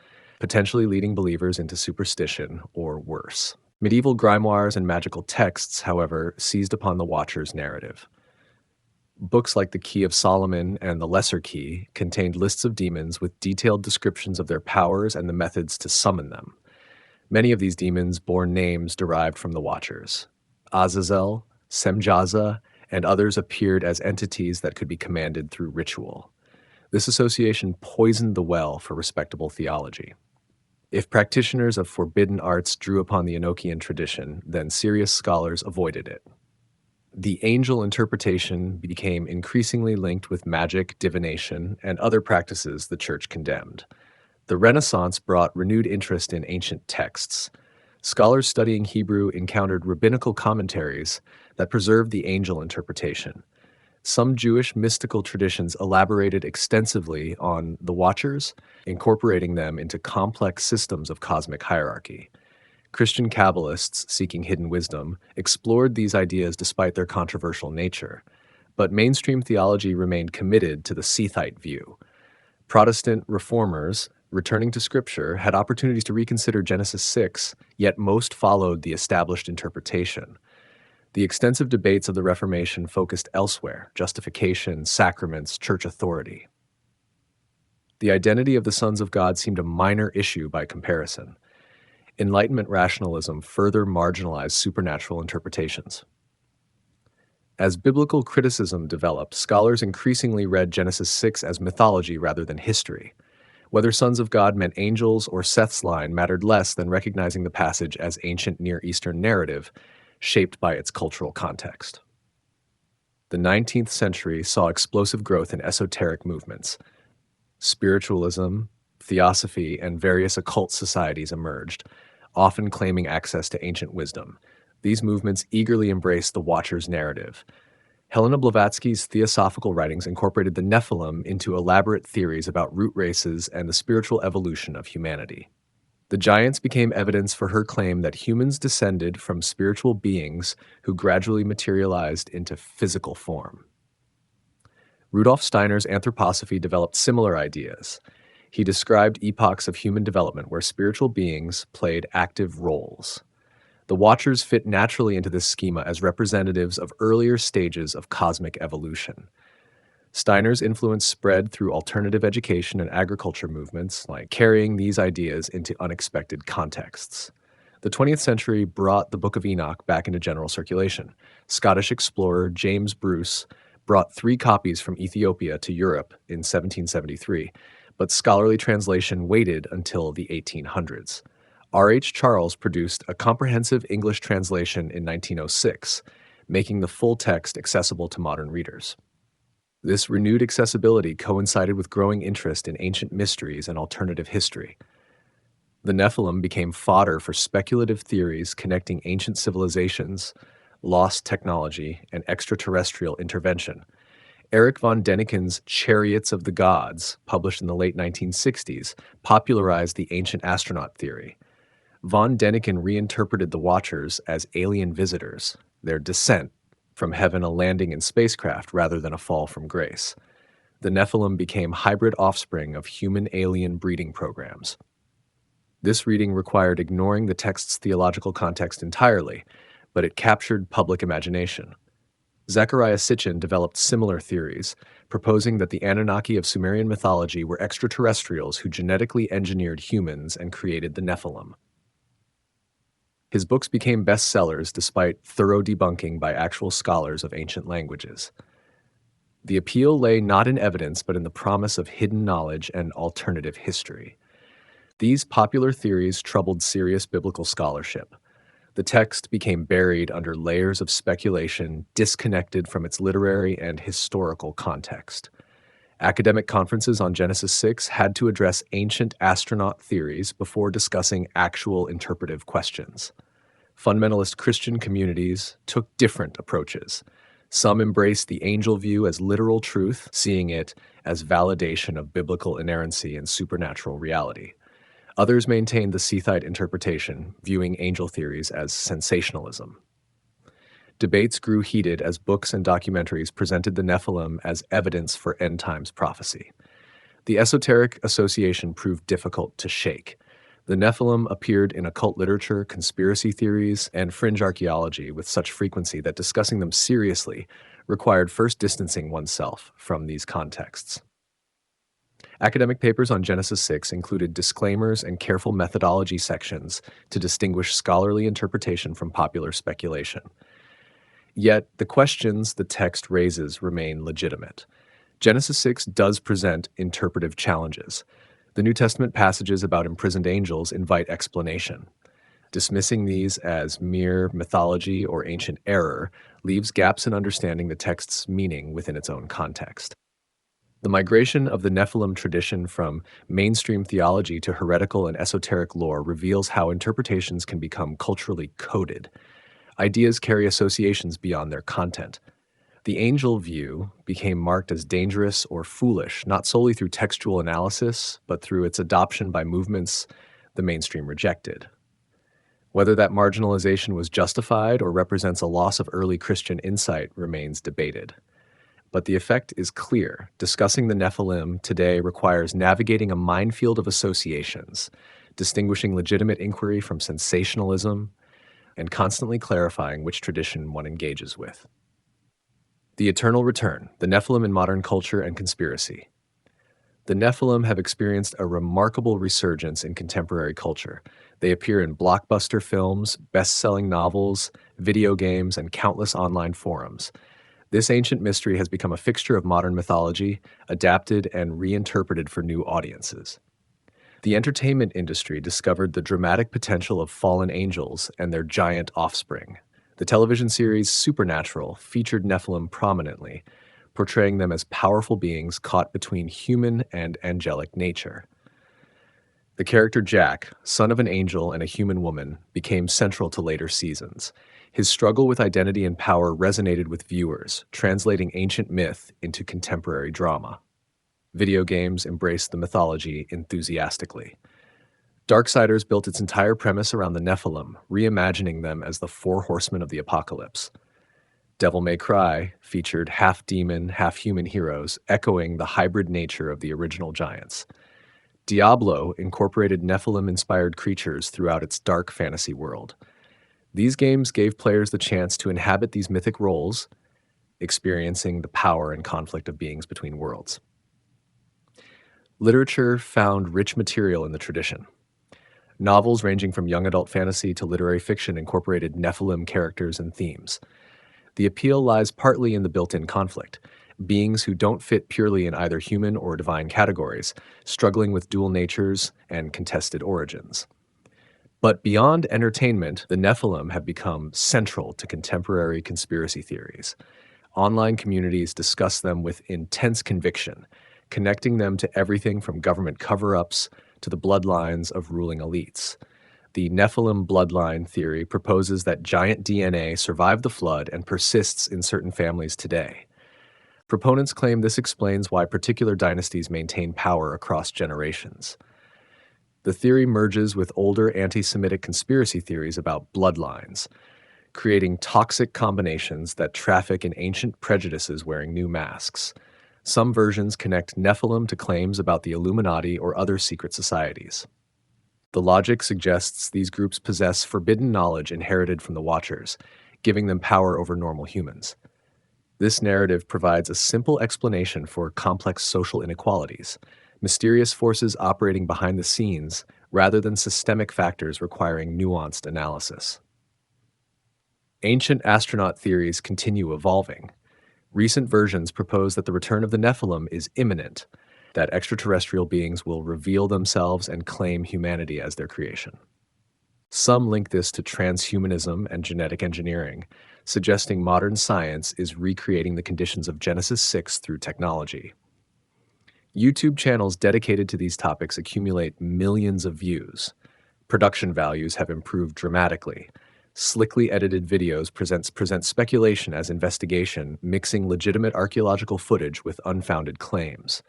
potentially leading believers into superstition or worse. Medieval grimoires and magical texts, however, seized upon the Watcher's narrative. Books like the Key of Solomon and the Lesser Key contained lists of demons with detailed descriptions of their powers and the methods to summon them. Many of these demons bore names derived from the Watchers. Azazel, Semjaza, and others appeared as entities that could be commanded through ritual. This association poisoned the well for respectable theology. If practitioners of forbidden arts drew upon the Enochian tradition, then serious scholars avoided it. The angel interpretation became increasingly linked with magic, divination, and other practices the Church condemned. The Renaissance brought renewed interest in ancient texts. Scholars studying Hebrew encountered rabbinical commentaries that preserved the angel interpretation. Some Jewish mystical traditions elaborated extensively on the Watchers, incorporating them into complex systems of cosmic hierarchy. Christian Kabbalists seeking hidden wisdom explored these ideas despite their controversial nature, but mainstream theology remained committed to the Sethite view. Protestant reformers, returning to Scripture, had opportunities to reconsider Genesis 6, yet most followed the established interpretation. The extensive debates of the Reformation focused elsewhere: justification, sacraments, church authority. The identity of the sons of God seemed a minor issue by comparison. Enlightenment rationalism further marginalized supernatural interpretations. As biblical criticism developed, scholars increasingly read Genesis 6 as mythology rather than history. Whether sons of God meant angels or Seth's line mattered less than recognizing the passage as ancient Near Eastern narrative, shaped by its cultural context. The 19th century saw explosive growth in esoteric movements. Spiritualism, theosophy, and various occult societies emerged, often claiming access to ancient wisdom. These movements eagerly embraced the Watcher's narrative. Helena Blavatsky's theosophical writings incorporated the Nephilim into elaborate theories about root races and the spiritual evolution of humanity. The giants became evidence for her claim that humans descended from spiritual beings who gradually materialized into physical form. Rudolf Steiner's anthroposophy developed similar ideas. He described epochs of human development where spiritual beings played active roles. The Watchers fit naturally into this schema as representatives of earlier stages of cosmic evolution. Steiner's influence spread through alternative education and agriculture movements, like carrying these ideas into unexpected contexts. The 20th century brought the Book of Enoch back into general circulation. Scottish explorer James Bruce brought 3 copies from Ethiopia to Europe in 1773, but scholarly translation waited until the 1800s. R.H. Charles produced a comprehensive English translation in 1906, making the full text accessible to modern readers. This renewed accessibility coincided with growing interest in ancient mysteries and alternative history. The Nephilim became fodder for speculative theories connecting ancient civilizations, lost technology, and extraterrestrial intervention. Erich von Däniken's Chariots of the Gods, published in the late 1960s, popularized the ancient astronaut theory. Von Däniken reinterpreted the Watchers as alien visitors, their descent from heaven, a landing in spacecraft rather than a fall from grace. The Nephilim became hybrid offspring of human-alien breeding programs. This reading required ignoring the text's theological context entirely, but it captured public imagination. Zecharia Sitchin developed similar theories, proposing that the Anunnaki of Sumerian mythology were extraterrestrials who genetically engineered humans and created the Nephilim. His books became bestsellers despite thorough debunking by actual scholars of ancient languages. The appeal lay not in evidence but in the promise of hidden knowledge and alternative history. These popular theories troubled serious biblical scholarship. The text became buried under layers of speculation disconnected from its literary and historical context. Academic conferences on Genesis 6 had to address ancient astronaut theories before discussing actual interpretive questions. Fundamentalist Christian communities took different approaches. Some embraced the angel view as literal truth, seeing it as validation of biblical inerrancy and supernatural reality. Others maintained the Sethite interpretation, viewing angel theories as sensationalism. Debates grew heated as books and documentaries presented the Nephilim as evidence for end times prophecy. The esoteric association proved difficult to shake. The Nephilim appeared in occult literature, conspiracy theories, and fringe archaeology with such frequency that discussing them seriously required first distancing oneself from these contexts. Academic papers on Genesis 6 included disclaimers and careful methodology sections to distinguish scholarly interpretation from popular speculation. Yet, the questions the text raises remain legitimate. Genesis 6 does present interpretive challenges. The New Testament passages about imprisoned angels invite explanation. Dismissing these as mere mythology or ancient error leaves gaps in understanding the text's meaning within its own context. The migration of the Nephilim tradition from mainstream theology to heretical and esoteric lore reveals how interpretations can become culturally coded. Ideas carry associations beyond their content. The angel view became marked as dangerous or foolish, not solely through textual analysis, but through its adoption by movements the mainstream rejected. Whether that marginalization was justified or represents a loss of early Christian insight remains debated. But the effect is clear. Discussing the Nephilim today requires navigating a minefield of associations, distinguishing legitimate inquiry from sensationalism, and constantly clarifying which tradition one engages with. The Eternal Return, the Nephilim in Modern Culture and Conspiracy. The Nephilim have experienced a remarkable resurgence in contemporary culture. They appear in blockbuster films, best-selling novels, video games, and countless online forums. This ancient mystery has become a fixture of modern mythology, adapted and reinterpreted for new audiences. The entertainment industry discovered the dramatic potential of fallen angels and their giant offspring. The television series Supernatural featured Nephilim prominently, portraying them as powerful beings caught between human and angelic nature. The character Jack, son of an angel and a human woman, became central to later seasons. His struggle with identity and power resonated with viewers, translating ancient myth into contemporary drama. Video games embraced the mythology enthusiastically. Darksiders built its entire premise around the Nephilim, reimagining them as the four horsemen of the apocalypse. Devil May Cry featured half-demon, half-human heroes, echoing the hybrid nature of the original giants. Diablo incorporated Nephilim-inspired creatures throughout its dark fantasy world. These games gave players the chance to inhabit these mythic roles, experiencing the power and conflict of beings between worlds. Literature found rich material in the tradition. Novels ranging from young adult fantasy to literary fiction incorporated Nephilim characters and themes. The appeal lies partly in the built-in conflict. Beings who don't fit purely in either human or divine categories, struggling with dual natures and contested origins. But beyond entertainment, the Nephilim have become central to contemporary conspiracy theories. Online communities discuss them with intense conviction, connecting them to everything from government cover-ups to the bloodlines of ruling elites. The Nephilim bloodline theory proposes that giant DNA survived the flood and persists in certain families today. Proponents claim this explains why particular dynasties maintain power across generations. The theory merges with older anti-Semitic conspiracy theories about bloodlines, creating toxic combinations that traffic in ancient prejudices wearing new masks. Some versions connect Nephilim to claims about the Illuminati or other secret societies. The logic suggests these groups possess forbidden knowledge inherited from the Watchers, giving them power over normal humans. This narrative provides a simple explanation for complex social inequalities, mysterious forces operating behind the scenes rather than systemic factors requiring nuanced analysis. Ancient astronaut theories continue evolving. Recent versions propose that the return of the Nephilim is imminent, that extraterrestrial beings will reveal themselves and claim humanity as their creation. Some link this to transhumanism and genetic engineering, suggesting modern science is recreating the conditions of Genesis 6 through technology. YouTube channels dedicated to these topics accumulate millions of views. Production values have improved dramatically. Slickly edited videos present speculation as investigation, mixing legitimate archaeological footage with unfounded claims.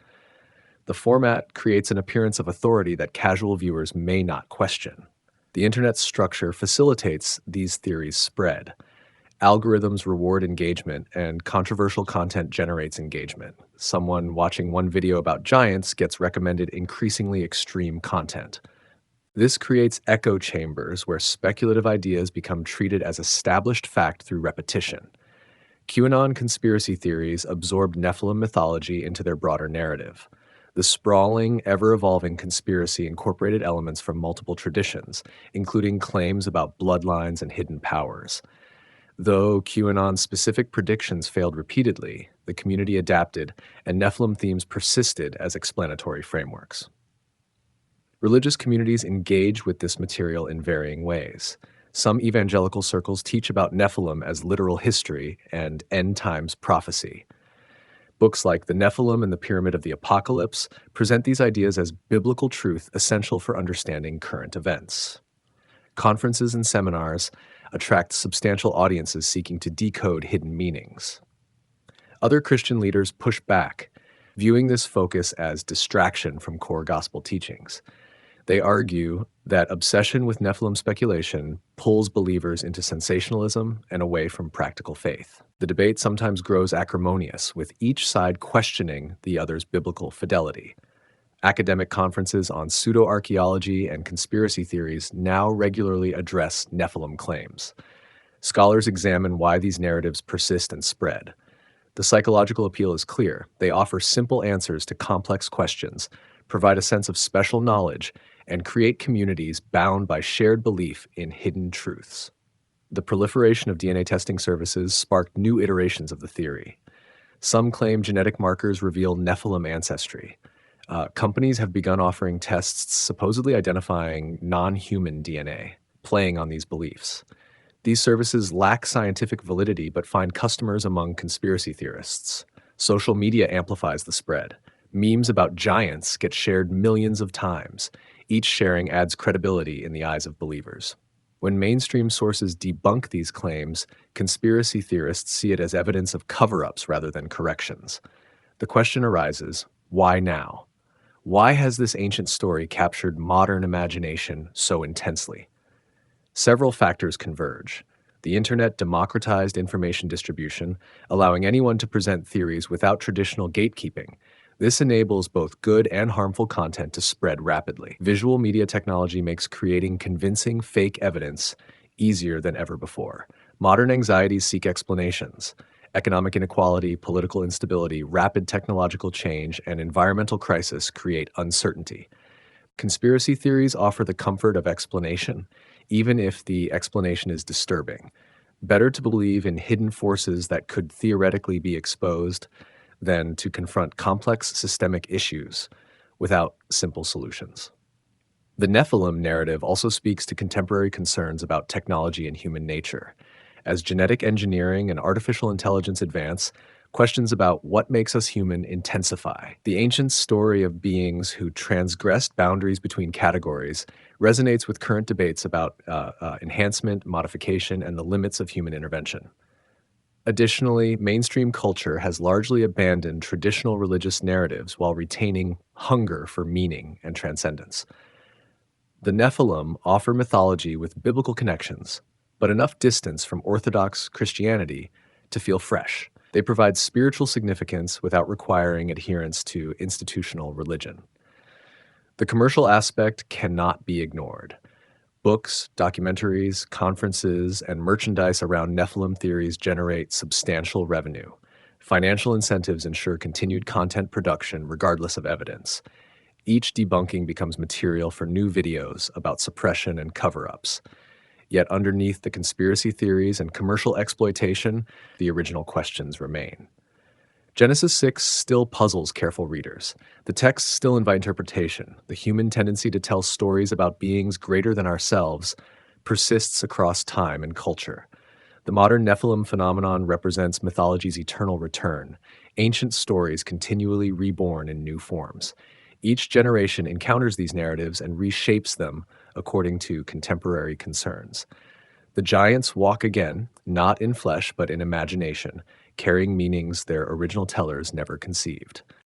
The format creates an appearance of authority that casual viewers may not question. The internet's structure facilitates these theories' spread. Algorithms reward engagement, and controversial content generates engagement. Someone watching one video about giants gets recommended increasingly extreme content. This creates echo chambers where speculative ideas become treated as established fact through repetition. QAnon conspiracy theories absorbed Nephilim mythology into their broader narrative. The sprawling, ever-evolving conspiracy incorporated elements from multiple traditions, including claims about bloodlines and hidden powers. Though QAnon's specific predictions failed repeatedly, the community adapted, and Nephilim themes persisted as explanatory frameworks. Religious communities engage with this material in varying ways. Some evangelical circles teach about Nephilim as literal history and end times prophecy. Books like The Nephilim and the Pyramid of the Apocalypse present these ideas as biblical truth essential for understanding current events. Conferences and seminars attract substantial audiences seeking to decode hidden meanings. Other Christian leaders push back, viewing this focus as distraction from core gospel teachings. They argue that obsession with Nephilim speculation pulls believers into sensationalism and away from practical faith. The debate sometimes grows acrimonious, with each side questioning the other's biblical fidelity. Academic conferences on pseudo-archaeology and conspiracy theories now regularly address Nephilim claims. Scholars examine why these narratives persist and spread. The psychological appeal is clear. They offer simple answers to complex questions, provide a sense of special knowledge, and create communities bound by shared belief in hidden truths. The proliferation of DNA testing services sparked new iterations of the theory. Some claim genetic markers reveal Nephilim ancestry. Companies have begun offering tests supposedly identifying non-human DNA, playing on these beliefs. These services lack scientific validity but find customers among conspiracy theorists. Social media amplifies the spread. Memes about giants get shared millions of times. Each sharing adds credibility in the eyes of believers. When mainstream sources debunk these claims, conspiracy theorists see it as evidence of cover-ups rather than corrections. The question arises, why now? Why has this ancient story captured modern imagination so intensely? Several factors converge. The internet democratized information distribution, allowing anyone to present theories without traditional gatekeeping. This enables both good and harmful content to spread rapidly. Visual media technology makes creating convincing fake evidence easier than ever before. Modern anxieties seek explanations. Economic inequality, political instability, rapid technological change, and environmental crisis create uncertainty. Conspiracy theories offer the comfort of explanation, even if the explanation is disturbing. Better to believe in hidden forces that could theoretically be exposed than to confront complex systemic issues without simple solutions. The Nephilim narrative also speaks to contemporary concerns about technology and human nature. As genetic engineering and artificial intelligence advance, questions about what makes us human intensify. The ancient story of beings who transgressed boundaries between categories resonates with current debates about enhancement, modification, and the limits of human intervention. Additionally, mainstream culture has largely abandoned traditional religious narratives while retaining hunger for meaning and transcendence. The Nephilim offer mythology with biblical connections, but enough distance from Orthodox Christianity to feel fresh. They provide spiritual significance without requiring adherence to institutional religion. The commercial aspect cannot be ignored. Books, documentaries, conferences, and merchandise around Nephilim theories generate substantial revenue. Financial incentives ensure continued content production regardless of evidence. Each debunking becomes material for new videos about suppression and cover ups. Yet, underneath the conspiracy theories and commercial exploitation, the original questions remain. Genesis 6 still puzzles careful readers. The texts still invite interpretation. The human tendency to tell stories about beings greater than ourselves persists across time and culture. The modern Nephilim phenomenon represents mythology's eternal return, ancient stories continually reborn in new forms. Each generation encounters these narratives and reshapes them according to contemporary concerns. The giants walk again, not in flesh but in imagination, carrying meanings their original tellers never conceived.